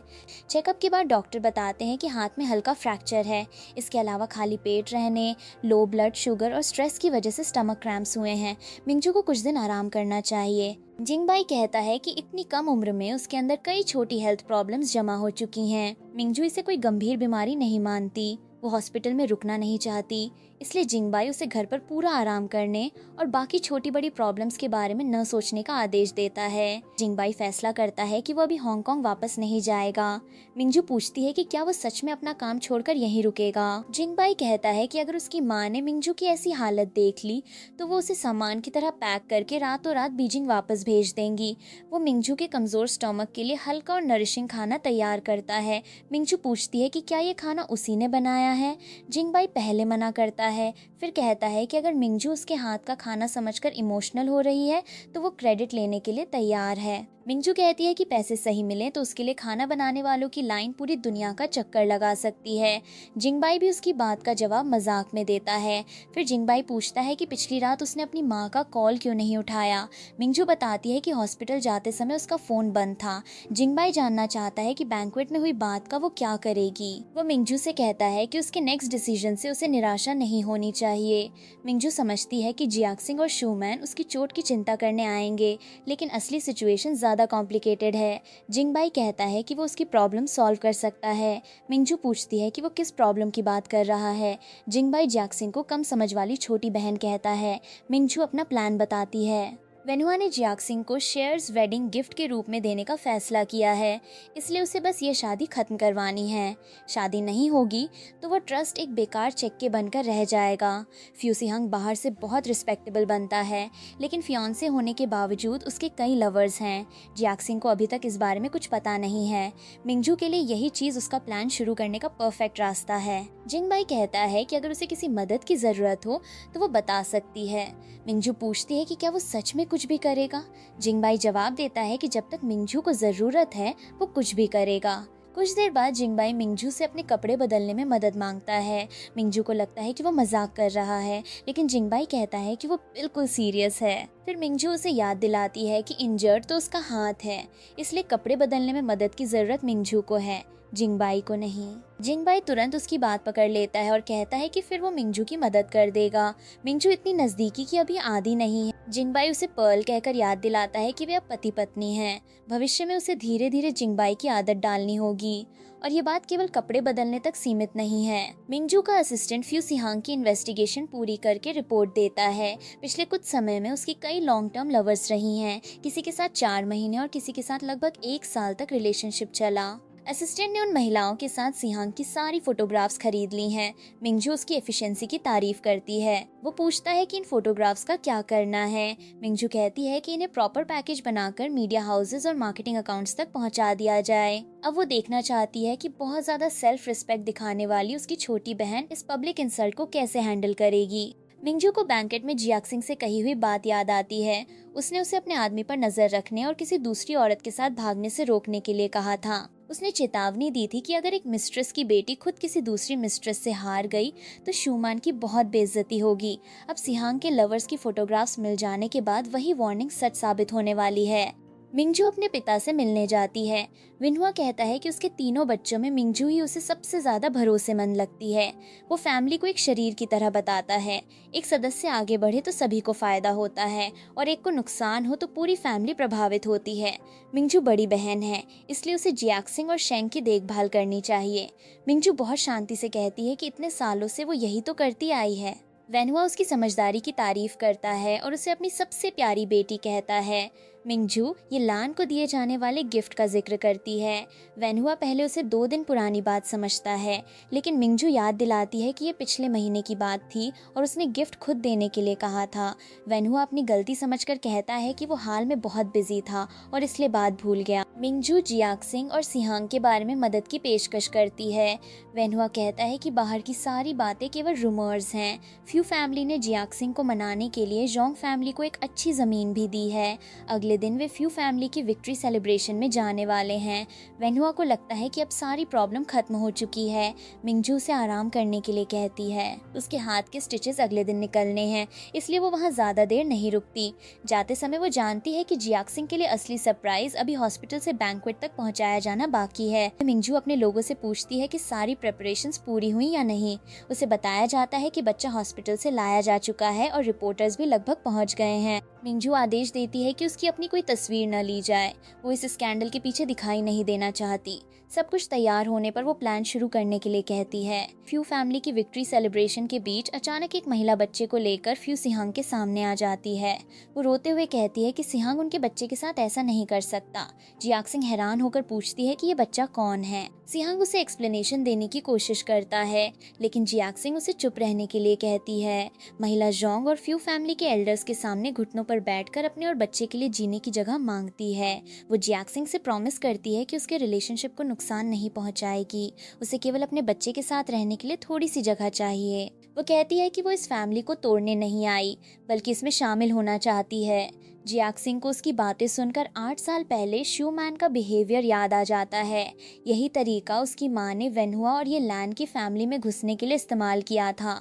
[SPEAKER 1] चेकअप के बाद डॉक्टर बताते हैं कि हाथ में हल्का फ्रैक्चर है। इसके अलावा खाली पेट रहने, लो ब्लड शुगर और स्ट्रेस की वजह से स्टमक क्रैम्प्स हुए हैं। मिंगजू को कुछ दिन आराम करना चाहिए। जिंगबाई कहता है कि इतनी कम उम्र में उसके अंदर कई छोटी हेल्थ प्रॉब्लम्स जमा हो चुकी हैं। मिंगजू इसे कोई गंभीर बीमारी नहीं मानती। वो हॉस्पिटल में रुकना नहीं चाहती, इसलिए जिंगबाई उसे घर पर पूरा आराम करने और बाकी छोटी बड़ी प्रॉब्लम्स के बारे में न सोचने का आदेश देता है। जिंगबाई फैसला करता है कि वो अभी हांगकांग वापस नहीं जाएगा। मिंगजू पूछती है कि क्या वो सच में अपना काम छोड़कर यहीं रुकेगा। जिंगबाई कहता है कि अगर उसकी माँ ने मिंगजू की ऐसी हालत देख ली तो वो उसे सामान की तरह पैक करके रातों रात बीजिंग वापस भेज देंगी। वो मिंगजू के कमजोर स्टमक के लिए हल्का और नरिशिंग खाना तैयार करता है। मिंगजू पूछती है कि क्या ये खाना उसी ने बनाया है। जिंगबाई पहले मना करता है, फिर कहता है कि अगर मिंगजू उसके हाथ का खाना समझकर इमोशनल हो रही है तो वो क्रेडिट लेने के लिए तैयार है। मिंजू कहती है कि पैसे सही मिले तो उसके लिए खाना बनाने वालों की लाइन पूरी दुनिया का चक्कर लगा सकती है। जिंगबाई भी उसकी बात का जवाब मजाक में देता है। फिर जिंगबाई पूछता है कि पिछली रात उसने अपनी माँ का कॉल क्यों नहीं उठाया। मिंजू बताती है कि हॉस्पिटल जाते समय उसका फोन बंद था। जिंगबाई जानना चाहता है कि बैंक्वेट में हुई बात का वो क्या करेगी। वो मिंजू से कहता है कि उसके नेक्स्ट डिसीजन से उसे निराशा नहीं होनी चाहिए। मिंजू समझती है कि जियाक्सिंग और शूमैन उसकी चोट की चिंता करने आएंगे, लेकिन असली सिचुएशन ज़्यादा कॉम्प्लिकेटेड है। जिंगबाई कहता है कि वो उसकी प्रॉब्लम सॉल्व कर सकता है। मिंजू पूछती है कि वो किस प्रॉब्लम की बात कर रहा है। जिंगबाई जियाक्सिंग को कम समझ वाली छोटी बहन कहता है। मिंजू अपना प्लान बताती है। वेनुआ ने जियाक्सिंग को शेयर्स वेडिंग गिफ्ट के रूप में देने का फैसला किया है, इसलिए उसे बस ये शादी खत्म करवानी है। शादी नहीं होगी तो वो ट्रस्ट एक बेकार चेक के बनकर रह जाएगा। फ्यूसिहंग बाहर से बहुत रिस्पेक्टेबल बनता है, लेकिन फियांसे होने के बावजूद उसके कई लवर्स हैं। जियाक्सिंग को अभी तक इस बारे में कुछ पता नहीं है। मिंजू के लिए यही चीज उसका प्लान शुरू करने का परफेक्ट रास्ता है। जिंगबाई कहता है कि अगर उसे किसी मदद की जरूरत हो तो वो बता सकती है। मिंजू पूछती है कि क्या वो सच में कुछ भी करेगा। जिंगबाई जवाब देता है कि जब तक मिंजू को जरूरत है वो कुछ भी करेगा। कुछ देर बाद जिंगबाई मिंजू से अपने कपड़े बदलने में मदद मांगता है। मिंजू को लगता है कि वो मजाक कर रहा है, लेकिन जिंगबाई कहता है कि वो बिल्कुल सीरियस है। फिर मिंजू उसे याद दिलाती है कि इंजर्ड तो उसका हाथ है, इसलिए कपड़े बदलने में मदद की जरूरत मिंजू को है, जिंगबाई को नहीं। जिंगबाई तुरंत उसकी बात पकड़ लेता है और कहता है कि फिर वो मिंजू की मदद कर देगा। मिंजू इतनी नजदीकी की अभी आदी नहीं है। जिंगबाई उसे पर्ल कहकर याद दिलाता है कि वे अब पति पत्नी हैं। भविष्य में उसे धीरे धीरे जिंगबाई की आदत डालनी होगी, और ये बात केवल कपड़े बदलने तक सीमित नहीं है। मिंजू का असिस्टेंट फ्यूसिहांग की इन्वेस्टिगेशन पूरी करके रिपोर्ट देता है। पिछले कुछ समय में उसकी कई लॉन्ग टर्म लवर्स रही हैं। किसी के साथ 4 महीने और किसी के साथ लगभग 1 साल तक रिलेशनशिप चला। असिस्टेंट ने उन महिलाओं के साथ सिहांग की सारी फोटोग्राफ्स खरीद ली हैं। मिंजू उसकी एफिशिएंसी की तारीफ करती है। वो पूछता है कि इन फोटोग्राफ्स का क्या करना है। मिंजू कहती है कि इन्हें प्रॉपर पैकेज बनाकर मीडिया हाउसेज और मार्केटिंग अकाउंट्स तक पहुंचा दिया जाए। अब वो देखना चाहती है कि बहुत ज्यादा सेल्फ रिस्पेक्ट दिखाने वाली उसकी छोटी बहन इस पब्लिक इंसल्ट को कैसे हैंडल करेगी। मिंजू को बैंकेट में जियाक्सिंग से कही हुई बात याद आती है। उसने उसे अपने आदमी पर नजर रखने और किसी दूसरी औरत के साथ भागने से रोकने के लिए कहा था। उसने चेतावनी दी थी कि अगर एक मिस्ट्रेस की बेटी खुद किसी दूसरी मिस्ट्रेस से हार गई तो शूमान की बहुत बेइज्जती होगी। अब सिहांग के लवर्स की फोटोग्राफ्स मिल जाने के बाद वही वार्निंग सच साबित होने वाली है। मिंजू अपने पिता से मिलने जाती है। विनहुआ कहता है कि उसके तीनों बच्चों में मिंजू ही उसे सबसे ज्यादा भरोसेमंद लगती है। वो फैमिली को एक शरीर की तरह बताता है। एक सदस्य आगे बढ़े तो सभी को फायदा होता है, और एक को नुकसान हो तो पूरी फैमिली प्रभावित होती है। मिंजू बड़ी बहन है, इसलिए उसे जियाक्सिंग और शेंग की देखभाल करनी चाहिए। मिंजू बहुत शांति से कहती है कि इतने सालों से वो यही तो करती आई है। वेनुआ उसकी समझदारी की तारीफ करता है और उसे अपनी सबसे प्यारी बेटी कहता है। मिंजू ये लान को दिए जाने वाले गिफ्ट का जिक्र करती है। वेनुआ पहले उसे 2 दिन पुरानी बात समझता है, लेकिन मिंजू याद दिलाती है कि ये पिछले महीने की बात थी और उसने गिफ्ट खुद देने के लिए कहा था। वेनुआ अपनी गलती समझकर कहता है कि वो हाल में बहुत बिजी था और इसलिए बात भूल गया। मिंजू जियाक्सिंग और सिहांग के बारे में मदद की पेशकश करती है। वेनुआ कहता है कि बाहर की सारी बातें केवल रूमर्स हैं। फ्यू फैमिली ने जियाक्सिंग को मनाने के लिए जोंग फैमिली को एक अच्छी जमीन भी दी है। अगले दिन वे फ्यू फैमिली की विक्ट्री सेलिब्रेशन में जाने वाले हैं। वेनुआ को लगता है कि अब सारी प्रॉब्लम खत्म हो चुकी है। मिंजू से आराम करने के लिए कहती है। उसके हाथ के स्टिचेस अगले दिन निकलने हैं, इसलिए वो वहाँ ज्यादा देर नहीं रुकती। जाते समय वो जानती है कि जियाक्सिंग के लिए असली सरप्राइज अभी हॉस्पिटल से बैंक्वेट तक पहुंचाया जाना बाकी है। मिंजू अपने लोगों से पूछती है कि सारी प्रिपरेशंस पूरी हुई या नहीं। उसे बताया जाता है कि बच्चा हॉस्पिटल से लाया जा चुका है और रिपोर्टर्स भी लगभग पहुंच गए हैं। मिंजू आदेश देती है कि उसकी अपनी कोई तस्वीर न ली जाए। वो इस स्कैंडल के पीछे दिखाई नहीं देना चाहती। सब कुछ तैयार होने पर वो प्लान शुरू करने के लिए कहती है। फ्यू फैमिली की विक्ट्री सेलिब्रेशन के बीच अचानक एक महिला बच्चे को लेकर फ्यू सिहांग के सामने आ जाती है। वो रोते हुए कहती है कि सिहांग उनके बच्चे के साथ ऐसा नहीं कर सकता। जियाक्सिंग हैरान होकर पूछती है कि ये बच्चा कौन है। सिहांग उसे एक्सप्लेनेशन देने की कोशिश करता है, लेकिन जियाक्सिंग उसे चुप रहने के लिए कहती है। महिला जोंग और फ्यू फैमिली के एल्डर्स के सामने घुटनों पर बैठकर अपने और बच्चे के लिए जीने की जगह मांगती है। वो जियाक्सिंग से प्रॉमिस करती है कि उसके रिलेशनशिप को नुकसान नहीं पहुंचाएगी। उसे केवल अपने बच्चे के साथ रहने के लिए थोड़ी सी जगह चाहिए। वो कहती है कि वो इस फैमिली को तोड़ने नहीं आई, बल्कि इसमें शामिल होना चाहती है। जियाक सिंह को उसकी बातें सुनकर 8 साल पहले शूमैन का बिहेवियर याद आ जाता है। यही तरीका उसकी माँ ने वेनहुआ और ये लैंड की फैमिली में घुसने के लिए इस्तेमाल किया था।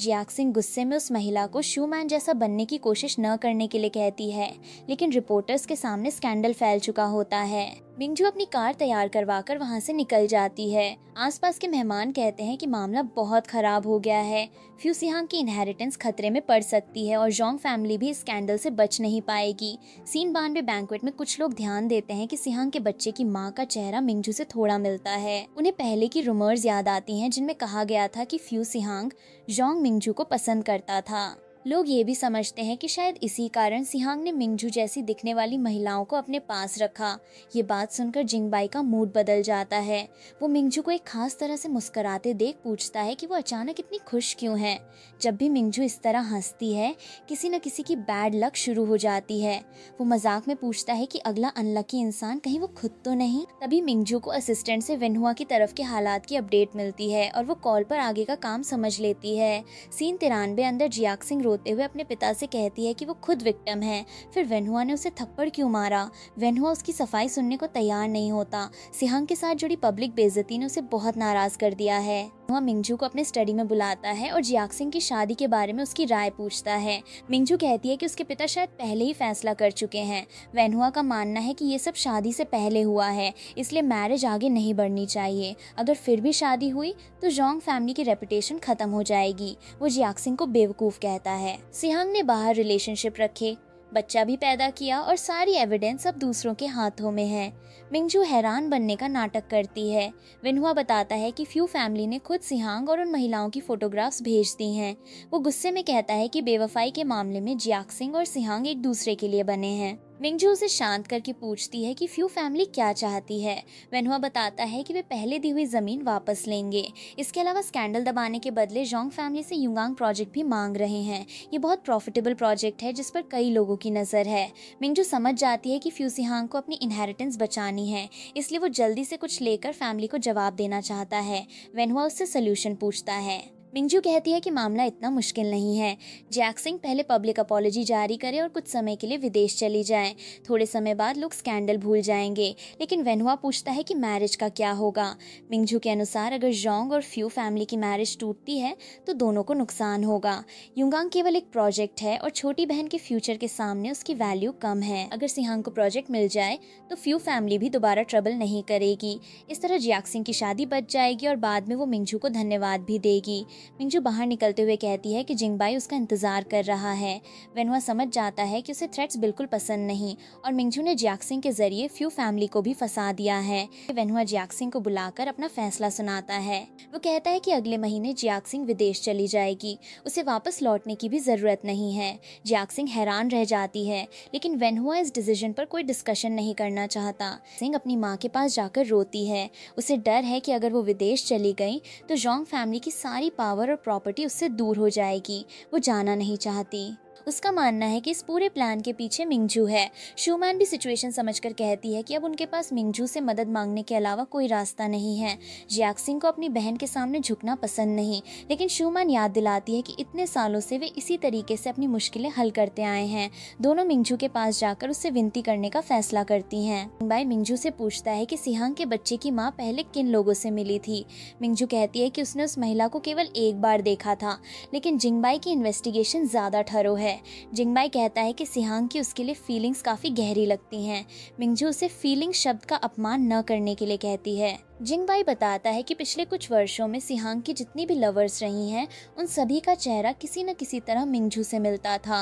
[SPEAKER 1] जियाक सिंह गुस्से में उस महिला को शूमैन जैसा बनने की कोशिश न करने के लिए कहती है, लेकिन रिपोर्टर्स के सामने स्कैंडल फैल चुका होता है। मिंजू अपनी कार तैयार करवाकर वहां से निकल जाती है। आसपास के मेहमान कहते हैं कि मामला बहुत खराब हो गया है। फ्यू सिहांग की इनहेरिटेंस खतरे में पड़ सकती है और जोंग फैमिली भी इस स्कैंडल से बच नहीं पाएगी। सीन 92 बैंक्वेट में कुछ लोग ध्यान देते हैं कि सिहांग के बच्चे की मां का चेहरा मिंजू से थोड़ा मिलता है। उन्हें पहले की रूमर्स याद आती हैं जिनमें कहा गया था कि फ्यू सिहांग जोंग मिंजू को पसंद करता था। लोग ये भी समझते हैं कि शायद इसी कारण सिहांग ने मिंजू जैसी दिखने वाली महिलाओं को अपने पास रखा। ये बात सुनकर जिंगबाई का मूड बदल जाता है। वो मिंजू को एक खास तरह से मुस्कुराते देख पूछता है कि वो अचानक इतनी खुश क्यों है। जब भी मिंजू इस तरह हंसती है, किसी न किसी की बैड लक शुरू हो जाती है। वो मजाक में पूछता है कि अगला अनलकी इंसान कहीं वो खुद तो नहीं। तभी मिंजू को असिस्टेंट से वेनहुआ की तरफ के हालात की अपडेट मिलती है और वो कॉल पर आगे का काम समझ लेती है। सीन 93 अंदर जियाक सिंह रोते हुए अपने पिता से कहती है कि वो खुद विक्टिम है। फिर वेनहुआ ने उसे थप्पड़ क्यों मारा। वेनहुआ उसकी सफाई सुनने को तैयार नहीं होता। सिहांग के साथ जुड़ी पब्लिक बेइज्जती ने उसे बहुत नाराज कर दिया है। वेनहुआ मिंजू को अपने स्टडी में बुलाता है और जियाक सिंह की शादी के बारे में उसकी राय पूछता है। मिंजू कहती है कि उसके पिता शायद पहले ही फैसला कर चुके हैं। वेनहुआ का मानना है कि ये सब शादी से पहले हुआ है, इसलिए मैरिज आगे नहीं बढ़नी चाहिए। अगर फिर भी शादी हुई तो जोंग फैमिली की रेपुटेशन खत्म हो जाएगी। वो जियाक सिंह को बेवकूफ कहता है। सिहांग ने बाहर रिलेशनशिप रखे, बच्चा भी पैदा किया और सारी एविडेंस अब दूसरों के हाथों में है। मिंजू हैरान बनने का नाटक करती है। विनहुआ बताता है कि फ्यू फैमिली ने खुद सिहांग और उन महिलाओं की फोटोग्राफ्स भेज दी हैं। वो गुस्से में कहता है कि बेवफाई के मामले में जियाक सिंह और सिहांग एक दूसरे के लिए बने हैं। मिंजू उसे शांत करके पूछती है कि फ्यू फैमिली क्या चाहती है। वेनहुआ बताता है कि वे पहले दी हुई जमीन वापस लेंगे। इसके अलावा स्कैंडल दबाने के बदले जोंग फैमिली से युगांग प्रोजेक्ट भी मांग रहे हैं। ये बहुत प्रॉफिटेबल प्रोजेक्ट है जिस पर कई लोगों की नजर है। मिंजू समझ जाती है कि फ्यू सिहांग को अपनी इनहेरिटेंस बचानी है, इसलिए वो जल्दी से कुछ लेकर फैमिली को जवाब देना चाहता है। वेनहुआ उससे सोल्यूशन पूछता है। मिंजू कहती है कि मामला इतना मुश्किल नहीं है। जैक सिंह पहले पब्लिक अपॉलॉजी जारी करे और कुछ समय के लिए विदेश चली जाए। थोड़े समय बाद लोग स्कैंडल भूल जाएंगे। लेकिन वेनहुआ पूछता है कि मैरिज का क्या होगा। मिंजू के अनुसार अगर जोंग और फ्यू फैमिली की मैरिज टूटती है तो दोनों को नुकसान होगा। युगांग केवल एक प्रोजेक्ट है और छोटी बहन के फ्यूचर के सामने उसकी वैल्यू कम है। अगर सिहांग को प्रोजेक्ट मिल जाए तो फ्यू फैमिली भी दोबारा ट्रबल नहीं करेगी। इस तरह जियाक सिंह की शादी बच जाएगी और बाद में वो मिंजू को धन्यवाद भी देगी। मिंजू बाहर निकलते हुए कहती है कि जिंगबाई उसका इंतजार कर रहा है। वेनहुआ समझ जाता है कि उसे थ्रेट्स बिल्कुल पसंद नहीं और मिंजू ने जियाक सिंह के जरिए फ्यू फैमिली को भी फंसा दिया है। वेनहुआ जियाक सिंह को बुलाकर अपना फैसला सुनाता है। वो कहता है कि अगले महीने जियाक सिंह विदेश चली जाएगी, उसे वापस लौटने की भी जरूरत नहीं है। जियाक सिंह हैरान रह जाती है, लेकिन वेनहुआ इस डिसीजन पर कोई डिस्कशन नहीं करना चाहता। सिंह अपनी माँ के पास जाकर रोती है। उसे डर है कि अगर वो विदेश चली गई तो जोंग फैमिली की सारी पावर और प्रॉपर्टी उससे दूर हो जाएगी। वो जाना नहीं चाहती। उसका मानना है कि इस पूरे प्लान के पीछे मिंजू है। शूमैन भी सिचुएशन समझकर कहती है कि अब उनके पास मिंजू से मदद मांगने के अलावा कोई रास्ता नहीं है। जियाक सिंह को अपनी बहन के सामने झुकना पसंद नहीं, लेकिन शूमैन याद दिलाती है कि इतने सालों से वे इसी तरीके से अपनी मुश्किलें हल करते आए हैं। दोनों मिंजू के पास जाकर उससे विनती करने का फैसला करती हैं। जिंगबाई मिंजू से पूछता है कि सिहांग के बच्चे की माँ पहले किन लोगों से मिली थी। मिंजू कहती है कि उसने उस महिला को केवल एक बार देखा था, लेकिन जिंगबाई की इन्वेस्टिगेशन ज्यादा ठरो है। जिंगबाई कहता है कि सिहांग की उसके लिए फीलिंग्स काफी गहरी लगती हैं। मिंजू उसे फीलिंग शब्द का अपमान न करने के लिए कहती है। जिंगबाई बताता है कि पिछले कुछ वर्षों में सिहांग की जितनी भी लवर्स रही हैं, उन सभी का चेहरा किसी न किसी तरह मिंजू से मिलता था।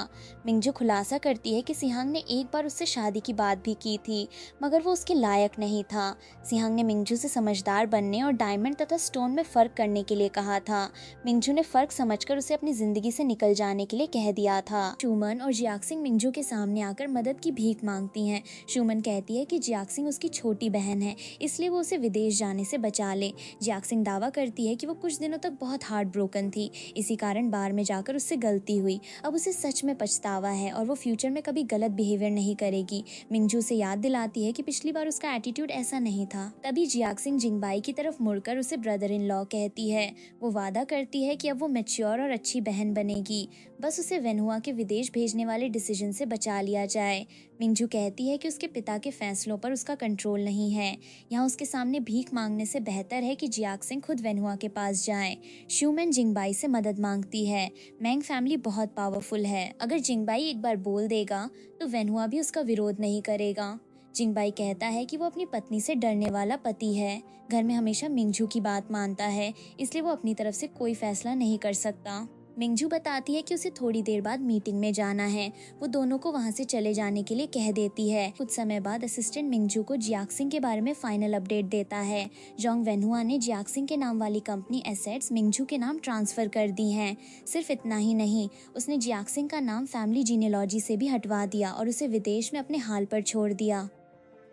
[SPEAKER 1] मिंजू खुलासा करती है कि सिहांग ने एक बार उससे शादी की बात भी की थी, मगर वो उसके लायक नहीं था। सिहांग ने मिंजू से समझदार बनने और डायमंड तथा स्टोन में फर्क करने के लिए कहा था। मिंजू ने फर्क समझकर उसे अपनी जिंदगी से निकल जाने के लिए कह दिया था। शूमन और जियाक सिंह मिंजू के सामने आकर मदद की भीख मांगती हैं। शूमन कहती है कि जियाक सिंह उसकी छोटी बहन है, इसलिए वो उसे विदेश जाने से बचा ले। जियाक सिंह दावा करती है कि वो कुछ दिनों तक बहुत हार्ट ब्रोकन थी, इसी कारण बार में जाकर उससे गलती हुई। अब उसे सच में पछतावा है और वो फ्यूचर में कभी गलत बिहेवियर नहीं करेगी। मिंजू उसे याद दिलाती है कि पिछली बार उसका एटीट्यूड ऐसा नहीं था। तभी जियाक सिंह जिंगबाई की तरफ मुड़कर उसे ब्रदर इन लॉ कहती है। वो वादा करती है कि अब वो मैच्योर और अच्छी बहन बनेगी। बस उसे वेनहुआ के विदेश भेजने वाले डिसीजन से बचा लिया जाए। मिंजू कहती है कि उसके पिता के फैसलों पर उसका कंट्रोल नहीं है। यहाँ उसके सामने भीख मांगने से बेहतर है कि जियाक सिंह खुद वेनहुआ के पास जाए। श्यूमैन जिंगबाई से मदद मांगती है। मैंग फैमिली बहुत पावरफुल है। अगर जिंगबाई एक बार बोल देगा तो वेनहुआ भी उसका विरोध नहीं करेगा। जिंगबाई कहता है कि वो अपनी पत्नी से डरने वाला पति है। घर में हमेशा मिंगजू की बात मानता है, इसलिए वो अपनी तरफ से कोई फैसला नहीं कर सकता। मिंगजू बताती है कि उसे थोड़ी देर बाद मीटिंग में जाना है। वो दोनों को वहां से चले जाने के लिए कह देती है। कुछ समय बाद असिस्टेंट मिंगजू को जियाक सिंह के बारे में फाइनल अपडेट देता है। जोंग वेनहुआ ने जियाक सिंह के नाम वाली कंपनी एसेट्स मिंगजू के नाम ट्रांसफर कर दी हैं। सिर्फ इतना ही नहीं, उसने जियाक सिंह का नाम फैमिली जीनियोलॉजी से भी हटवा दिया और उसे विदेश में अपने हाल पर छोड़ दिया।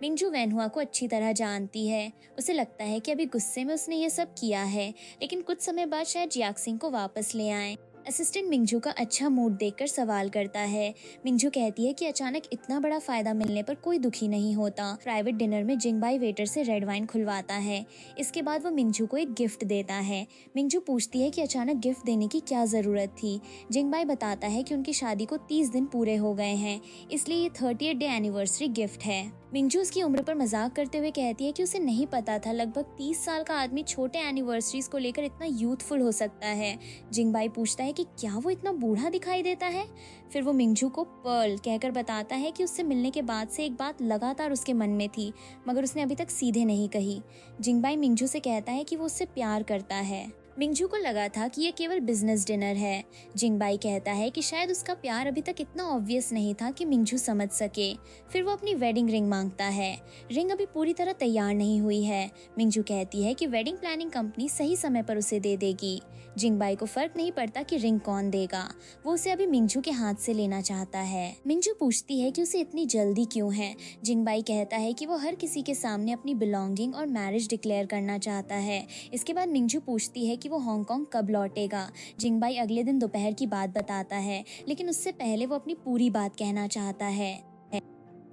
[SPEAKER 1] मिंगजू वेनहुआ को अच्छी तरह जानती है। उसे लगता है कि अभी गुस्से में उसने ये सब किया है, लेकिन कुछ समय बाद शायद जियाक सिंह को वापस ले आए। असिस्टेंट मिंगजू का अच्छा मूड देखकर सवाल करता है। मिंगजू कहती है कि अचानक इतना बड़ा फायदा मिलने पर कोई दुखी नहीं होता। प्राइवेट डिनर में जिंगबाई वेटर से रेड वाइन खुलवाता है। इसके बाद वो मिंगजू को एक गिफ्ट देता है। मिंगजू पूछती है कि अचानक गिफ्ट देने की क्या जरूरत थी। जिंगबाई बताता है कि उनकी शादी को 30 दिन पूरे हो गए हैं, इसलिए ये 30th डे एनिवर्सरी गिफ्ट है। मिंगजू उसकी उम्र पर मजाक करते हुए कहती है कि उसे नहीं पता था लगभग 30 साल का आदमी छोटे एनिवर्सरीज को लेकर इतना यूथफुल हो सकता है। जिंगबाई पूछता है कि क्या वो इतना बूढ़ा दिखाई देता है। फिर वो मिंगजू को पर्ल कहकर बताता है कि उससे मिलने के बाद से एक बात लगातार उसके मन में थी, मगर उसने अभी तक सीधे नहीं कही। जिंगबाई मिंगजू से कहता है कि वो उससे प्यार करता है। मिंगजू को लगा था कि ये केवल बिजनेस डिनर है। जिंगबाई कहता है कि शायद उसका प्यार अभी तक इतना ऑब्वियस नहीं था कि मिंगजू समझ सके। फिर वो अपनी वेडिंग रिंग मांगता है। रिंग अभी पूरी तरह तैयार नहीं हुई है। मिंगजू कहती है कि वेडिंग प्लानिंग कंपनी सही समय पर उसे दे देगी। जिंगबाई को फर्क नहीं पड़ता कि रिंग कौन देगा, वो उसे अभी मिंगजू के हाथ से लेना चाहता है। मिंगजू पूछती है कि उसे इतनी जल्दी क्यों है। जिंगबाई कहता है कि वो हर किसी के सामने अपनी बिलोंगिंग और मैरिज डिक्लेयर करना चाहता है। इसके बाद मिंगजू पूछती है कि वो हांगकांग कब लौटेगा। जिंगबाई अगले दिन दोपहर की बात बताता है, लेकिन उससे पहले वो अपनी पूरी बात कहना चाहता है।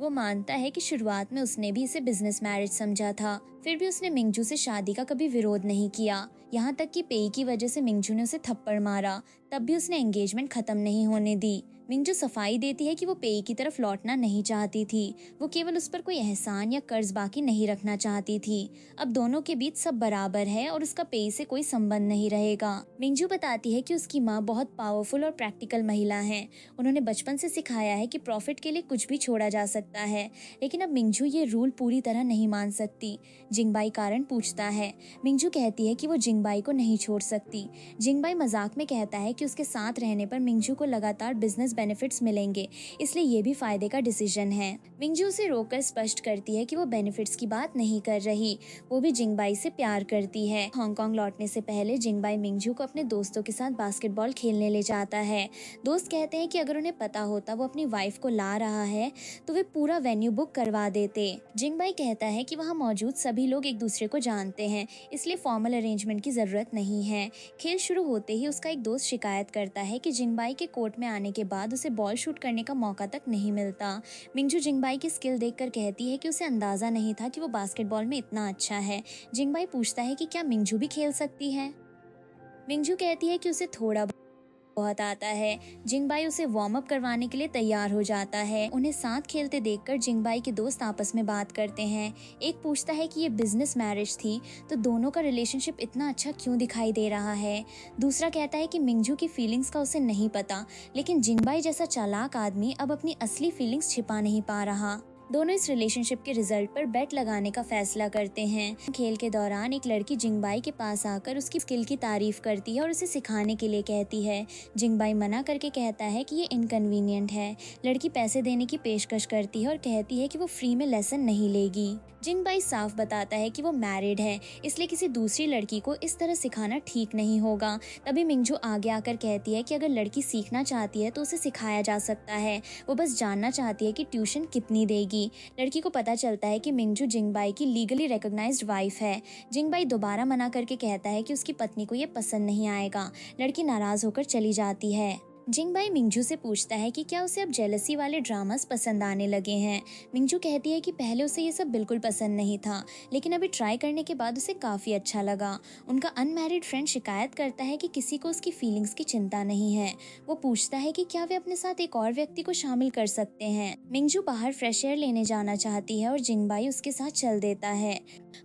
[SPEAKER 1] वो मानता है कि शुरुआत में उसने भी इसे बिजनेस मैरिज समझा था, फिर भी उसने मिंगजू से शादी का कभी विरोध नहीं किया। यहाँ तक कि पेई की वजह से मिंगजू ने उसे थप्पड़ मारा, तब भी उसने एंगेजमेंट खत्म नहीं होने दी। मिंगजू सफाई देती है कि वो पेई की तरफ लौटना नहीं चाहती थी। वो केवल उस पर कोई एहसान या कर्ज बाकी नहीं रखना चाहती थी। अब दोनों के बीच सब बराबर है और उसका पेई से कोई संबंध नहीं रहेगा। मिंगजू बताती है कि उसकी माँ बहुत पावरफुल और प्रैक्टिकल महिला है। उन्होंने बचपन से सिखाया है कि प्रॉफिट के लिए कुछ भी छोड़ा जा सकता है, लेकिन अब मिंगजू ये रूल पूरी तरह नहीं मान सकती। जिंगबाई कारण पूछता है। मिंगजू कहती है कि वो जिंगबाई को नहीं छोड़ सकती। जिंगबाई मजाक में कहता है कि उसके साथ रहने पर मिंगजू को लगातार बिजनेस बेनिफिट्स मिलेंगे, इसलिए ये भी फायदे का डिसीजन है। मिंगजू उसे रोककर स्पष्ट करती है कि वो बेनिफिट्स की बात नहीं कर रही, वो भी जिंगबाई से प्यार करती है। हांगकांग लौटने से पहले जिंगबाई मिंगजू को अपने दोस्तों के साथ बास्केटबॉल खेलने ले जाता है। दोस्त कहते हैं कि अगर उन्हें पता होता वो अपनी वाइफ को ला रहा है तो वे पूरा वेन्यू बुक करवा देते। जिंगबाई कहता है कि वहाँ मौजूद सभी लोग एक दूसरे को जानते हैं, इसलिए फॉर्मल अरेंजमेंट की जरूरत नहीं है। खेल शुरू होते ही उसका एक दोस्त शिकायत करता है कि जिंगबाई के कोर्ट में आने के बाद उसे बॉल शूट करने का मौका तक नहीं मिलता। मिंगजू जिंगबाई की स्किल देखकर कहती है कि उसे अंदाजा नहीं था कि वो बास्केटबॉल में इतना अच्छा है। जिंगबाई पूछता है कि क्या मिंगजू भी खेल सकती है। मिंगजू कहती है कि उसे थोड़ा बहुत आता है। जिंगबाई उसे वार्म अप करवाने के लिए तैयार हो जाता है। उन्हें साथ खेलते देखकर जिंगबाई के दोस्त आपस में बात करते हैं। एक पूछता है कि ये बिजनेस मैरिज थी तो दोनों का रिलेशनशिप इतना अच्छा क्यों दिखाई दे रहा है। दूसरा कहता है कि मिंगजू की फीलिंग्स का उसे नहीं पता, लेकिन जिंगबाई जैसा चालाक आदमी अब अपनी असली फीलिंग्स छिपा नहीं पा रहा। दोनों इस रिलेशनशिप के रिजल्ट पर बेट लगाने का फैसला करते हैं। खेल के दौरान एक लड़की जिंगबाई के पास आकर उसकी स्किल की तारीफ करती है और उसे सिखाने के लिए कहती है। जिंगबाई मना करके कहता है कि ये इनकन्वीनियंट है। लड़की पैसे देने की पेशकश करती है और कहती है कि वो फ्री में लेसन नहीं लेगी। जिंगबाई साफ बताता है कि वो मैरिड है, इसलिए किसी दूसरी लड़की को इस तरह सिखाना ठीक नहीं होगा। तभी मिंगजू आगे आकर कहती है कि अगर लड़की सीखना चाहती है तो उसे सिखाया जा सकता है, वो बस जानना चाहती है कि ट्यूशन कितनी देगी। लड़की को पता चलता है कि मिंगजू जिंगबाई की लीगली रिकॉग्नाइज्ड वाइफ है। जिंगबाई दोबारा मना करके कहता है कि उसकी पत्नी को ये पसंद नहीं आएगा। लड़की नाराज होकर चली जाती है। जिंगबाई मिंजू से पूछता है कि क्या उसे अब जेलसी वाले ड्रामास पसंद आने लगे हैं। मिंजू कहती है कि पहले उसे ये सब बिल्कुल पसंद नहीं था, लेकिन अभी ट्राई करने के बाद उसे काफ़ी अच्छा लगा। उनका अनमैरिड फ्रेंड शिकायत करता है कि किसी को उसकी फीलिंग्स की चिंता नहीं है। वो पूछता है कि क्या वे अपने साथ एक और व्यक्ति को शामिल कर सकते हैं। मिंजू बाहर फ्रेश एयर लेने जाना चाहती है और जिंगबाई उसके साथ चल देता है।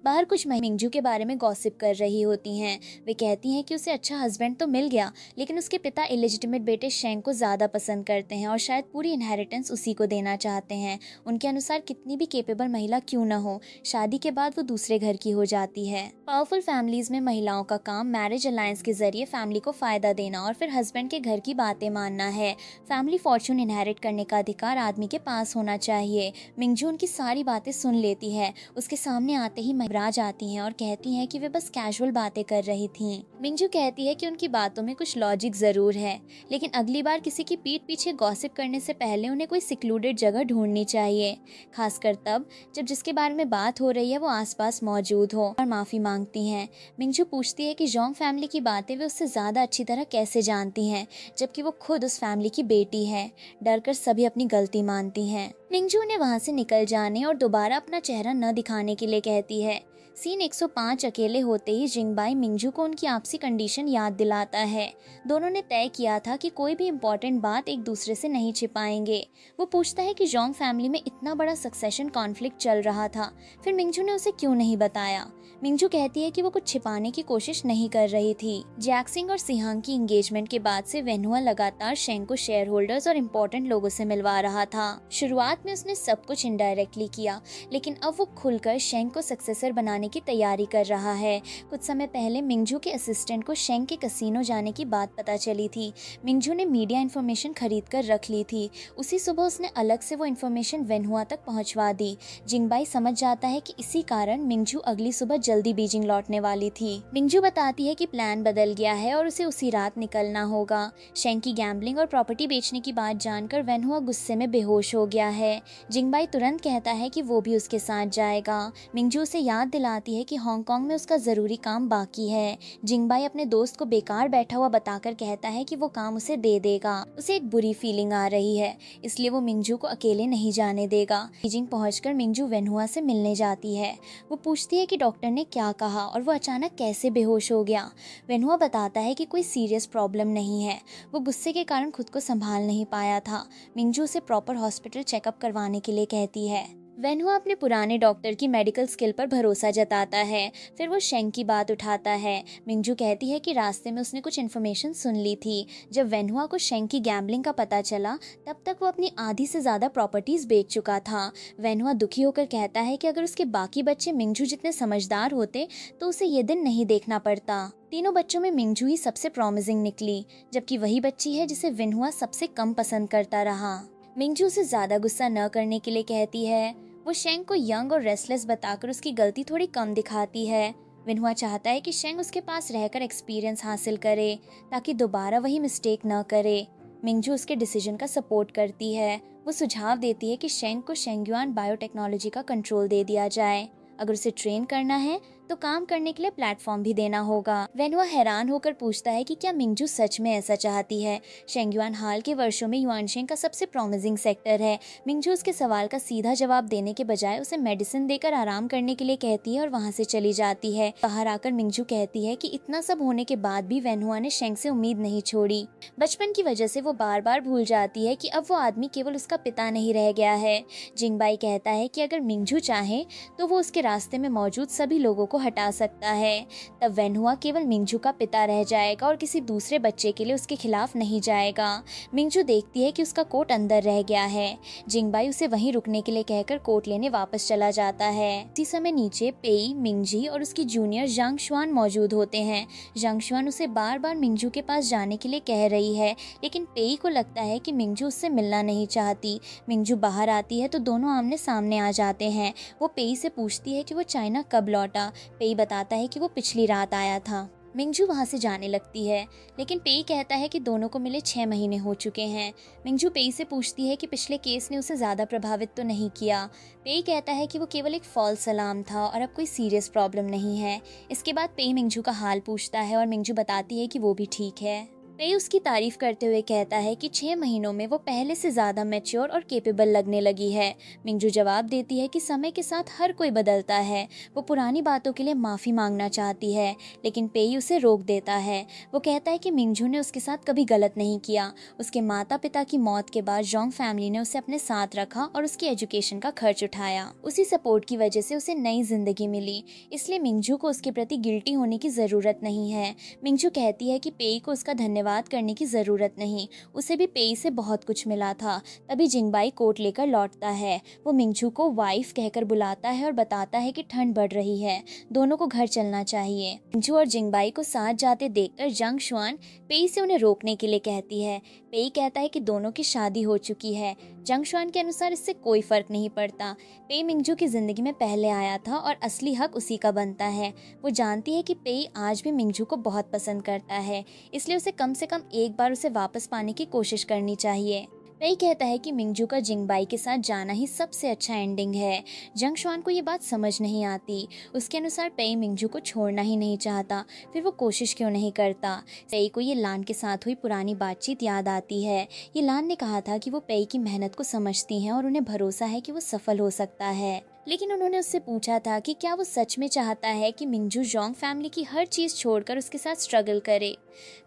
[SPEAKER 1] बाहर कुछ महिलाएं मिंजू के बारे में गॉसिप कर रही होती हैं। वे कहती हैं कि उसे अच्छा हस्बैंड तो मिल गया, लेकिन उसके पिता इलेजिटिमेट बेटे शेंग को ज़्यादा पसंद करते हैं और शायद पूरी इनहेरिटेंस उसी को देना चाहते हैं। उनके अनुसार कितनी भी केपेबल महिला क्यों न हो, शादी के बाद वो दूसरे घर की हो जाती है। पावरफुल फैमिलीज में महिलाओं का काम मैरिज अलायंस के जरिए फैमिली को फायदा देना और फिर हस्बैंड के घर की बातें मानना है। फैमिली फॉर्च्यून इनहेरिट करने का अधिकार आदमी के पास होना चाहिए। मिंजू उनकी सारी बातें सुन लेती है। उसके सामने आते ही महराज आती हैं और कहती हैं कि वे बस कैजुअल बातें कर रही थीं। मिंजू कहती है कि उनकी बातों में कुछ लॉजिक जरूर है, लेकिन अगली बार किसी की पीठ पीछे गॉसिप करने से पहले उन्हें कोई सिक्लूडेड जगह ढूंढनी चाहिए, खासकर तब जब जिसके बारे में बात हो रही है वो आसपास मौजूद हो। और माफी मांगती हैं। मिंजू पूछती है कि जोंग फैमिली की बातें वे उससे ज्यादा अच्छी तरह कैसे जानती हैं, जबकि वो खुद उस फैमिली की बेटी है। डरकर सभी अपनी गलती मानती हैं। मिंजू उन्हें वहां से निकल जाने और दोबारा अपना चेहरा न दिखाने के लिए कहती है। सीन 105 अकेले होते ही जिंगबाई मिंजू को उनकी आपसी कंडीशन याद दिलाता है। दोनों ने तय किया था कि कोई भी इम्पोर्टेंट बात एक दूसरे से नहीं छिपाएंगे। वो पूछता है कि जोंग फैमिली में इतना बड़ा सक्सेशन कॉन्फ्लिक्ट चल रहा था, फिर मिंजू ने उसे क्यों नहीं बताया। मिंजू कहती है कि वो कुछ छिपाने की कोशिश नहीं कर रही थी। जैक्सिंग और सिहांग की एंगेजमेंट के बाद से वेन्हुआ लगातार शेंग को शेयर होल्डर्स और इम्पोर्टेंट लोगों से मिलवा रहा था। शुरुआत में उसने सब कुछ इनडायरेक्टली किया, लेकिन अब वो खुलकर शेंग को सक्सेसर बनाने की तैयारी कर रहा है। कुछ समय पहले मिंजू के असिस्टेंट को शेंग के कसीनो जाने की बात पता चली थी। मिंजू ने मीडिया इन्फॉर्मेशन खरीद कर रख ली थी। उसी सुबह उसने अलग से वो इन्फॉर्मेशन वेन्हुआ तक पहुंचवा दी। जिंगबाई समझ जाता है कि इसी कारण मिंजू अगली सुबह जल्दी बीजिंग लौटने वाली थी। मिंजू बताती है कि प्लान बदल गया है और उसे उसी रात निकलना होगा। शेंग की गैम्बलिंग और प्रॉपर्टी बेचने की बात जानकर वेन्हुआ गुस्से में बेहोश हो गया है। जिंगबाई तुरंत कहता है कि वो भी उसके साथ जाएगा। मिंजू उसे याद दिलाती है कि हांगकांग में उसका जरूरी काम बाकी है। जिंगबाई अपने दोस्त को बेकार बैठा हुआ बताकर कहता है कि वो काम उसे दे देगा। उसे एक बुरी फीलिंग आ रही है, इसलिए वो मिंजू को अकेले नहीं जाने देगा। बीजिंग पहुंचकर मिंजू वेन्हुआ से मिलने जाती है। वो पूछती है कि डॉक्टर ने क्या कहा और वो अचानक कैसे बेहोश हो गया। वेन्हुआ बताता है कि कोई सीरियस प्रॉब्लम नहीं है, वो गुस्से के कारण खुद को संभाल नहीं पाया था। मिंजू उसे प्रॉपर हॉस्पिटल चेकअप करवाने के लिए कहती है। वेन्हुआ अपने पुराने डॉक्टर की मेडिकल स्किल पर भरोसा जताता है। फिर वो शेंग की बात उठाता है। मिंजू कहती है कि रास्ते में उसने कुछ इन्फॉर्मेशन सुन ली थी। जब वेन्हुआ को शेंग की गैम्बलिंग का पता चला, तब तक वो अपनी आधी से ज्यादा प्रॉपर्टीज बेच चुका था। वेन्हुआ दुखी होकर कहता है कि अगर उसके बाकी बच्चे मिंजू जितने समझदार होते तो उसे ये दिन नहीं देखना पड़ता। तीनों बच्चों में मिंजू ही सबसे प्रॉमिसिंग निकली, जबकि वही बच्ची है जिसे वेन्हुआ सबसे कम पसंद करता रहा। मिंजू उसे ज्यादा गुस्सा न करने के लिए कहती है। वो शेंग को यंग और रेस्टलेस बताकर उसकी गलती थोड़ी कम दिखाती है। विन्हुआ चाहता है कि शेंग उसके पास रहकर एक्सपीरियंस हासिल करे, ताकि दोबारा वही मिस्टेक न करे। मिंजू उसके डिसीजन का सपोर्ट करती है। वो सुझाव देती है कि शेंग को शेंगयुआन बायोटेक्नोलॉजी का कंट्रोल दे दिया जाए। अगर उसे ट्रेन करना है तो काम करने के लिए प्लेटफॉर्म भी देना होगा। वेन्हुआ हैरान होकर पूछता है कि क्या मिंजू सच में ऐसा चाहती है। शेंगयुआन हाल के वर्षों में युआनशेंग का सबसे प्रॉमिसिंग सेक्टर है। मिंजू उसके सवाल का सीधा जवाब देने के बजाय उसे मेडिसिन देकर आराम करने के लिए कहती है और वहाँ से चली जाती है। बाहर आकर मिंजू कहती है कि इतना सब होने के बाद भी वेन्हुआ ने शेंग से उम्मीद नहीं छोड़ी। बचपन की वजह से वो बार बार भूल जाती है कि अब वो आदमी केवल उसका पिता नहीं रह गया है। जिंगबाई कहता है कि अगर मिंजू चाहे तो वो उसके रास्ते में मौजूद सभी लोगों को हटा सकता है। तब वेन्हुआ केवल मिंजू का पिता रह जाएगा और किसी दूसरे बच्चे के लिए उसके खिलाफ नहीं जाएगा। मिंजू देखती है कि उसका कोट अंदर रह गया है। जिंगबाई उसे वहीं रुकने के लिए कहकर कोट लेने वापस चला जाता है। इसी समय नीचे पेई, मिंगजी और उसकी जूनियर जांग शुआन मौजूद होते हैं। जांग शुआन उसे बार बार मिंजू के पास जाने के लिए कह रही है, लेकिन पेई को लगता है कि मिंजू उससे मिलना नहीं चाहती। मिंजू बाहर आती है तो दोनों आमने सामने आ जाते हैं। वो पेई से पूछती है कि वो चाइना कब लौटा। पेई बताता है कि वो पिछली रात आया था। मिंजू वहाँ से जाने लगती है, लेकिन पेई कहता है कि दोनों को मिले 6 महीने हो चुके हैं। मिंजू पेई से पूछती है कि पिछले केस ने उसे ज़्यादा प्रभावित तो नहीं किया। पेई कहता है कि वो केवल एक फॉल्स अलार्म था और अब कोई सीरियस प्रॉब्लम नहीं है। इसके बाद पेई मिंजू का हाल पूछता है और मिंजू बताती है कि वो भी ठीक है। पेई उसकी तारीफ करते हुए कहता है कि 6 महीनों में वो पहले से ज्यादा मैच्योर और केपेबल लगने लगी है। मिंजू जवाब देती है कि समय के साथ हर कोई बदलता है। वो पुरानी बातों के लिए माफी मांगना चाहती है, लेकिन पेई उसे रोक देता है। वो कहता है कि मिंजू ने उसके साथ कभी गलत नहीं किया। उसके माता पिता की मौत के बाद जोंग फैमिली ने उसे अपने साथ रखा और उसकी एजुकेशन का खर्च उठाया। उसी सपोर्ट की वजह से उसे नई जिंदगी मिली, इसलिए मिंजू को उसके प्रति गिल्टी होने की जरूरत नहीं है। मिंजू कहती है कि पेई को उसका धन्यवाद करने की जरूरत नहीं, उसे भी पेई से बहुत कुछ मिला था। तभी जिंगबाई कोट लेकर लौटता है। वो मिंजू को वाइफ कहकर बुलाता है और बताता है कि ठंड बढ़ रही है, दोनों को घर चलना चाहिए। मिंजू और जिंगबाई को साथ जाते देखकर जंग शुआन पेई से उन्हें रोकने के लिए कहती है। पेई कहता है कि दोनों की शादी हो चुकी है। जंग शुआन के अनुसार इससे कोई फर्क नहीं पड़ता। पेई मिंजू की जिंदगी में पहले आया था और असली हक उसी का बनता है। वो जानती है कि पेई आज भी मिंजू को बहुत पसंद करता है, इसलिए उसे कम से कम एक बार उसे वापस पाने की कोशिश करनी चाहिए। पेई कहता है कि मिंजू का जिंगबाई के साथ जाना ही सबसे अच्छा एंडिंग है। जंग शुआन को ये बात समझ नहीं आती। उसके अनुसार पेई मिंजू को छोड़ना ही नहीं चाहता, फिर वो कोशिश क्यों नहीं करता। पेई को ये लान के साथ हुई पुरानी बातचीत याद आती है। ये लान ने कहा था कि वो पेई की मेहनत को समझती हैं और उन्हें भरोसा है कि वो सफल हो सकता है। लेकिन उन्होंने उससे पूछा था कि क्या वो सच में चाहता है कि मिंजू जोंग फैमिली की हर चीज़ छोड़कर उसके साथ स्ट्रगल करे।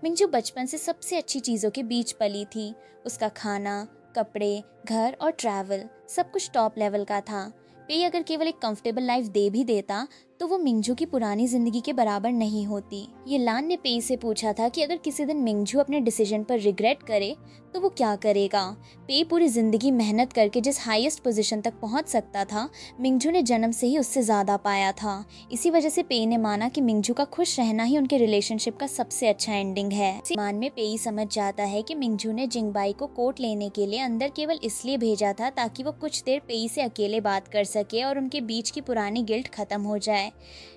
[SPEAKER 1] मिंजू बचपन से सबसे अच्छी चीज़ों के बीच पली थी। उसका खाना, कपड़े, घर और ट्रैवल सब कुछ टॉप लेवल का था। पेई अगर केवल एक कंफर्टेबल लाइफ दे भी देता तो वो मिंजू की पुरानी जिंदगी के बराबर नहीं होती। ये लान ने पेई से पूछा था कि अगर किसी दिन मिंजू अपने डिसीजन पर रिग्रेट करे तो वो क्या करेगा। पेई पूरी जिंदगी मेहनत करके जिस हाईएस्ट पोजीशन तक पहुंच सकता था, मिंजू ने जन्म से ही उससे ज्यादा पाया था। इसी वजह से पेई ने माना कि मिंजू का खुश रहना ही उनके रिलेशनशिप का सबसे अच्छा एंडिंग है। इसी मान में पेई समझ जाता है कि मिंजू ने जिंगबाई को कोट लेने के लिए अंदर केवल इसलिए भेजा था ताकि वो कुछ देर पेई से अकेले बात कर सके और उनके बीच की पुरानी गिल्ट खत्म हो जाए।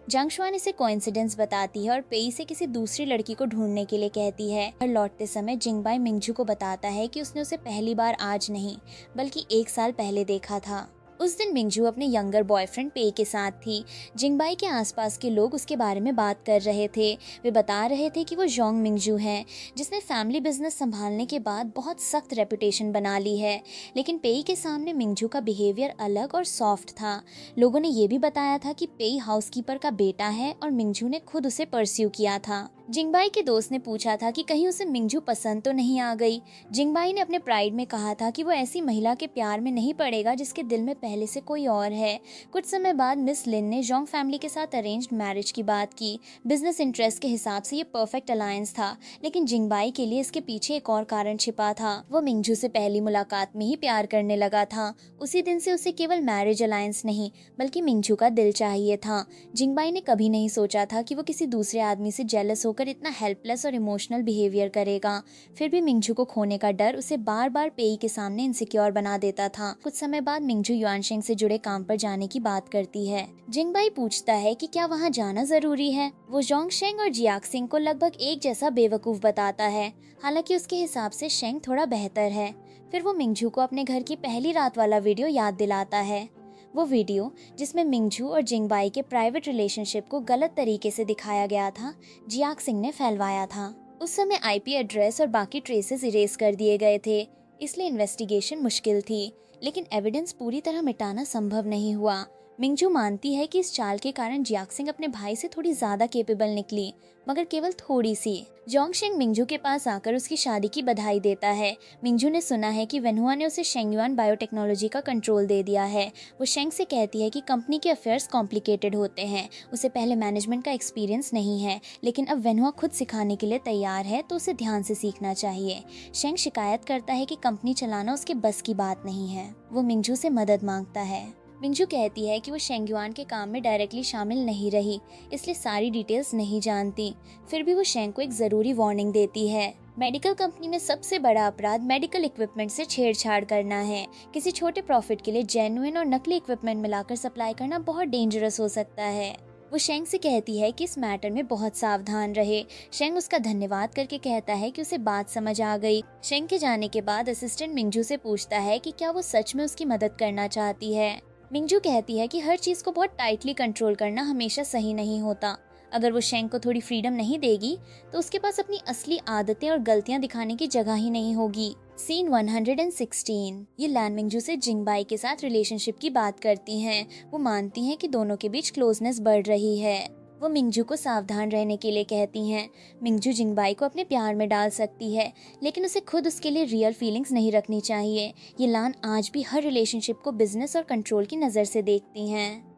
[SPEAKER 1] जंग शुआन इसे कोइंसिडेंस बताती है और पेई से किसी दूसरी लड़की को ढूंढने के लिए कहती है। घर लौटते समय जिंगबाई मिंजू को बताता है कि उसने उसे पहली बार आज नहीं बल्कि 1 साल पहले देखा था। उस दिन मिंजू अपने यंगर बॉयफ्रेंड पेई के साथ थी। जिंगबाई के आसपास के लोग उसके बारे में बात कर रहे थे। वे बता रहे थे कि वो जोंग मिंजू हैं, जिसने फैमिली बिजनेस संभालने के बाद बहुत सख्त रेपुटेशन बना ली है। लेकिन पेई के सामने मिंजू का बिहेवियर अलग और सॉफ्ट था। लोगों ने ये भी बताया था कि पेई हाउसकीपर का बेटा है और मिंजू ने खुद उसे परस्यू किया था। जिंगबाई के दोस्त ने पूछा था कि कहीं उसे मिंजू पसंद तो नहीं आ गई। जिंगबाई ने अपने प्राइड में कहा था कि वो ऐसी महिला के प्यार में नहीं पड़ेगा जिसके दिल में पहले से कोई और है। कुछ समय बाद मिस लिन ने जोंग फैमिली के साथ अरेंज्ड मैरिज की बात की। बिजनेस इंटरेस्ट के हिसाब से ये परफेक्ट अलायंस था, लेकिन जिंगबाई के लिए इसके पीछे एक और कारण छिपा था। वो मिंजू से पहली मुलाकात में ही प्यार करने लगा था। उसी दिन से उसे केवल मैरिज अलायंस नहीं बल्कि मिंजू का दिल चाहिए था। जिंगबाई ने कभी नहीं सोचा था कि वो किसी दूसरे आदमी से जेलस होकर इतना हेल्पलेस और इमोशनल बिहेवियर करेगा। फिर भी मिंजू को खोने का डर उसे बार बार पेई के सामने इनसिक्योर बना देता था। कुछ समय बाद मिंजू युआनशेंग से जुड़े काम पर जाने की बात करती है। जिंगबाई पूछता है कि क्या वहाँ जाना जरूरी है। वो जोंग शेंग और जियाक सिंह को लगभग एक जैसा बेवकूफ बताता है, हालांकि उसके हिसाब से शेंग थोड़ा बेहतर है। फिर वो मिंजू को अपने घर की पहली रात वाला वीडियो याद दिलाता है। वो वीडियो जिसमें मिंजू और जिंगबाई के प्राइवेट रिलेशनशिप को गलत तरीके से दिखाया गया था, जियाक सिंह ने फैलवाया था। उस समय आईपी एड्रेस और बाकी ट्रेसेस इरेज कर दिए गए थे, इसलिए इन्वेस्टिगेशन मुश्किल थी, लेकिन एविडेंस पूरी तरह मिटाना संभव नहीं हुआ। मिंजू मानती है कि इस चाल के कारण जियाक सिंह अपने भाई से थोड़ी ज्यादा केपेबल निकली, मगर केवल थोड़ी सी। जोंग शेंग मिंजू के पास आकर उसकी शादी की बधाई देता है। मिंजू ने सुना है कि वेनहुआ ने उसे शेंगयुआन बायोटेक्नोलॉजी का कंट्रोल दे दिया है। वो शेंग से कहती है कि कंपनी के अफेयर्स कॉम्प्लिकेटेड होते हैं, उसे पहले मैनेजमेंट का एक्सपीरियंस नहीं है, लेकिन अब वेनहुआ खुद सिखाने के लिए तैयार है तो उसे ध्यान से सीखना चाहिए। शेंग शिकायत करता है कि कंपनी चलाना उसके बस की बात नहीं है। वो मिंजू से मदद मांगता है। मिंजू कहती है कि वो शेंगयुआन के काम में डायरेक्टली शामिल नहीं रही, इसलिए सारी डिटेल्स नहीं जानती। फिर भी वो शेंग को एक जरूरी वार्निंग देती है। मेडिकल कंपनी में सबसे बड़ा अपराध मेडिकल इक्विपमेंट से छेड़छाड़ करना है। किसी छोटे प्रॉफिट के लिए जेन्युइन और नकली इक्विपमेंट मिलाकर सप्लाई करना बहुत डेंजरस हो सकता है। वो शेंग से कहती है कि इस मैटर में बहुत सावधान रहे। शेंग उसका धन्यवाद करके कहता है कि उसे बात समझ आ गई। शेंग के जाने के बाद असिस्टेंट मिंजू से पूछता है कि क्या वो सच में उसकी मदद करना चाहती है। मिंजू कहती है कि हर चीज को बहुत टाइटली कंट्रोल करना हमेशा सही नहीं होता। अगर वो शेंग को थोड़ी फ्रीडम नहीं देगी तो उसके पास अपनी असली आदतें और गलतियां दिखाने की जगह ही नहीं होगी। सीन 116। ये लैन मिंगजू से जिंगबाई के साथ रिलेशनशिप की बात करती हैं। वो मानती हैं कि दोनों के बीच क्लोजनेस बढ़ रही है। वो मिंगजू को सावधान रहने के लिए कहती हैं। मिंगजू जिंगबाई को अपने प्यार में डाल सकती है, लेकिन उसे खुद उसके लिए रियल फीलिंग्स नहीं रखनी चाहिए। ये लान आज भी हर रिलेशनशिप को बिजनेस और कंट्रोल की नज़र से देखती हैं।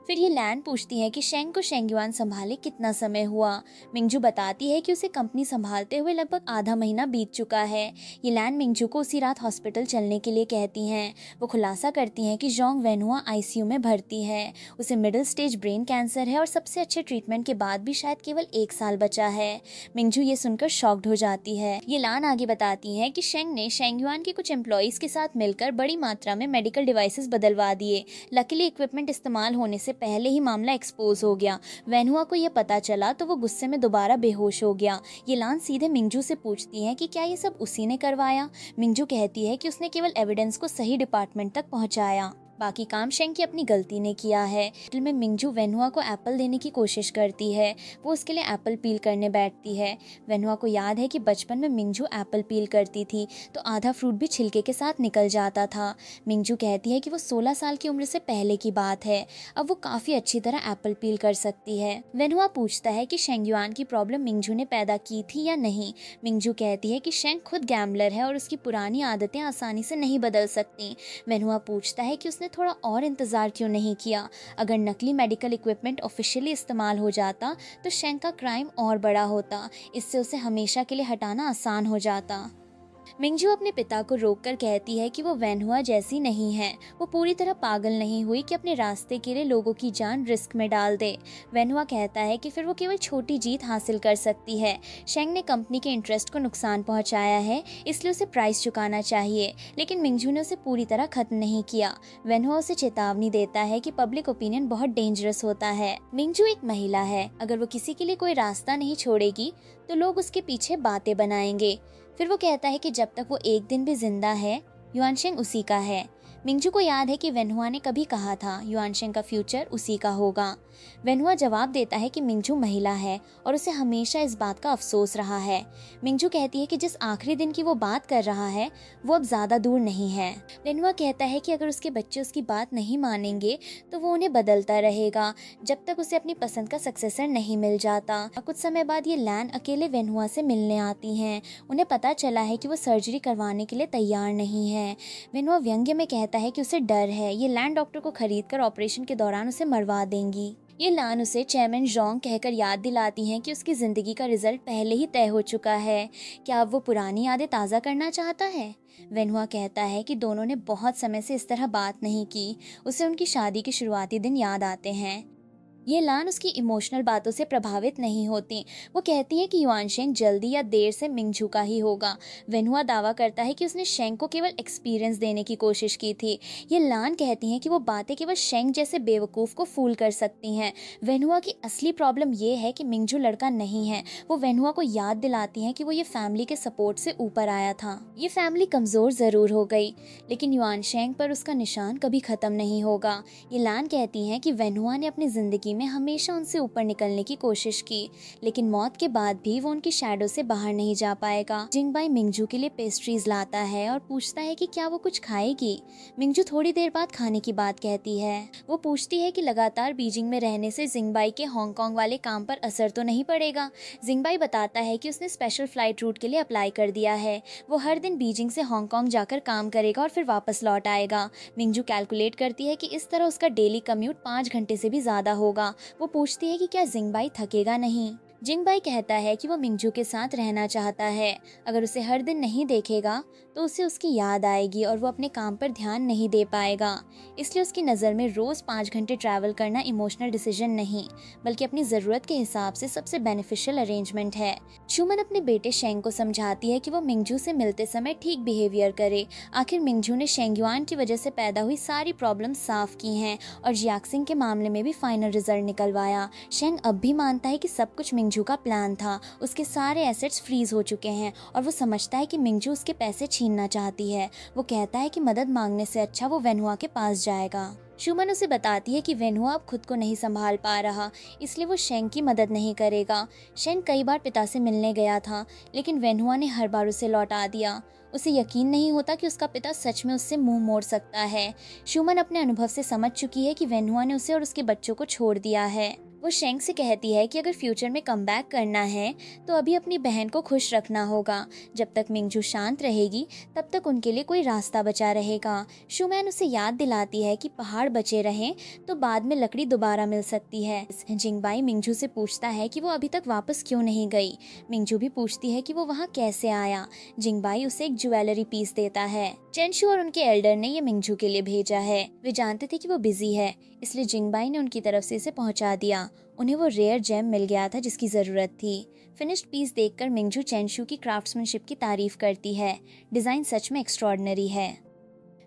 [SPEAKER 1] फिर ये लैन पूछती है कि शेंग को शेंगयुआन संभाले कितना समय हुआ। मिंगजू बताती है कि उसे कंपनी संभालते हुए लगभग आधा महीना बीत चुका है। ये लैन मिंगजू को उसी रात हॉस्पिटल चलने के लिए कहती हैं। वो खुलासा करती हैं कि जोंग वेनहुआ आईसीयू में भर्ती है। उसे मिडिल स्टेज ब्रेन कैंसर है और सबसे अच्छे ट्रीटमेंट के बाद भी शायद केवल 1 साल बचा है। मिंगजू ये सुनकर शॉक्ड हो जाती है। ये लान आगे बताती हैं कि शेंग ने शेंगयुआन के कुछ एम्प्लॉइज के साथ मिलकर बड़ी मात्रा में मेडिकल डिवाइसेस बदलवा दिए। लकीली इक्विपमेंट इस्तेमाल होने से पहले ही मामला एक्सपोज हो गया। वेनहुआ को यह पता चला तो वो गुस्से में दोबारा बेहोश हो गया। ये लान सीधे मिंगजू से पूछती है कि क्या ये सब उसी ने करवाया। मिंगजू कहती है कि उसने केवल एविडेंस को सही डिपार्टमेंट तक पहुंचाया, बाकी काम शेंग की अपनी गलती ने किया है। होटल में मिंगजू वेनहुआ को एप्पल देने की कोशिश करती है। वो उसके लिए एप्पल पील करने बैठती है। वेनहुआ को याद है कि बचपन में मिंगजू एप्पल पील करती थी तो आधा फ्रूट भी छिलके के साथ निकल जाता था। मिंगजू कहती है कि वो 16 साल की उम्र से पहले की बात है। अब वो काफ़ी अच्छी तरह एप्पल पील कर सकती है। वेनहुआ पूछता है कि शेंगयुआन की प्रॉब्लम मिंगजू ने पैदा की थी या नहीं। मिंगजू कहती है कि शेंग खुद गैम्बलर है और उसकी पुरानी आदतें आसानी से नहीं बदल सकती। वेनहुआ पूछता है कि उसने थोड़ा और इंतज़ार क्यों नहीं किया। अगर नकली मेडिकल इक्विपमेंट ऑफिशियली इस्तेमाल हो जाता तो शेंग का क्राइम और बड़ा होता। इससे उसे हमेशा के लिए हटाना आसान हो जाता। मिंगजू अपने पिता को रोककर कहती है कि वो वेनहुआ जैसी नहीं है। वो पूरी तरह पागल नहीं हुई कि अपने रास्ते के लिए लोगों की जान रिस्क में डाल दे। वेनहुआ कहता है कि फिर वो केवल छोटी जीत हासिल कर सकती है। शेंग ने कंपनी के इंटरेस्ट को नुकसान पहुंचाया है, इसलिए उसे प्राइस चुकाना चाहिए, लेकिन मिंगजू ने उसे पूरी तरह खत्म नहीं किया। वेनहुआ उसे चेतावनी देता है कि पब्लिक ओपिनियन बहुत डेंजरस होता है। मिंगजू एक महिला है, अगर वो किसी के लिए कोई रास्ता नहीं छोड़ेगी तो लोग उसके पीछे बातें बनाएंगे। फिर वो कहता है कि जब तक वो एक दिन भी जिंदा है युआनशेंग उसी का है। मिंगजू को याद है कि वेनहुआ ने कभी कहा था युआनशेंग का फ्यूचर उसी का होगा। वेनहुआ जवाब देता है कि मिंगजू महिला है और उसे हमेशा इस बात का अफसोस रहा है। मिंगजू कहती है कि जिस आखिरी दिन की वो बात कर रहा है वो अब ज़्यादा दूर नहीं है। वेनहुआ कहता है कि अगर उसके बच्चे उसकी बात नहीं मानेंगे तो वो उन्हें बदलता रहेगा जब तक उसे अपनी पसंद का सक्सेसर नहीं मिल जाता। कुछ समय बाद ये लैन अकेले वेनहुआ से मिलने आती हैं। उन्हें पता चला है कि वो सर्जरी करवाने के लिए तैयार नहीं है। वेनहुआ व्यंग्य में कहता है कि उसे डर है ये लैन डॉक्टर को खरीदकर ऑपरेशन के दौरान उसे मरवा देंगी। ये लान उसे चेयरमैन जोंग कहकर याद दिलाती हैं कि उसकी ज़िंदगी का रिजल्ट पहले ही तय हो चुका है। क्या अब वो पुरानी यादें ताज़ा करना चाहता है? वेनहुआ कहता है कि दोनों ने बहुत समय से इस तरह बात नहीं की। उसे उनकी शादी के शुरुआती दिन याद आते हैं। ये लान उसकी इमोशनल बातों से प्रभावित नहीं होती। वो कहती है कि युआनशेंग जल्दी या देर से मिंगजू का ही होगा। वेनहुआ दावा करता है कि उसने शेंग को केवल एक्सपीरियंस देने की कोशिश की थी। ये लान कहती हैं कि वो बातें केवल शेंग जैसे बेवकूफ़ को फूल कर सकती हैं। वेनहुआ की असली प्रॉब्लम ये है कि मिंगजू लड़का नहीं है। वो वेनहुआ को याद दिलाती हैं कि वो ये फैमिली के सपोर्ट से ऊपर आया था। ये फैमिली कमज़ोर ज़रूर हो गई, लेकिन युआनशेंग पर उसका निशान कभी ख़त्म नहीं होगा। ये लान कहती हैं कि वेनहुआ ने अपनी ज़िंदगी में हमेशा उनसे ऊपर निकलने की कोशिश की, लेकिन मौत के बाद भी वो उनकी शैडो से बाहर नहीं जा पाएगा। जिंगबाई मिंगजू के लिए पेस्ट्रीज लाता है और पूछता है कि क्या वो कुछ खाएगी। मिंगजू थोड़ी देर बाद खाने की बात कहती है। वो पूछती है कि लगातार बीजिंग में रहने से जिंगबाई के हांगकांग वाले काम पर असर तो नहीं पड़ेगा। जिंगबाई बताता है कि उसने स्पेशल फ्लाइट रूट के लिए अप्लाई कर दिया है। वो हर दिन बीजिंग से हांगकांग जाकर काम करेगा और फिर वापस लौट आएगा। मिंगजू कैलकुलेट करती है कि इस तरह उसका डेली कम्यूट 5 घंटे से भी ज़्यादा होगा। वो पूछती है कि क्या जिंगबाई थकेगा नहीं। जिंगबाई कहता है कि वो मिंगजू के साथ रहना चाहता है। अगर उसे हर दिन नहीं देखेगा तो उसे उसकी याद आएगी और वो अपने काम पर ध्यान नहीं दे पाएगा। इसलिए उसकी नज़र में रोज़ 5 घंटे ट्रैवल करना इमोशनल डिसीजन नहीं, बल्कि अपनी ज़रूरत के हिसाब से सबसे बेनिफिशियल अरेंजमेंट है। शुमन अपने बेटे शेंग को समझाती है कि वो मिंगजू से मिलते समय ठीक बिहेवियर करे। आखिर मिंगजू ने शेंगयुआन की वजह से पैदा हुई सारी प्रॉब्लम साफ की हैं और जियाक्सिंग के मामले में भी फाइनल रिजल्ट निकलवाया। शेंग अब भी मानता है कि सब कुछ मिंगजू का प्लान था। उसके सारे एसेट्स फ्रीज हो चुके हैं और वो समझता है कि मिंगजू उसके पैसे छीनना चाहती है। वो कहता है कि मदद मांगने से अच्छा वो वेनहुआ के पास जाएगा। शुमन उसे बताती है कि वेन्हुआ अब खुद को नहीं संभाल पा रहा, इसलिए वो शेंग की मदद नहीं करेगा। शेंग कई बार पिता से मिलने गया था, लेकिन वेन्हुआ ने हर बार उसे लौटा दिया। उसे यकीन नहीं होता कि उसका पिता सच में उससे मुंह मोड़ सकता है। शुमन अपने अनुभव से समझ चुकी है कि वेन्हुआ ने उसे और उसके बच्चों को छोड़ दिया है। वो शेंग से कहती है कि अगर फ्यूचर में कमबैक करना है तो अभी अपनी बहन को खुश रखना होगा। जब तक मिंगजू शांत रहेगी तब तक उनके लिए कोई रास्ता बचा रहेगा। शुमैन उसे याद दिलाती है कि पहाड़ बचे रहें तो बाद में लकड़ी दोबारा मिल सकती है। जिंगबाई मिंगजू से पूछता है कि वो अभी तक वापस क्यों नहीं गई। मिंगजू भी पूछती है कि वो वहाँ कैसे आया। जिंगबाई उसे एक ज्वेलरी पीस देता है। चेंशु और उनके एल्डर ने ये मिंगजू के लिए भेजा है। वे जानते थे कि वो बिजी है, इसलिए जिंगबाई ने उनकी तरफ से इसे पहुंचा दिया। उन्हें वो रेयर जेम मिल गया था जिसकी जरूरत थी। फिनिश्ड पीस देखकर मिंगजू चेंशु की क्राफ्ट्समैनशिप की तारीफ करती है। डिजाइन सच में एक्स्ट्रॉर्डिनरी है।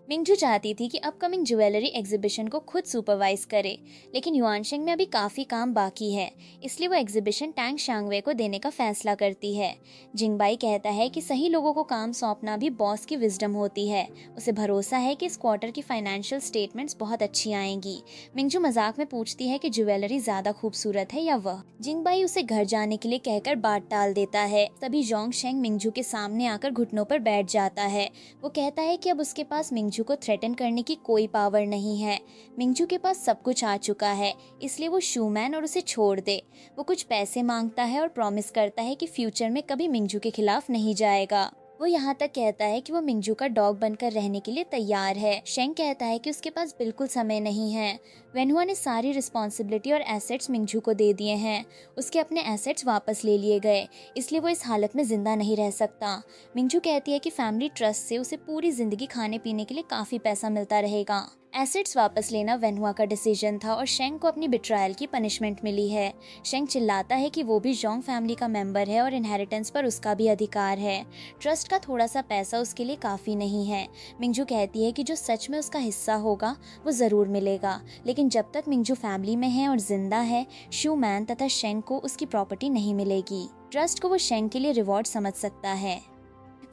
[SPEAKER 1] मिंगजू चाहती थी कि अपकमिंग ज्वेलरी एग्जीबिशन को खुद सुपरवाइज करे, लेकिन युआनशेंग में अभी काफी काम बाकी है, इसलिए वो एग्जीबिशन टैंग शांगवे को देने का फैसला करती है। जिंगबाई कहता है कि सही लोगों को काम सौंपना भी बॉस की विजडम होती है। उसे भरोसा है कि इस क्वार्टर की फाइनेंशियल स्टेटमेंट्स बहुत अच्छी आएंगी। मिंगजू मजाक में पूछती है कि ज्वेलरी ज्यादा खूबसूरत है या वह। जिंगबाई उसे घर जाने के लिए कहकर बात टाल देता है। तभी जोंग शेंग मिंगजू के सामने आकर घुटनों पर बैठ जाता है। वो कहता है कि अब उसके पास मिंगजू को थ्रेटन करने की कोई पावर नहीं है। मिंगजू के पास सब कुछ आ चुका है, इसलिए वो शूमैन और उसे छोड़ दे। वो कुछ पैसे मांगता है और प्रॉमिस करता है कि फ्यूचर में कभी मिंगजू के खिलाफ नहीं जाएगा। वो यहाँ तक कहता है कि वो मिंगजू का डॉग बनकर रहने के लिए तैयार है। शेंग कहता है कि उसके पास बिल्कुल समय नहीं है। वेन्हुआ ने सारी रिस्पॉन्सिबिलिटी और एसेट्स मिंगजू को दे दिए हैं। उसके अपने एसेट्स वापस ले लिए गए, इसलिए वो इस हालत में जिंदा नहीं रह सकता। मिंगजू कहती है कि फैमिली ट्रस्ट से उसे पूरी जिंदगी खाने पीने के लिए काफी पैसा मिलता रहेगा। एसेट्स वापस लेना वेन्हुआ का डिसीजन था और शेंग को अपनी बिट्रायल की पनिशमेंट मिली है। शेंग चिल्लाता है कि वो भी जोंग फैमिली का मेंबर है और इनहेरिटेंस पर उसका भी अधिकार है। ट्रस्ट का थोड़ा सा पैसा उसके लिए काफी नहीं है। मिंगजू कहती है कि जो सच में उसका हिस्सा होगा वो जरूर मिलेगा, लेकिन जब तक मिंगजू फैमिली में है और जिंदा है, शू मैन तथा शेंग को उसकी प्रॉपर्टी नहीं मिलेगी। ट्रस्ट को वो शेंग के लिए रिवॉर्ड समझ सकता है।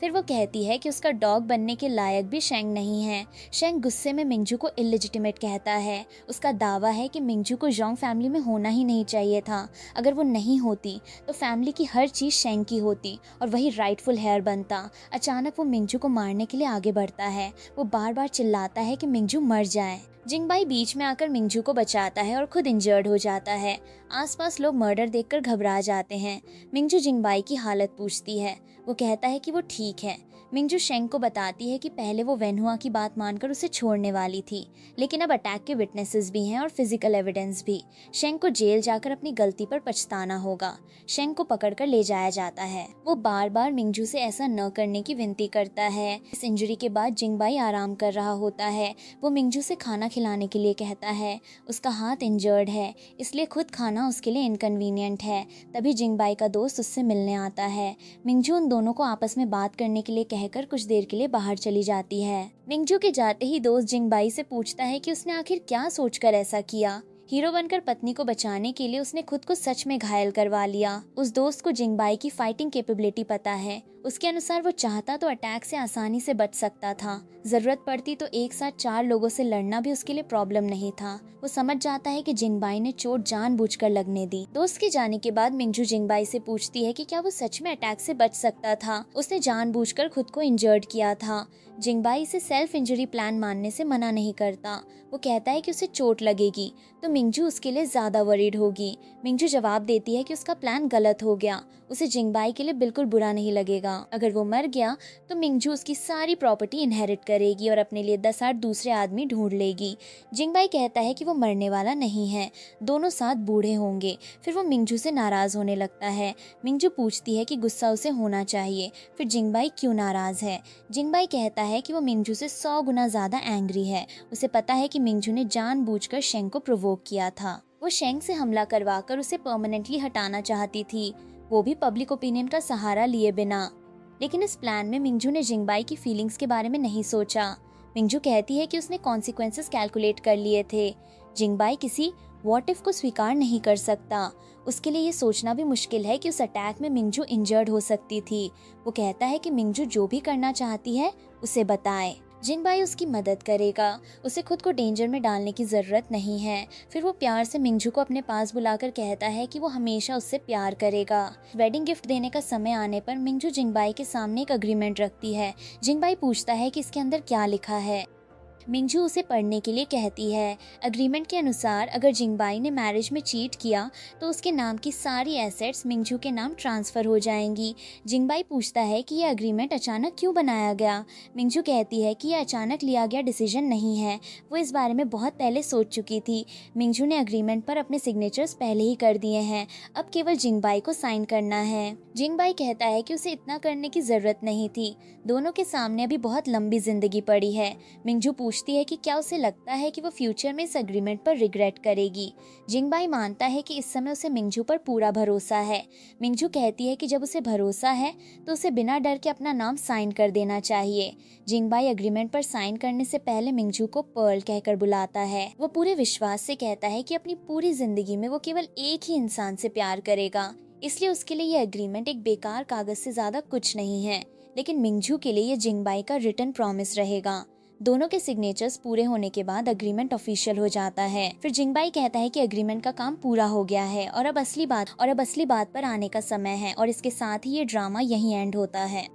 [SPEAKER 1] फिर वो कहती है कि उसका डॉग बनने के लायक भी शेंग नहीं है। शेंग गुस्से में मिंगजू को इलिजिटिमेट कहता है। उसका दावा है कि मिंगजू को जोंग फैमिली में होना ही नहीं चाहिए था। अगर वो नहीं होती तो फैमिली की हर चीज शेंग की होती और वही राइटफुल हेयर बनता। अचानक वो मिंगजू को मारने के लिए आगे बढ़ता है। वो बार बार चिल्लाता है कि मिंगजू मर जाए। जिंगबाई बीच में आकर मिंगजू को बचाता है और खुद इंजर्ड हो जाता है। आसपास लोग मर्डर देखकर घबरा जाते हैं। मिंगजू जिंगबाई की हालत पूछती है। वो कहता है कि वो ठीक है। मिंगजू शेंग को बताती है कि पहले वो वेन्हुआ की बात मानकर उसे छोड़ने वाली थी, लेकिन अब अटैक के विटनेसेस भी हैं और फिजिकल एविडेंस भी। शेंग को जेल जाकर अपनी गलती पर पछताना होगा। शेंग को पकड़कर ले जाया जाता है। वो बार बार मिंगजू से ऐसा न करने की विनती करता है। इस इंजरी के बाद जिंगबाई आराम कर रहा होता है। वो मिंगजू से खाना खिलाने के लिए कहता है। उसका हाथ इंजर्ड है, इसलिए खुद खाना उसके लिए इनकन्वीनियंट है। तभी जिंगबाई का दोस्त उससे मिलने आता है। मिंगजू उन दोनों को आपस में बात करने के लिए कहकर कुछ देर के लिए बाहर चली जाती है। मिंगजू के जाते ही दोस्त जिंगबाई से पूछता है कि उसने आखिर क्या सोचकर ऐसा किया। हीरो बनकर पत्नी को बचाने के लिए उसने खुद को सच में घायल करवा लिया। उस दोस्त को जिंगबाई की फाइटिंग कैपेबिलिटी पता है। उसके अनुसार वो चाहता तो अटैक से आसानी से बच सकता था। जरूरत पड़ती तो एक साथ 4 लोगों से लड़ना भी उसके लिए प्रॉब्लम नहीं था। वो समझ जाता है कि जिंगबाई ने चोट जानबूझकर लगने दी। दोस्त के जाने के बाद मिंगजू जिंगबाई से पूछती है कि क्या वो सच में अटैक से बच सकता था। उसने जानबूझकर खुद को इंजर्ड किया था। जिंगबाई इसे सेल्फ इंजरी प्लान मानने से मना नहीं करता। वो कहता है कि उसे चोट लगेगी तो मिंगजू उसके लिए ज्यादा वरीड होगी। मिंगजू जवाब देती है कि उसका प्लान गलत हो गया। उसे जिंगबाई के लिए बिल्कुल बुरा नहीं लगेगा। अगर वो मर गया तो मिंगजू उसकी सारी प्रॉपर्टी इनहेरिट करेगी और अपने लिए 10-8 दूसरे आदमी ढूंढ लेगी। जिंगबाई कहता है कि वो मरने वाला नहीं है, दोनों साथ बूढ़े होंगे। फिर वो मिंगजू से नाराज होने लगता है। मिंगजू पूछती है कि गुस्सा उसे होना चाहिए, फिर जिंगबाई क्यों नाराज है। जिंगबाई कहता है कि वो मिंगजू से 100 गुना ज्यादा एंग्री है। उसे पता है कि मिंगजू ने जानबूझकर शेंग को प्रोवोक किया था। वो शेंग से हमला करवाकर उसे परमानेंटली हटाना चाहती थी, वो भी पब्लिक ओपिनियन का सहारा लिए बिना। लेकिन इस प्लान में मिंगजू ने जिंगबाई की फीलिंग्स के बारे में नहीं सोचा। मिंगजू कहती है कि उसने कॉन्सिक्वेंसेस कैलकुलेट कर लिए थे। जिंगबाई किसी व्हाट इफ को स्वीकार नहीं कर सकता। उसके लिए ये सोचना भी मुश्किल है कि उस अटैक में मिंगजू इंजर्ड हो सकती थी। वो कहता है कि मिंगजू जो भी करना चाहती है उसे बताए। जिंगबाई उसकी मदद करेगा, उसे खुद को डेंजर में डालने की ज़रूरत नहीं है। फिर वो प्यार से मिंगजू को अपने पास बुलाकर कहता है कि वो हमेशा उससे प्यार करेगा। वेडिंग गिफ्ट देने का समय आने पर मिंगजू जिंगबाई के सामने एक अग्रीमेंट रखती है। जिंगबाई पूछता है कि इसके अंदर क्या लिखा है। मिंगजू उसे पढ़ने के लिए कहती है। अग्रीमेंट के अनुसार अगर जिंगबाई ने मैरिज में चीट किया तो उसके नाम की सारी एसेट्स मिंगजू के नाम ट्रांसफ़र हो जाएंगी। जिंगबाई पूछता है कि यह अग्रीमेंट अचानक क्यों बनाया गया। मिंगजू कहती है कि यह अचानक लिया गया डिसीजन नहीं है, वो इस बारे में बहुत पहले सोच चुकी थी। मिंगजू ने अग्रीमेंट पर अपने सिग्नेचर्स पहले ही कर दिए हैं, अब केवल जिंगबाई को साइन करना है। जिंगबाई कहता है कि उसे इतना करने की ज़रूरत नहीं थी, दोनों के सामने अभी बहुत लंबी जिंदगी पड़ी है। मिंगजू पूछती है कि क्या उसे लगता है कि वो फ्यूचर में इस एग्रीमेंट पर रिग्रेट करेगी। जिंगबाई मानता है कि इस समय उसे मिंगजू पर पूरा भरोसा है। मिंगजू कहती है कि जब उसे भरोसा है तो उसे बिना डर के अपना नाम साइन कर देना चाहिए। जिंगबाई एग्रीमेंट पर साइन करने से पहले मिंगजू को पर्ल कहकर बुलाता है। वो पूरे विश्वास से कहता है कि अपनी पूरी जिंदगी में वो केवल एक ही इंसान से प्यार करेगा, इसलिए उसके लिए यह एग्रीमेंट एक बेकार कागज से ज्यादा कुछ नहीं है। लेकिन मिंगजू के लिए यह जिंगबाई का रिटन प्रॉमिस रहेगा। दोनों के सिग्नेचर्स पूरे होने के बाद अग्रीमेंट ऑफिशियल हो जाता है। फिर जिंगबाई कहता है कि एग्रीमेंट का काम पूरा हो गया है और अब असली बात पर आने का समय है, और इसके साथ ही ये ड्रामा यहीं एंड होता है।